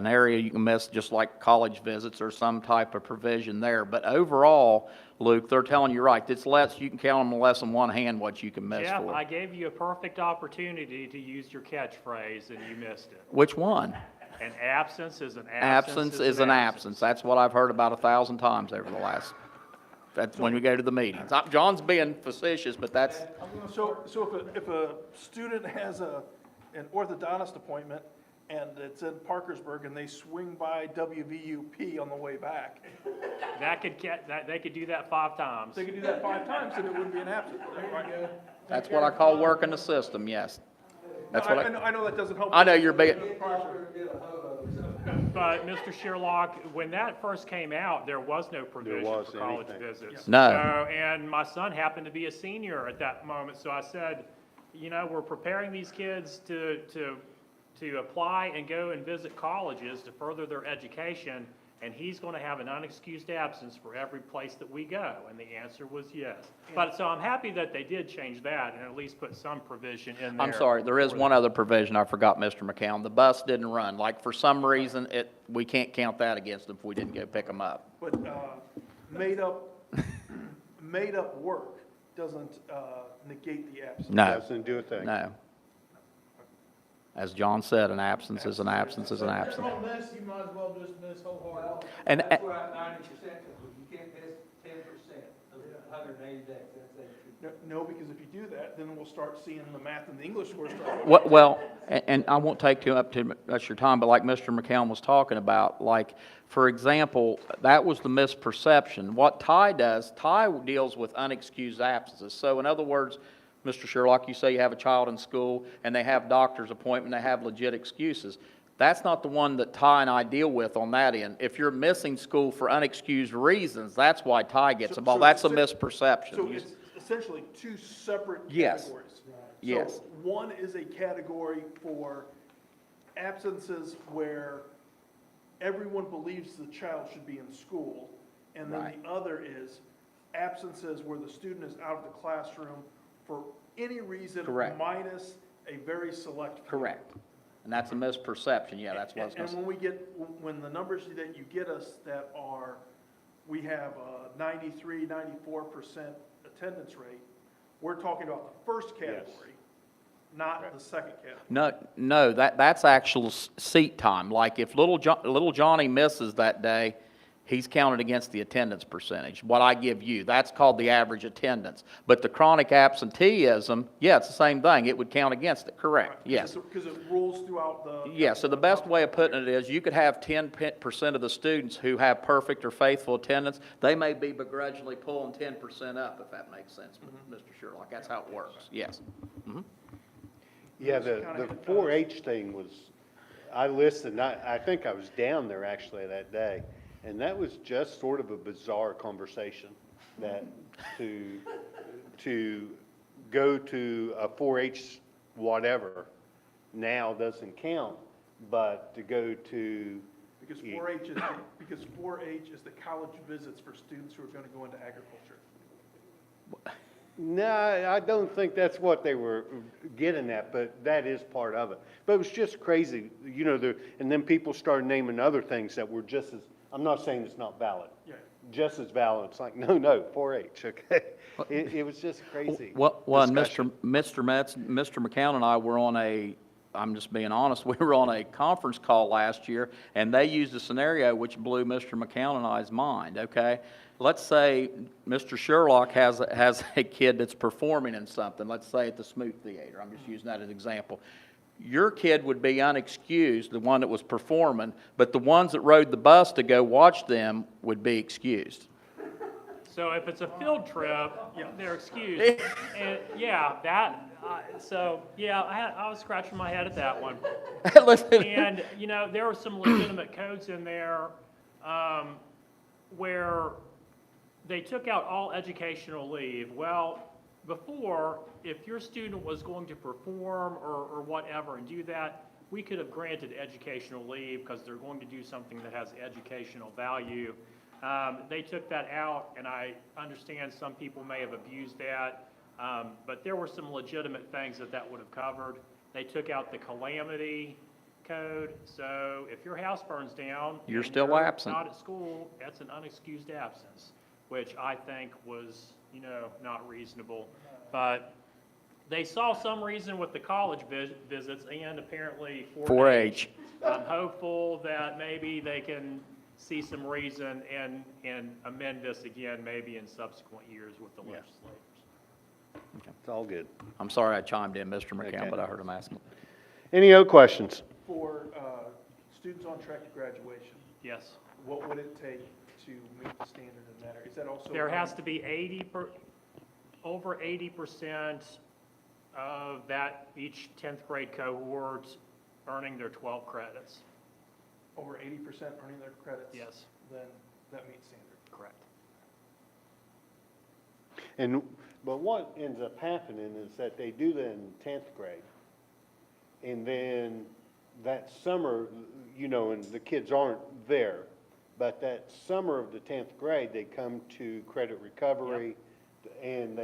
area you can miss, just like college visits or some type of provision there. But overall, Luke, they're telling you right, it's less, you can count them less than one hand what you can miss Jeff, for. I gave you a perfect opportunity to use your catchphrase, and you missed it. Which one? An absence is an Absence is an absence. That's what I've heard about 1,000 times over the last, that's when we go to the meetings. John's being facetious, but that's, So if a student has an orthodontist appointment and it's in Parkersburg and they swing by WVUP on the way back, They could do that 5 times. they could do that 5 times and it wouldn't be an absence, right? that's what I call working the system, yes. That's what I know that doesn't help. I know you're being, But, Mr. Sherlock, when that first came out, there was no provision was for college anything. visits. No. So, and my son happened to be a senior at that moment, so I said, you know, we're preparing these kids to apply and go and visit colleges to further their education, and he's going to have an unexcused absence for every place that we go, and the answer was yes. But, so I'm happy that they did change that and at least put some provision in there. I'm sorry, there is one other provision I forgot, Mr. McCown. The bus didn't run. Like, for some reason, we can't count that against them if we didn't go pick them up. But made up work doesn't negate the absence. No, Doesn't do a thing. no. As John said, an absence is an absence is an If absence. you're gonna miss, you might as well just miss wholeheartedly. And- That's where 90%, because you can't miss 10% of 180 days, that's 80. No, because if you do that, then we'll start seeing the math and the English scores start. Well, and I won't take too much your time, but like Mr. McCown was talking about, like, for example, that was the misperception. What Ty does, Ty deals with unexcused absences. So in other words, Mr. Sherlock, you say you have a child in school and they have doctor's appointment, they have legit excuses. That's not the one that Ty and I deal with on that end. If you're missing school for unexcused reasons, that's why Ty gets involved. That's a misperception. So it's essentially 2 separate Yes. categories. Yes. So one is a category for absences where everyone believes the child should be in school. And then Right. the other is absences where the student is out of the classroom for any reason. Correct. Minus a very select few. Correct. And that's a misperception, yeah, that's what I was And gonna when say. when the numbers that you get us that are, we have a 93, 94% attendance rate, we're talking about the first category, not the second category. No, that's actual seat time. Like if little Johnny misses that day, he's counted against the attendance percentage, what I give you. That's called the average attendance. But the chronic absenteeism, yeah, it's the same thing. It would count against it, correct, yes. Because it rolls throughout the. Yeah, so the best way of putting it is you could have 10% of the students who have perfect or faithful attendance. They may be begrudgingly pulling 10% up, if that makes sense, Mr. Sherlock. That's how it works, yes. Yeah, the 4-H thing was, I listened, I think I was down there actually that day, and that was just sort of a bizarre conversation, that to go to a 4-H whatever now doesn't count, but to go to. Because 4-H is the college visits for students who are going to go into agriculture. No, I don't think that's what they were getting at, but that is part of it. But it was just crazy, you know, and then people started naming other things that were just as, I'm not saying it's not valid. Yeah. Just as valid. It's like, no, 4-H, okay? It was just crazy. Well, and discussion. Mr. McCown and I were on I'm just being honest, we were on a conference call last year, and they used a scenario which blew Mr. McCown and I's mind, okay? Let's say Mr. Sherlock has a kid that's performing in something, let's say at the Smoot Theater, I'm just using that as an example. Your kid would be unexcused, the one that was performing, but the ones that rode the bus to go watch them would be excused. So if it's a field trip, they're excused. And, yeah, I was scratching my head at that one. Listen. And, you know, there were some legitimate codes in there, where they took out all educational leave. Well, before, if your student was going to perform or whatever and do that, we could have granted educational leave because they're going to do something that has educational value. They took that out, and I understand some people may have abused that, but there were some legitimate things that would have covered. They took out the calamity code, so if your house burns down. You're and still absent. Not at school, that's an unexcused absence, which I think was, not reasonable. But they saw some reason with the college visits and apparently 4-H. I'm hopeful that maybe they can see some reason and amend this again, maybe in subsequent years with the Yeah. legislators. It's all good. I'm sorry I chimed in, Mr. McCown, Okay. but I heard him asking. Any other questions? For students on track to graduation, Yes. what would it take to meet the standard in that area? Is that also? There has to be over 80% of that, each 10th grade cohort earning their 12 credits. Over 80% earning their credits? Yes. Then that meets standard. Correct. But what ends up happening is that they do that in 10th grade. And then that summer, and the kids aren't there, but that summer of the 10th grade, they come to credit recovery, and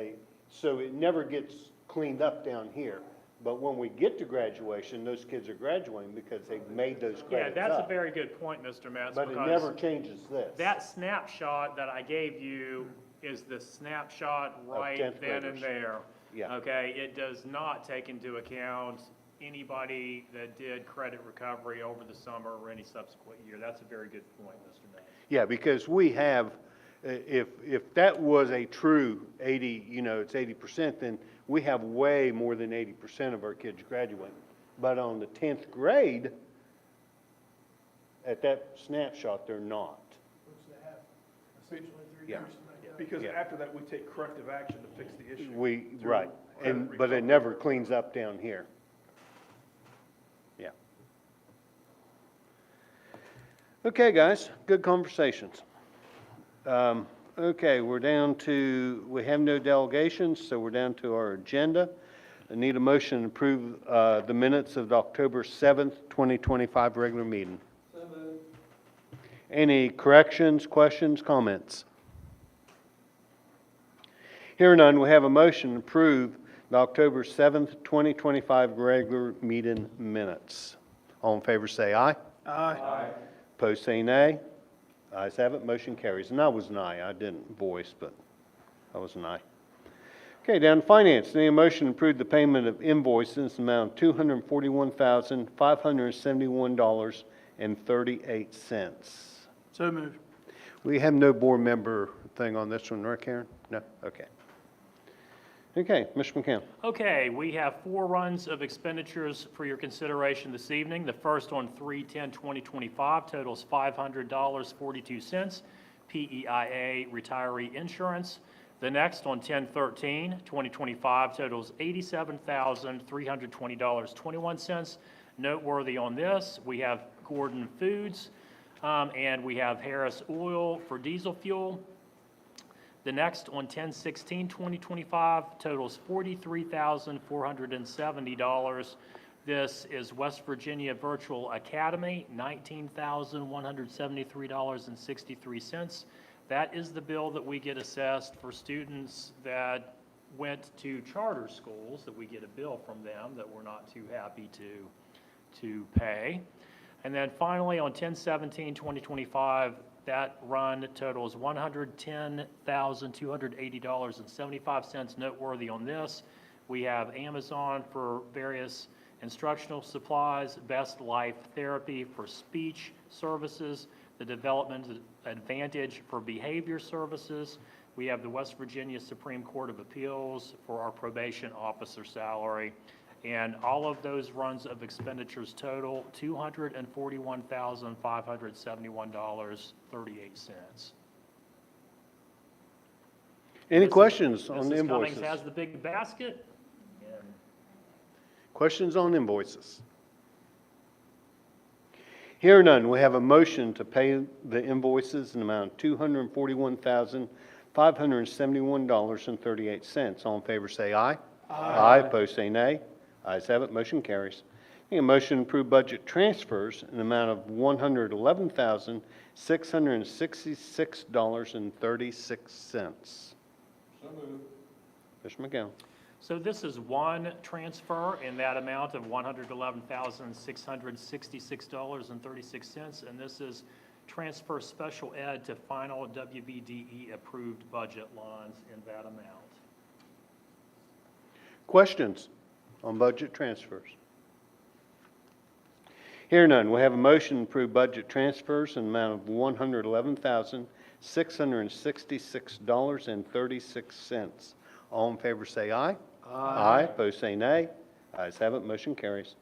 so it never gets cleaned up down here. But when we get to graduation, those kids are graduating because they've made those Yeah, credits that's a up. very good point, Mr. Metz, But it because never changes this. that snapshot that I gave you is the snapshot right 10th then and graders. there. Yeah. Okay, it does not take into account anybody that did credit recovery over the summer or any subsequent year. That's a very good point, Mr. Metz. Yeah, because we have, if that was a true 80, it's 80%, then we have way more than 80% of our kids graduating. But on the 10th grade, at that snapshot, they're not. Which they have essentially 3 Yeah. years. Because Yeah. after that, we take corrective action to fix the issue. through Right, credit but it recovery. never cleans up down here. Yeah. Okay, guys, good conversations. Okay, we have no delegations, so we're down to our agenda. I need a motion to approve the minutes of the October 7th, 2025 regular meeting. So moved. Any corrections, questions, comments? Hearing none, we have a motion to approve the October 7th, 2025 regular meeting minutes. All in favor say aye. Aye. Opposed say nay. Ayes have it, motion carries. And I was an aye, I didn't voice, but I was an aye. Okay, down to finance. Need a motion to approve the payment of invoices in the amount of $241,571.38. So moved. We have no board member thing on this one, right, Karen? No? Okay. Okay, Mr. McCann. Okay, we have 4 runs of expenditures for your consideration this evening. The first on 3/10/2025 totals $500.42, PEIA retiree insurance. The next on 10/13/2025 totals $87,320.21. Noteworthy on this, we have Gordon Foods, and we have Harris Oil for diesel fuel. The next on 10/16/2025 totals $43,470. This is West Virginia Virtual Academy, $19,173.63. That is the bill that we get assessed for students that went to charter schools, that we get a bill from them that we're not too happy to pay. And then finally, on 10/17/2025, that run totals $110,280.75. Noteworthy on this, we have Amazon for various instructional supplies, Best Life Therapy for speech services, the Development Advantage for behavior services. We have the West Virginia Supreme Court of Appeals for our probation officer salary. And all of those runs of expenditures total $241,571.38. Any questions on the Mrs. Cummings invoices? has the big basket. And Questions on invoices? Hearing none, we have a motion to pay the invoices in the amount of $241,571.38. All in favor say aye. Aye. Opposed say nay. Ayes have it, motion carries. Need a motion to approve budget transfers in the amount of $111,666.36. Mr. McGowan. So this is one transfer in that amount of $111,666.36, and this is transfer special ed to final WBDE approved budget lines in that amount. Questions on budget transfers? Hear none, we have a motion to approve budget transfers in the amount of $111,666.36. All in favor say aye. Aye. Opposed say nay. Ayes have it, motion carries.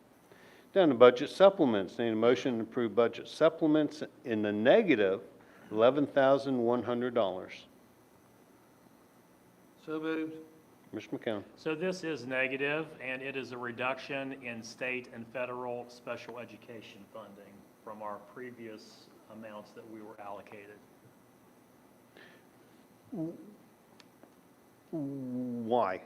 Down to budget supplements. Need a motion to approve budget supplements in the negative $11,100. So moved. Mr. McCown. So this is negative, and it is a reduction in state and federal special education funding from our previous amounts that we were allocated. Why?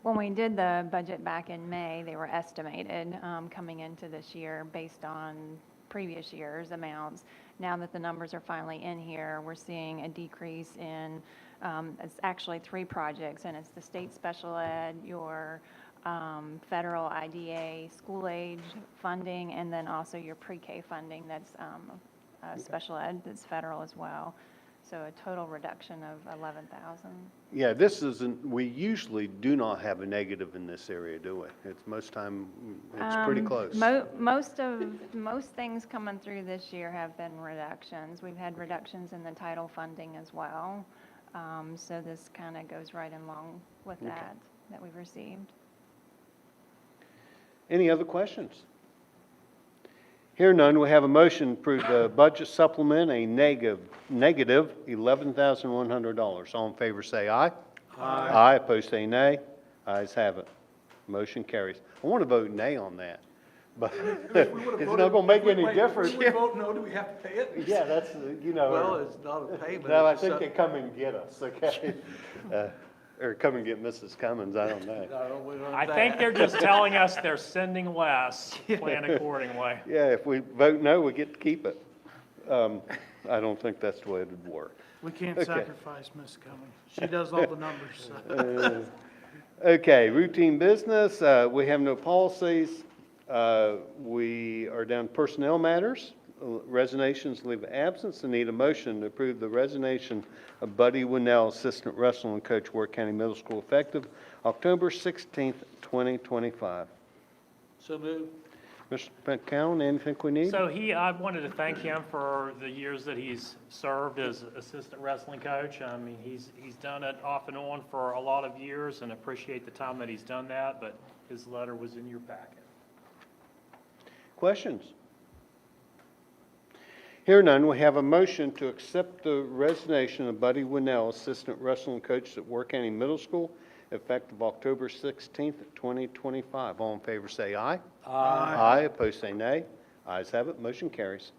When we did the budget back in May, they were estimated coming into this year based on previous year's amounts. Now that the numbers are finally in here, we're seeing a decrease in, it's actually 3 projects, and it's the state special ed, your federal IDA school age funding, and then also your pre-K funding that's special ed that's federal as well. So a total reduction of 11,000. Yeah, this isn't, we usually do not have a negative in this area, do we? It's most time, it's pretty close. Most things coming through this year have been reductions. We've had reductions in the title funding as well. So this kind of goes right along with that we've received. Any other questions? Hear none, we have a motion to approve the budget supplement, a negative $11,100. All in favor say aye. Aye. Aye, opposed say nay. Ayes have it. Motion carries. I want to vote nay on that, but it's not going to make any difference. If we vote no, do we have to pay it? Yeah, that's, you know. Well, it's not a payment. No, I it's think a- they come and get us, okay? Or come and get Mrs. Cummins, I don't know. we don't I have think that. they're just telling us they're sending less, plan accordingly. Yeah, if we vote no, we get to keep it. I don't think that's the way it would work. We can't Okay. sacrifice Miss Cummings. She does all the numbers. So. Okay, routine business, we have no policies. We are down to personnel matters, resignations, leave of absence. I need a motion to approve the resignation of Buddy Winnell, assistant wrestling coach, Wirt County Middle School, effective October 16th, 2025. So moved. Mr. McCown, anything we need? So I wanted to thank him for the years that he's served as assistant wrestling coach. I mean, he's done it off and on for a lot of years, and appreciate the time that he's done that, but his letter was in your packet. Questions? Hear none, we have a motion to accept the resignation of Buddy Winnell, assistant wrestling coach at Wirt County Middle School, effective October 16th, 2025. All in favor say aye. Aye. Aye, opposed say nay. Ayes have it, motion carries.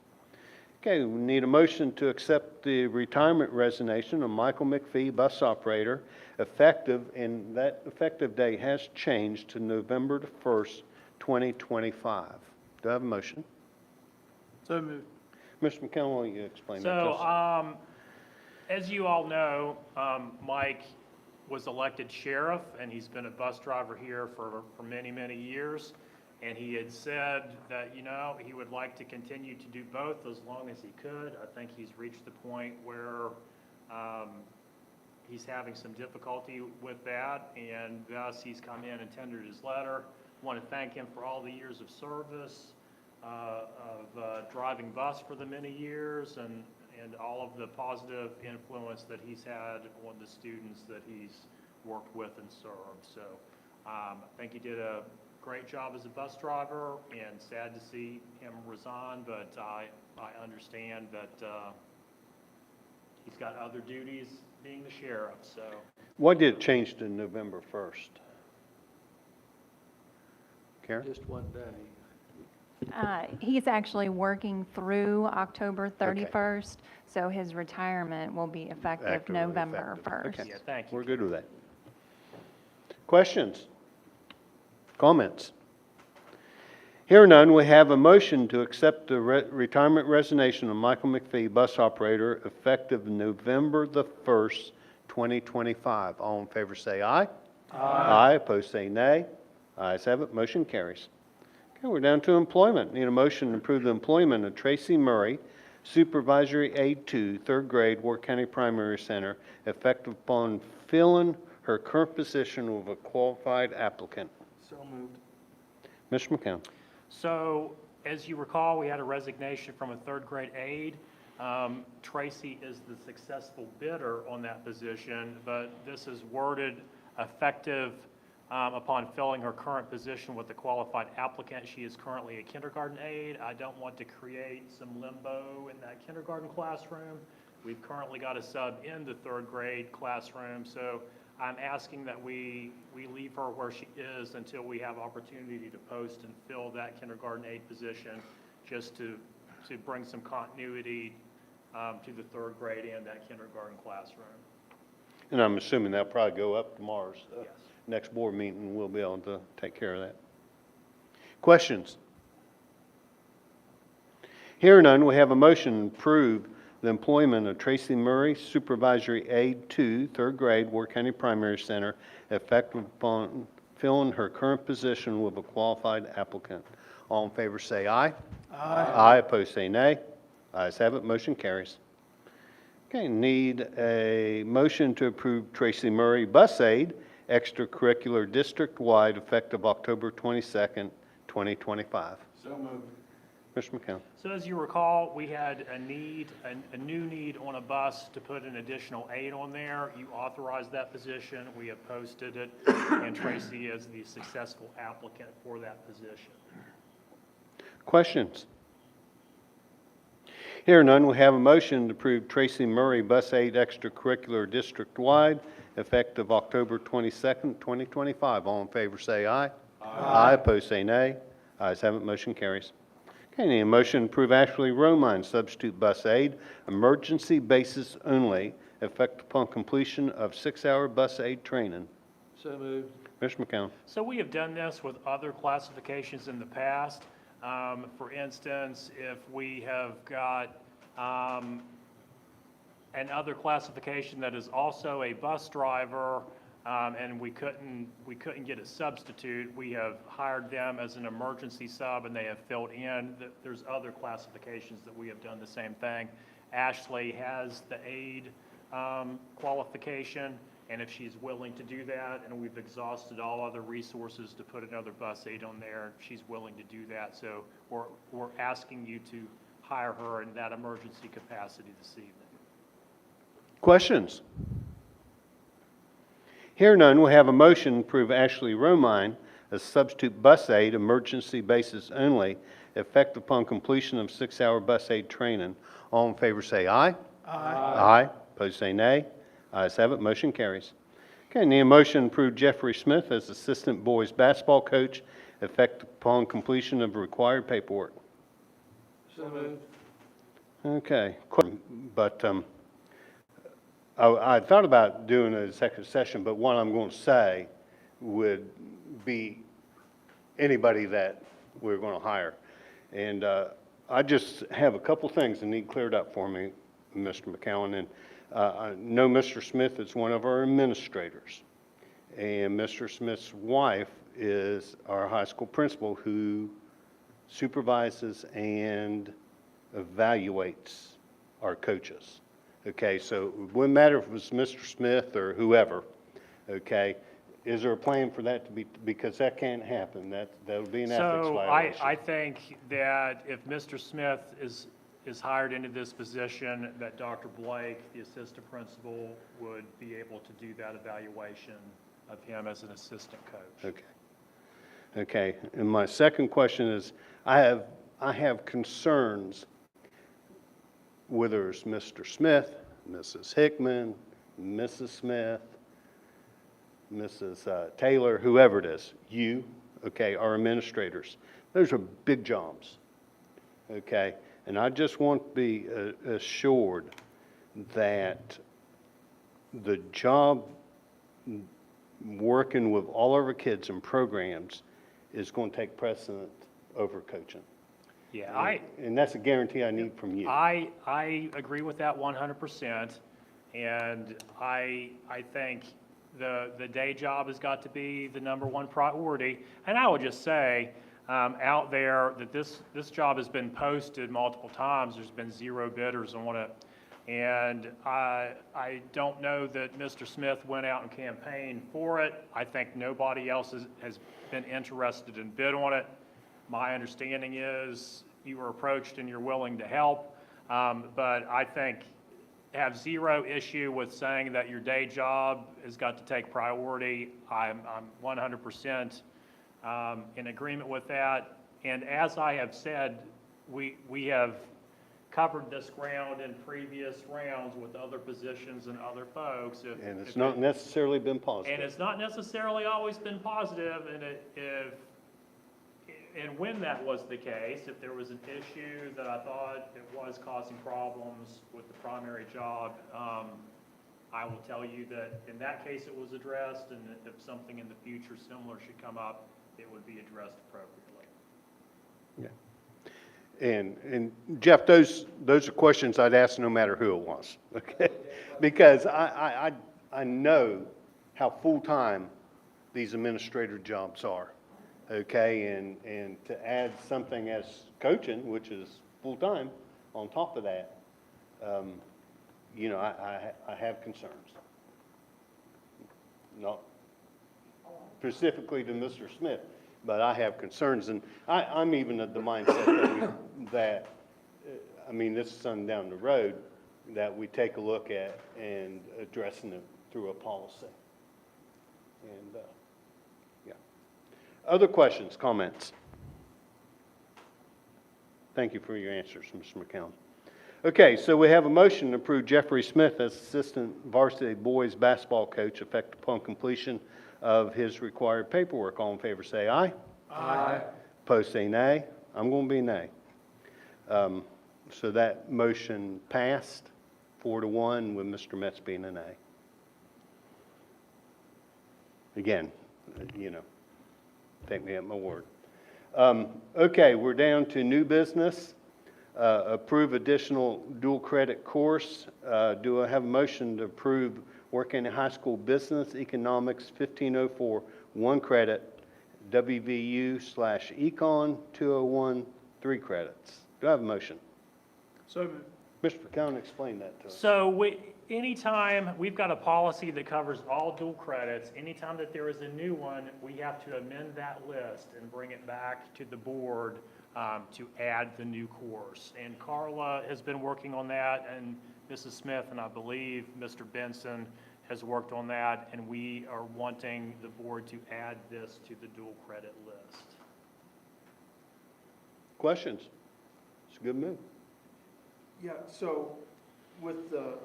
Okay, we need a motion to accept the retirement resignation of Michael McPhee, bus operator, effective, and that effective date has changed to November the 1st, 2025. Do I have a motion? So moved. Mr. McCown, why don't you explain that to So, us? as you all know, Mike was elected sheriff, and he's been a bus driver here for many, many years. And he had said that, he would like to continue to do both as long as he could. I think he's reached the point where he's having some difficulty with that, and thus he's come in and tendered his letter. I want to thank him for all the years of service, of driving bus for the many years, and all of the positive influence that he's had on the students that he's worked with and served. So I think he did a great job as a bus driver, and sad to see him resign, but I understand that he's got other duties being the sheriff, so. What did it change to November 1st? Karen? Just one day. He's actually working through October 31st, so his retirement will be effective Actively November effective. 1st. Okay. Yeah, thank you. We're good with that. Questions? Comments? Hearing none, we have a motion to accept the retirement resignation of Michael McPhee, bus operator, effective November the 1st, 2025. All in favor say aye. Aye. Opposed say nay. Ayes have it, motion carries. Okay, we're down to employment. Need a motion to approve the employment of Tracy Murray, Supervisory Aide 2, 3rd grade, Wirt County Primary Center, effective upon filling her current position with a qualified applicant. So moved. Mr. McCown. So, as you recall, we had a resignation from a 3rd grade aide. Tracy is the successful bidder on that position, but this is worded effective upon filling her current position with a qualified applicant. She is currently a kindergarten aide. I don't want to create some limbo in that kindergarten classroom. We've currently got a sub in the 3rd grade classroom, so I'm asking that we leave her where she is until we have opportunity to post and fill that kindergarten aide position, just to bring some continuity to the 3rd grade and that kindergarten classroom. And I'm assuming that'll probably go up tomorrow's Yes. next board meeting. We'll be able to take care of that. Questions? Hearing none, we have a motion to approve the employment of Tracy Murray, Supervisory Aide 2, 3rd grade, Wirt County Primary Center, effective upon filling her current position with a qualified applicant. All in favor say aye. Aye. Opposed say nay. Ayes have it, motion carries. Okay, need a motion to approve Tracy Murray, Bus Aide, extracurricular district-wide, effective October 22nd, 2025. So moved. Mr. McCown. So as you recall, we had a new need on a bus to put an additional aide on there. You authorized that position. We have posted it, and Tracy is the successful applicant for that position. Questions? Hearing none, we have a motion to approve Tracy Murray, Bus Aide, extracurricular district-wide, effective October 22nd, 2025. All in favor say aye. Aye. Opposed say nay. Ayes have it, motion carries. Okay, need a motion to approve Ashley Romine, substitute bus aide, emergency basis only, effective upon completion of 6-hour bus aide training. So moved. Mr. McCown. So we have done this with other classifications in the past. For instance, if we have got another classification that is also a bus driver, and we couldn't get a substitute, we have hired them as an emergency sub, and they have filled in. There's other classifications that we have done the same thing. Ashley has the aide qualification, and if she's willing to do that, and we've exhausted all other resources to put another bus aide on there, she's willing to do that. So we're asking you to hire her in that emergency capacity this evening. Questions? Hear none, we have a motion to approve Ashley Romine as substitute bus aide, emergency basis only, effective upon completion of 6-hour bus aide training. All in favor say aye. Aye. Opposed say nay. Ayes have it, motion carries. Okay, need a motion to approve Jeffrey Smith as assistant boys basketball coach, effective upon completion of required paperwork. So moved. Okay, but I thought about doing a executive session, but what I'm going to say would be anybody that we're going to hire. And I just have a couple things that need cleared up for me, Mr. McCowan. And I know Mr. Smith is one of our administrators, and Mr. Smith's wife is our high school principal who supervises and evaluates our coaches. Okay, so it wouldn't matter if it was Mr. Smith or whoever, okay? Is there a plan for that to be, because that can't happen, that would be an ethics So violation. I think that if Mr. Smith is hired into this position, that Dr. Blake, the assistant principal, would be able to do that evaluation of him as an assistant coach. Okay. Okay, and my second question is, I have concerns whether it's Mr. Smith, Mrs. Hickman, Mrs. Smith, Mrs. Taylor, whoever it is, you, okay, our administrators. Those are big jobs. okay? And I just want to be assured that the job working with all of our kids and programs is going to take precedent over coaching. Yeah, And that's a guarantee I need from you. I agree with that 100%, and I think the day job has got to be the number one priority. And I would just say, out there, that this job has been posted multiple times, there's been 0 bidders on it. And I don't know that Mr. Smith went out and campaigned for it. I think nobody else has been interested in bid on it. My understanding is you were approached and you're willing to help, but I think have 0 issue with saying that your day job has got to take priority. I'm 100% in agreement with that. And as I have said, we have covered this ground in previous rounds with other positions and other folks. And it's not necessarily been positive. And it's not necessarily always been positive, and when that was the case, if there was an issue that I thought it was causing problems with the primary job, I will tell you that in that case it was addressed, and if something in the future similar should come up, it would be addressed appropriately. Yeah. And Jeff, those are questions I'd ask no matter who it was, okay? Because I know how full-time these administrator jobs are, okay? And to add something as coaching, which is full-time, on top of that, you know, I have concerns. Not specifically to Mr. Smith, but I have concerns, and I'm even of the mindset that I mean, this is something down the road that we take a look at and addressing it through a policy. And, yeah. Other questions, comments? Thank you for your answers, Mr. McCown. Okay, so we have a motion to approve Jeffrey Smith as assistant varsity boys basketball coach effective upon completion of his required paperwork. All in favor say aye. Aye. Opposed say nay. I'm going to be nay. So that motion passed 4-1 with Mr. Metz being a nay. Again, you know, take me at my word. Okay, we're down to new business. Approve additional dual credit course. Do I have a motion to approve Wirt County High School Business Economics 1504 1 credit, WVU/Econ 201 3 credits? Do I have a motion? So moved. Mr. McCown, explain that to us. So anytime, we've got a policy that covers all dual credits. Anytime that there is a new one, we have to amend that list and bring it back to the board to add the new course. And Carla has been working on that, and Mrs. Smith, and I believe Mr. Benson has worked on that, and we are wanting the board to add this to the dual credit list. Questions? It's a good move. Yeah, so with the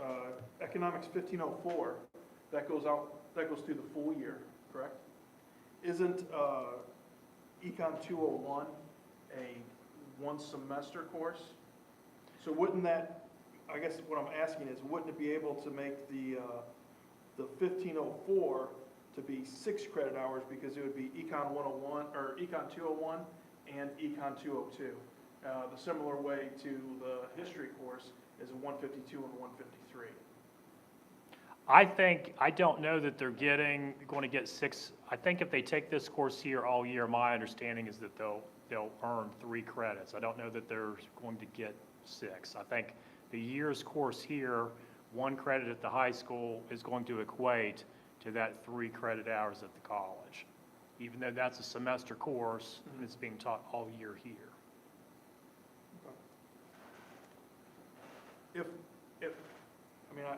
Economics 1504, that goes through the full year, correct? Isn't Econ 201 a one semester course? So wouldn't that, I guess what I'm asking is, wouldn't it be able to make the 1504 to be 6 credit hours, because it would be Econ 101 or Econ 201 and Econ 202? The similar way to the history course is 152 and 153. I don't know that they're going to get 6. I think if they take this course here all year, my understanding is that they'll earn 3 credits. I don't know that they're going to get 6. I think the year's course here, 1 credit at the high school, is going to equate to that 3 credit hours at the college, even though that's a semester course and it's being taught all year here.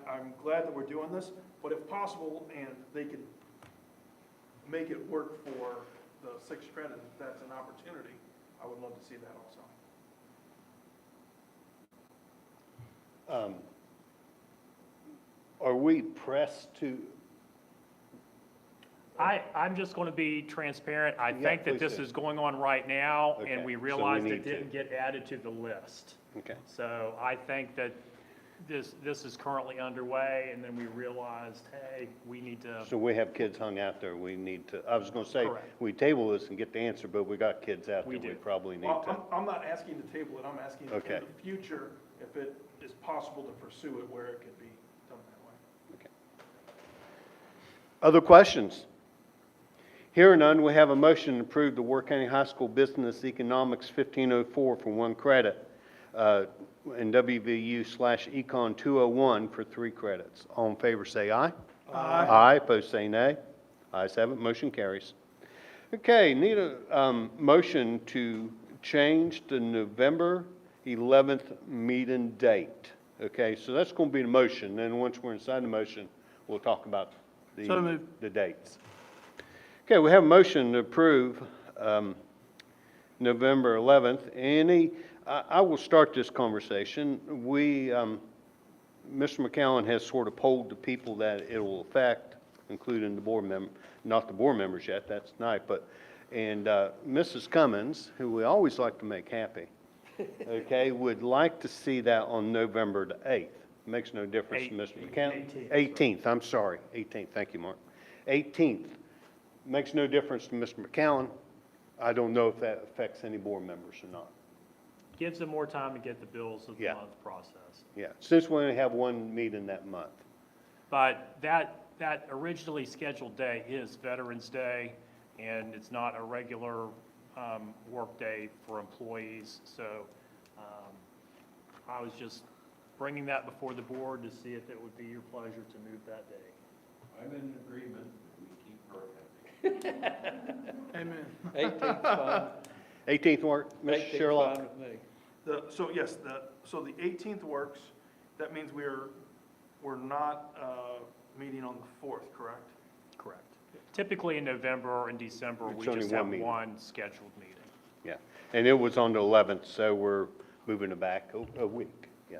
I'm glad that we're doing this, but if possible, and they could make it work for the 6 credit, if that's an opportunity, I would love to see that also. Are we pressed to, I'm just going to be transparent. I Yeah, think that please this do. is going on right now, Okay, and we so we realized need it to- didn't get added to the list. Okay. So I think that this is currently underway, and then we realized, hey, we need to, So we have kids hung out there, we need to, I was gonna say, Correct. we table this and get the answer, but we got kids out We there, we do. probably need Well, to. I'm not asking to table it, I'm asking in Okay. the future if it is possible to pursue it where it could be done that way. Other questions? Hearing none, we have a motion to approve the Wirt County High School Business Economics 1504 for 1 credit, and WVU/Econ 201 for 3 credits. All in favor say aye. Aye. Aye, opposed say nay. Ayes have it, motion carries. Okay, need a motion to change the November 11th meeting date. Okay, so that's going to be the motion, then once we're inside the motion, we'll talk about So moved. the dates. Okay, we have a motion to approve November 11th. I will start this conversation. Mr. McCowan has sort of polled the people that it will affect, including the board member, not the board members yet, that's tonight, and Mrs. Cummins, who we always like to make happy, okay, would like to see that on November the 8th. Makes no difference to Mr. McCowan. 18th, I'm sorry, 18th, thank you, Mark. 18th. Makes no difference to Mr. McCowan. I don't know if that affects any board members or not. gives them more time to get the bills of the Yeah. month processed. Yeah, since we only have 1 meeting that month. But that originally scheduled day is Veterans Day, and it's not a regular work day for employees. So I was just bringing that before the board to see if it would be your pleasure to move that day. I'm in agreement, we keep her happy. Amen. 18th fine. 18th work, Mr. 18th Sherlock? fine with me. So yes, so the 18th works. That means we're not meeting on the 4th, correct? Correct. Typically in November or in December, we It's only just one have meeting. one scheduled meeting. Yeah, and it was on the 11th, so we're moving it back a week, yeah.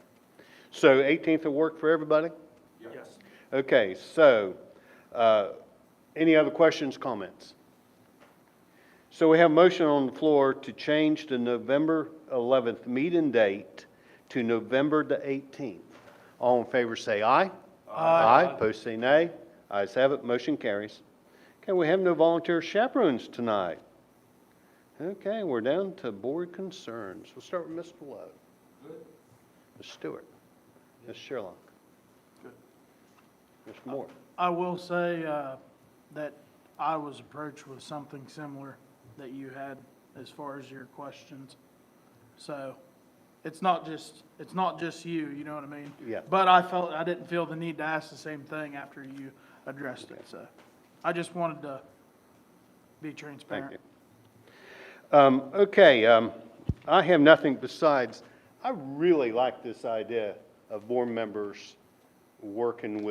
So 18th will work for everybody? Yes. Okay, so, any other questions, comments? So we have a motion on the floor to change the November 11th meeting date to November the 18th. All in favor say aye. Aye. Opposed say nay. Ayes have it, motion carries. Okay, we have no volunteer chaperones tonight. Okay, we're down to board concerns. We'll start with Mr. Lowe. Good. Ms. Stewart. Ms. Sherlock. Good. Mr. Moore. I will say that I was approached with something similar that you had as far as your questions. So it's not just you, you know what I mean? Yeah. But I didn't feel the need to ask the same thing after you addressed it, so I just wanted to be transparent. Thank you. Okay, I have nothing besides, I really like this idea of board members working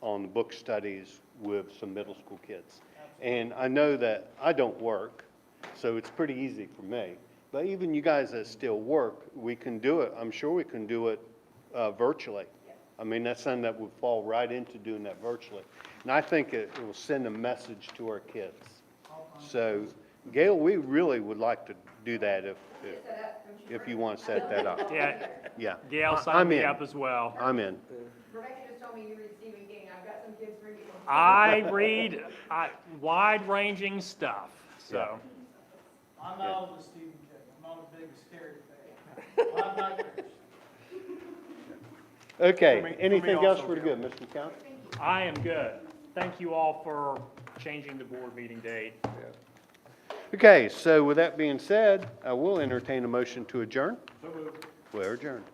on the book studies with some middle school kids. And I know that I don't work, so it's pretty easy for me. But even you guys that still work, we can do it, I'm sure we can do it virtually. I mean, that's something that would fall right into doing that virtually. And I think it will send a message to our kids. So, Gail, we really would like to do that if you want to set that up. Yeah, Yeah. Gail I'm signed me in. up as well. I'm in. Rebecca just told me you read Stephen King. I've got some kids for you. I read wide-ranging stuff, so. I'm not on the Stephen King, I'm not a big scary fan. I'm not Chris. Okay, For me anything else also, for the Gail. good, Mr. McCown? I am good. Thank you all for changing the board meeting date. Okay, so with that being said, I will entertain a motion to adjourn. We're adjourned.